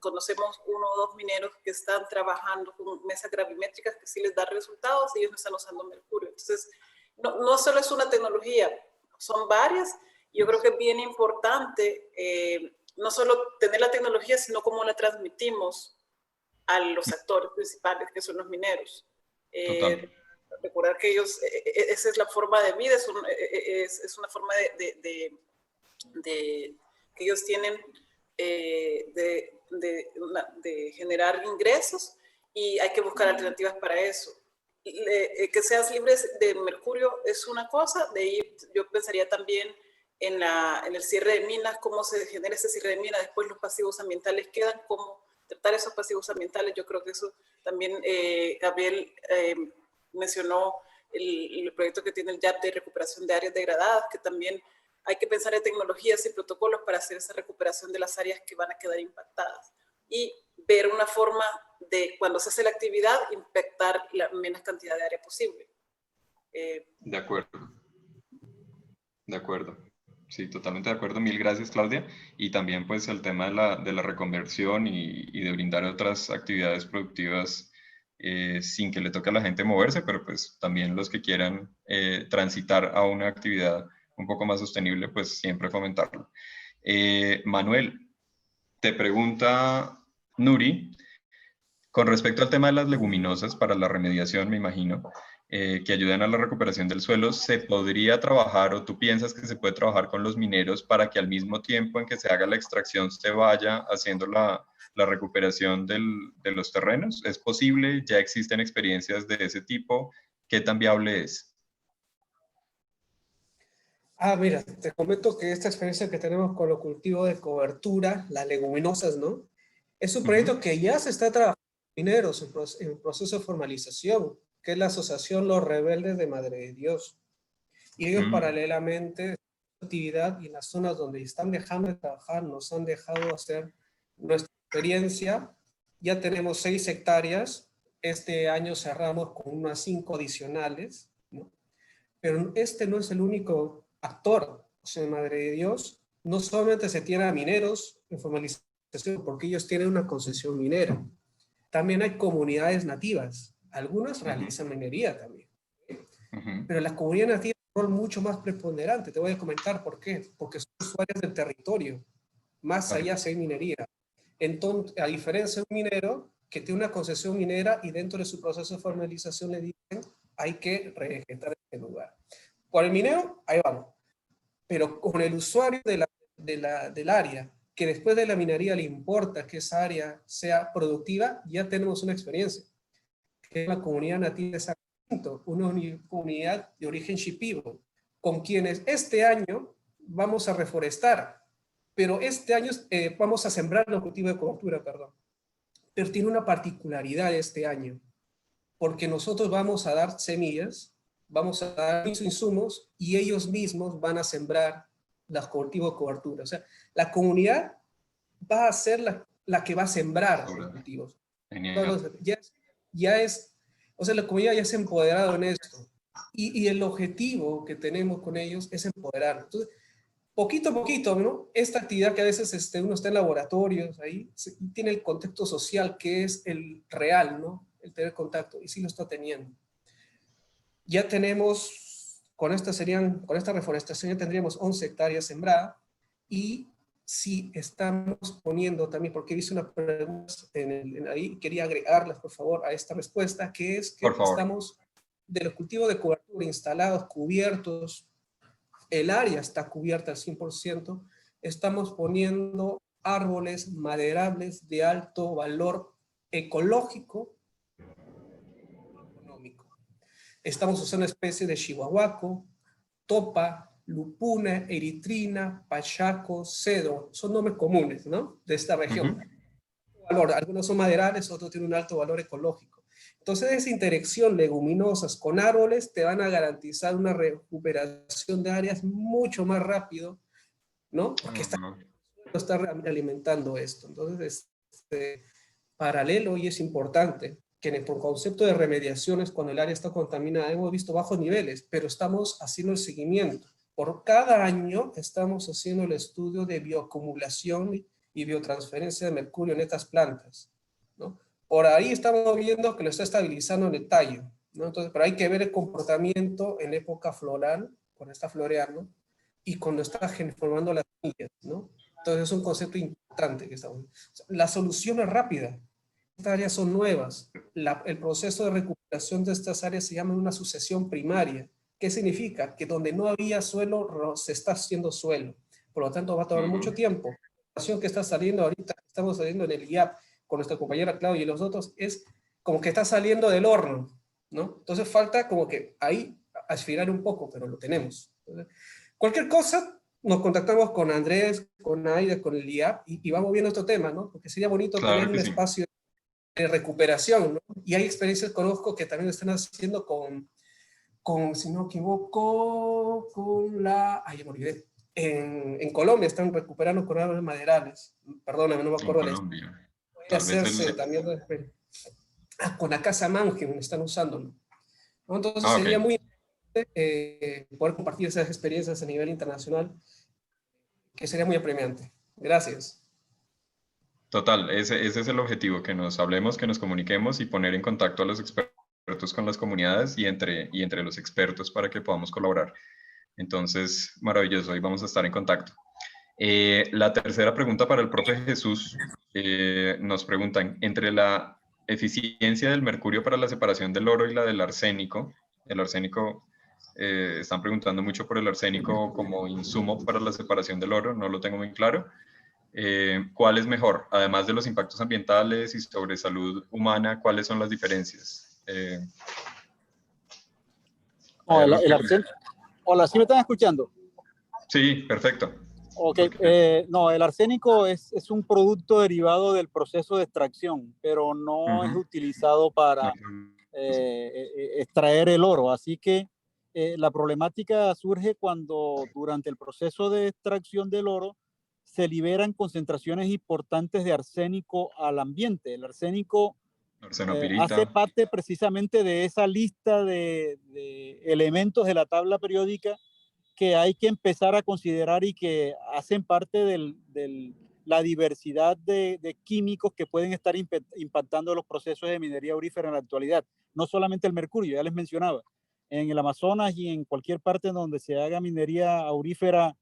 B: conocemos 1 o 2 mineros que están trabajando con mesas gravimétricas que sí les da resultados y ellos no están usando mercurio. Entonces, no solo es una tecnología, son varias. Yo creo que es bien importante no solo tener la tecnología, sino cómo la transmitimos a los actores principales, que son los mineros. Recordar que ellos, esa es la forma de vida, es una forma que ellos tienen de generar ingresos, y hay que buscar alternativas para eso. Que seas libres de mercurio es una cosa, de ahí yo pensaría también en el cierre de minas, cómo se genera ese cierre de minas, después los pasivos ambientales quedan, cómo tratar esos pasivos ambientales. Yo creo que eso también Gabriel mencionó el proyecto que tiene el YAP de recuperación de áreas degradadas, que también hay que pensar en tecnologías y protocolos para hacer esa recuperación de las áreas que van a quedar impactadas, y ver una forma de, cuando se hace la actividad, impactar la menos cantidad de área posible.
A: De acuerdo. De acuerdo. Sí, totalmente de acuerdo. Mil gracias, Claudia. Y también pues el tema de la reconversión y de brindar otras actividades productivas sin que le toque a la gente moverse, pero pues también los que quieran transitar a una actividad un poco más sostenible, pues siempre fomentarlo. Manuel, te pregunta Nuri, con respecto al tema de las leguminosas para la remediación, me imagino, que ayudan a la recuperación del suelo, ¿se podría trabajar, o tú piensas que se puede trabajar con los mineros para que al mismo tiempo en que se haga la extracción se vaya haciendo la recuperación de los terrenos? ¿Es posible? ¿Ya existen experiencias de ese tipo? ¿Qué tan viable es?
C: Mira, te comento que esta experiencia que tenemos con los cultivos de cobertura, las leguminosas, ¿no? Es un proyecto que ya se está trabajando con mineros en proceso de formalización, que es la Asociación Los Rebeldes de Madre de Dios. Y ellos paralelamente, actividad, y en las zonas donde están dejando de trabajar, nos han dejado hacer nuestra experiencia. Ya tenemos 6 hectáreas. Este año cerramos con unas 5 adicionales, ¿no? Pero este no es el único actor. O sea, Madre de Dios, no solamente se tiene a mineros en formalización, porque ellos tienen una concesión minera. También hay comunidades nativas. Algunas realizan minería también. Pero las comunidades nativas tienen un rol mucho más preponderante. Te voy a comentar por qué. Porque son usuarios del territorio. Más allá si hay minería. Entonces, a diferencia de un minero que tiene una concesión minera y dentro de su proceso de formalización le dicen hay que revegetar este lugar. Por el minero, ahí vamos. Pero con el usuario del área, que después de la minería le importa que esa área sea productiva, ya tenemos una experiencia. que es la comunidad nativa de San Jacinto, una comunidad de origen shipibo, con quienes este año vamos a reforestar, pero este año vamos a sembrar el cultivo de cobertura, perdón. Pero tiene una particularidad este año, porque nosotros vamos a dar semillas, vamos a dar insumos y ellos mismos van a sembrar los cultivos de cobertura. O sea, la comunidad va a ser la que va a sembrar los cultivos. Entonces, o sea, la comunidad ya se ha empoderado en esto. Y el objetivo que tenemos con ellos es empoderar. Entonces, poquito a poquito, ¿no? Esta actividad que a veces uno está en laboratorios, ahí tiene el contexto social que es el real, ¿no? El tener contacto, y sí lo está teniendo. Ya tenemos, con esta reforestación ya tendríamos 11 hectáreas sembradas, y si estamos poniendo también, porque he visto una pregunta ahí, quería agregarlas, por favor, a esta respuesta, que es que estamos de los cultivos de cobertura instalados, cubiertos, el área está cubierta al 100%, estamos poniendo árboles maderables de alto valor ecológico y económico. Estamos usando especies de chihuahuaco, topa, lupuna, eritrina, pachaco, cedro. Son nombres comunes, ¿no? De esta región. Algunos son maderables, otros tienen un alto valor ecológico. Entonces, esa interacción leguminosas con árboles te van a garantizar una recuperación de áreas mucho más rápido, ¿no? Porque está alimentando esto. Entonces, paralelo, y es importante, que en el concepto de remediaciones, cuando el área está contaminada, hemos visto bajos niveles, pero estamos haciendo el seguimiento. Por cada año estamos haciendo el estudio de bioacumulación y biotransferencia de mercurio en estas plantas, ¿no? Por ahí estamos viendo que lo está estabilizando en el tallo, ¿no? Entonces, pero hay que ver el comportamiento en época floral, cuando está floreando, y cuando está formando las semillas, ¿no? Entonces es un concepto importante que estamos. La solución es rápida. Estas áreas son nuevas. El proceso de recuperación de estas áreas se llama una sucesión primaria. ¿Qué significa? Que donde no había suelo, se está haciendo suelo. Por lo tanto, va a tomar mucho tiempo. La información que está saliendo ahorita, estamos saliendo en el IAP con nuestra compañera Claudia y los otros, es como que está saliendo del horno, ¿no? Entonces falta como que ahí aspirar un poco, pero lo tenemos. Entonces, cualquier cosa, nos contactamos con Andrés, con Aida, con el IAP, y vamos viendo estos temas, ¿no? Porque sería bonito tener un espacio de recuperación, ¿no? Y hay experiencias, conozco, que también están haciendo con si no me equivoco, con ya me olvidé. En Colombia están recuperando con árboles maderables. Perdóname, no me acuerdo. En Colombia. Puede hacerse también con la casa Mangel están usándolo, ¿no? Entonces sería muy importante poder compartir esas experiencias a nivel internacional, que sería muy apremiante. Gracias.
A: Total, ese es el objetivo, que nos hablemos, que nos comuniquemos y poner en contacto a los expertos con las comunidades y entre los expertos para que podamos colaborar. Entonces, maravilloso, ahí vamos a estar en contacto. La tercera pregunta para el profe Jesús, nos preguntan, entre la eficiencia del mercurio para la separación del oro y la del arsénico, están preguntando mucho por el arsénico como insumo para la separación del oro, no lo tengo muy claro. ¿Cuál es mejor? Además de los impactos ambientales y sobre salud humana, ¿cuáles son las diferencias?
F: Hola, ¿sí me están escuchando?
A: Sí, perfecto.
F: Ok, no, el arsénico es un producto derivado del proceso de extracción, pero no es utilizado para extraer el oro. Así que la problemática surge cuando durante el proceso de extracción del oro se liberan concentraciones importantes de arsénico al ambiente. El arsénico hace parte precisamente de esa lista de elementos de la tabla periódica que hay que empezar a considerar y que hacen parte de la diversidad de químicos que pueden estar impactando los procesos de minería aurífera en la actualidad. No solamente el mercurio, ya les mencionaba. En el Amazonas y en cualquier parte donde se haga minería aurífera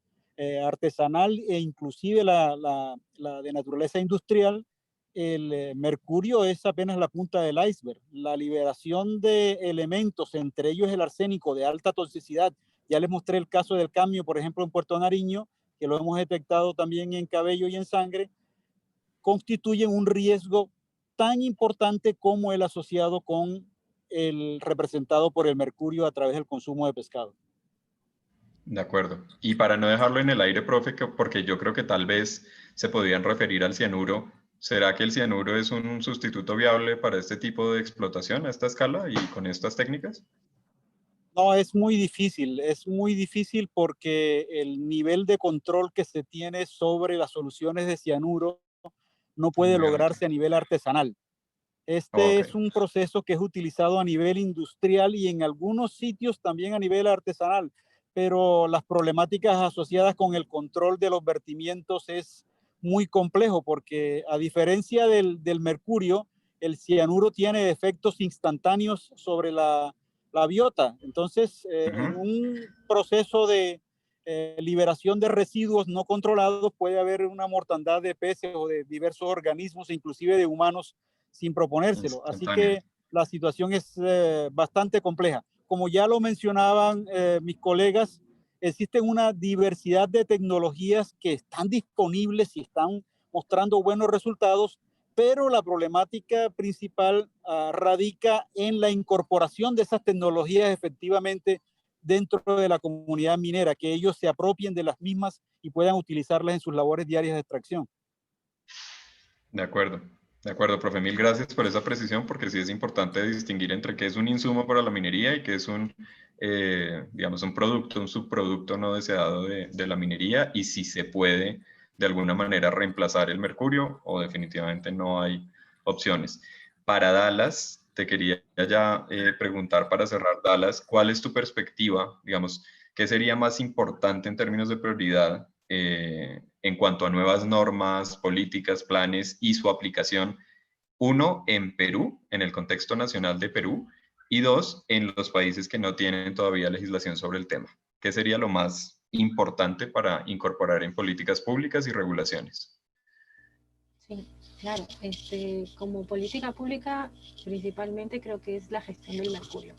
F: artesanal e inclusive la de naturaleza industrial, el mercurio es apenas la punta del iceberg. La liberación de elementos, entre ellos el arsénico de alta toxicidad, ya les mostré el caso del cadmio, por ejemplo, en Puerto Nariño, que lo hemos detectado también en cabello y en sangre, constituyen un riesgo tan importante como el asociado con el representado por el mercurio a través del consumo de pescado.
A: De acuerdo. Y para no dejarlo en el aire, profe, porque yo creo que tal vez se podrían referir al cianuro, ¿será que el cianuro es un sustituto viable para este tipo de explotación a esta escala y con estas técnicas?
F: No, es muy difícil porque el nivel de control que se tiene sobre las soluciones de cianuro no puede
A: Muy alto.
F: lograrse a nivel artesanal. Este
A: Ok.
F: es un proceso que es utilizado a nivel industrial y en algunos sitios también a nivel artesanal, pero las problemáticas asociadas con el control de los vertimientos es muy complejo porque a diferencia del mercurio, el cianuro tiene efectos instantáneos sobre la biota. Entonces, en un proceso de liberación de residuos no controlados puede haber una mortandad de peces o de diversos organismos, inclusive de humanos, sin proponérselo. Así
A: Instantáneo.
F: que la situación es bastante compleja. Como ya lo mencionaban mis colegas, existen una diversidad de tecnologías que están disponibles y están mostrando buenos resultados, pero la problemática principal radica en la incorporación de esas tecnologías efectivamente dentro de la comunidad minera, que ellos se apropien de las mismas y puedan utilizarlas en sus labores diarias de extracción.
A: De acuerdo, profe. Mil gracias por esa precisión, porque sí es importante distinguir entre qué es un insumo para la minería y qué es un, digamos, un producto, un subproducto no deseado de la minería, y si se puede de alguna manera reemplazar el mercurio o definitivamente no hay opciones. Para Dallas, te quería ya preguntar para cerrar, Dallas, ¿cuál es tu perspectiva? Digamos, ¿qué sería más importante en términos de prioridad en cuanto a nuevas normas, políticas, planes y su aplicación? Uno, en Perú, en el contexto nacional de Perú, y dos, en los países que no tienen todavía legislación sobre el tema. ¿Qué sería lo más importante para incorporar en políticas públicas y regulaciones?
E: Sí, claro. Como política pública, principalmente creo que es la gestión del mercurio.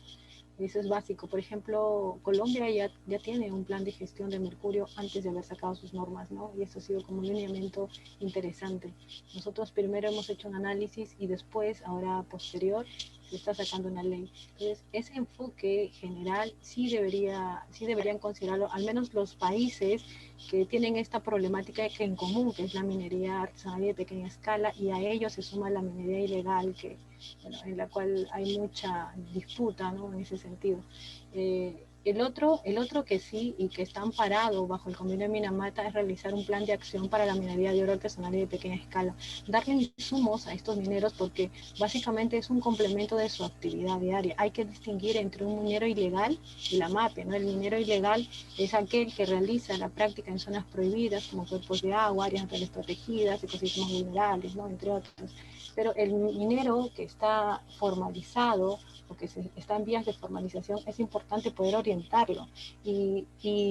E: Eso es básico. Por ejemplo, Colombia ya tiene un plan de gestión de mercurio antes de haber sacado sus normas, ¿no? Y eso ha sido como un lineamiento interesante. Nosotros primero hemos hecho un análisis y después, ahora posterior, se está sacando una ley. Entonces, ese enfoque general sí deberían considerarlo, al menos los países que tienen esta problemática que en común, que es la minería artesanal y de pequeña escala, y a ello se suma la minería ilegal, que, bueno, en la cual hay mucha disputa, ¿no? En ese sentido. El otro que sí y que está amparado bajo el convenio de Minamata es realizar un plan de acción para la minería de oro artesanal y de pequeña escala. Darle insumos a estos mineros porque básicamente es un complemento de su actividad diaria. Hay que distinguir entre un minero ilegal y la MAPE, ¿no? El minero ilegal es aquel que realiza la práctica en zonas prohibidas como cuerpos de agua, áreas naturales protegidas, ecosistemas vulnerables, ¿no? Entre otros. Pero el minero que está formalizado o que está en vías de formalización, es importante poder orientarlo y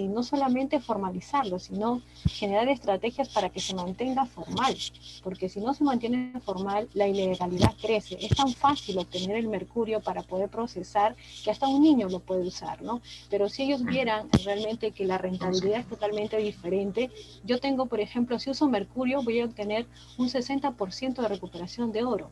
E: no solamente formalizarlo, sino generar estrategias para que se mantenga formal, porque si no se mantiene formal, la ilegalidad crece. Es tan fácil obtener el mercurio para poder procesar que hasta un niño lo puede usar, ¿no? Pero si ellos vieran realmente que la rentabilidad es totalmente diferente, yo tengo, por ejemplo, si uso mercurio, voy a obtener un 60% de recuperación de oro.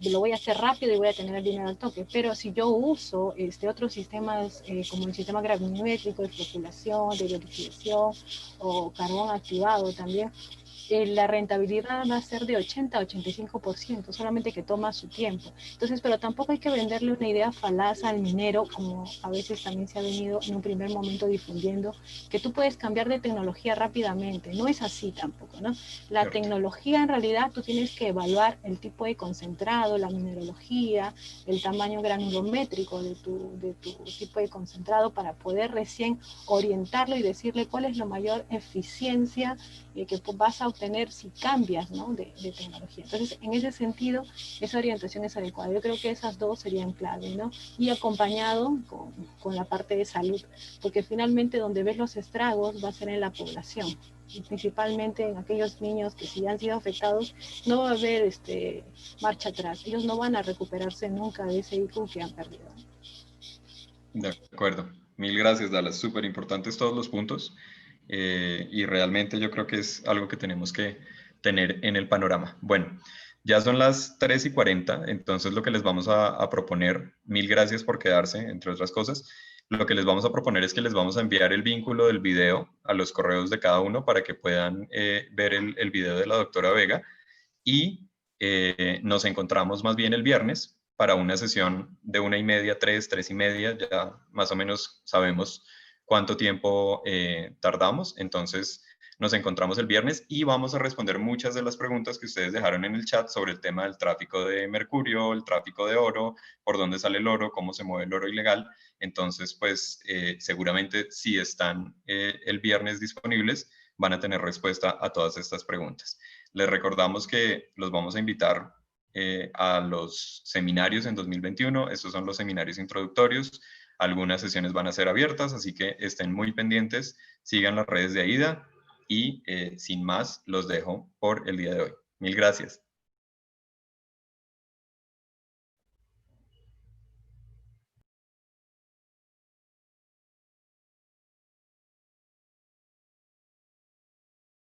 E: Lo voy a hacer rápido y voy a tener el dinero al toque. Pero si yo uso otros sistemas como el sistema gravimétrico de floculación, de verificación o carbón activado también, la rentabilidad va a ser de 80 a 85%, solamente que toma su tiempo. Entonces, pero tampoco hay que venderle una idea falaz al minero, como a veces también se ha venido en un primer momento difundiendo, que tú puedes cambiar de tecnología rápidamente. No es así tampoco, ¿no? La tecnología, en realidad, tú tienes que evaluar el tipo de concentrado, la mineralogía, el tamaño granulométrico de tu tipo de concentrado para poder recién orientarlo y decirle cuál es la mayor eficiencia que vas a obtener si cambias, ¿no? de tecnología. Entonces, en ese sentido, esa orientación es adecuada. Yo creo que esas dos serían clave, ¿no? Y acompañado con la parte de salud, porque finalmente donde ves los estragos va a ser en la población, y principalmente en aquellos niños que si han sido afectados, no va a haber marcha atrás. Ellos no van a recuperarse nunca de ese IQ que han perdido.
A: De acuerdo. Mil gracias, Dallas. Súper importantes todos los puntos. Y realmente yo creo que es algo que tenemos que tener en el panorama. Bueno, Ya son las 3:40, entonces lo que les vamos a proponer, mil gracias por quedarse, entre otras cosas, lo que les vamos a proponer es que les vamos a enviar el vínculo del video a los correos de cada uno para que puedan ver el video de la doctora Vega, y nos encontramos más bien el viernes para una sesión de 1:30, 3:30, ya más o menos sabemos cuánto tiempo tardamos, entonces nos encontramos el viernes y vamos a responder muchas de las preguntas que ustedes dejaron en el chat sobre el tema del tráfico de mercurio, el tráfico de oro, por dónde sale el oro, cómo se mueve el oro ilegal. Entonces, pues seguramente si están el viernes disponibles, van a tener respuesta a todas estas preguntas. Les recordamos que los vamos a invitar a los seminarios en 2021. Estos son los seminarios introductorios. Algunas sesiones van a ser abiertas, así que estén muy pendientes, sigan las redes de AIDA y sin más los dejo por el día de hoy. Mil gracias.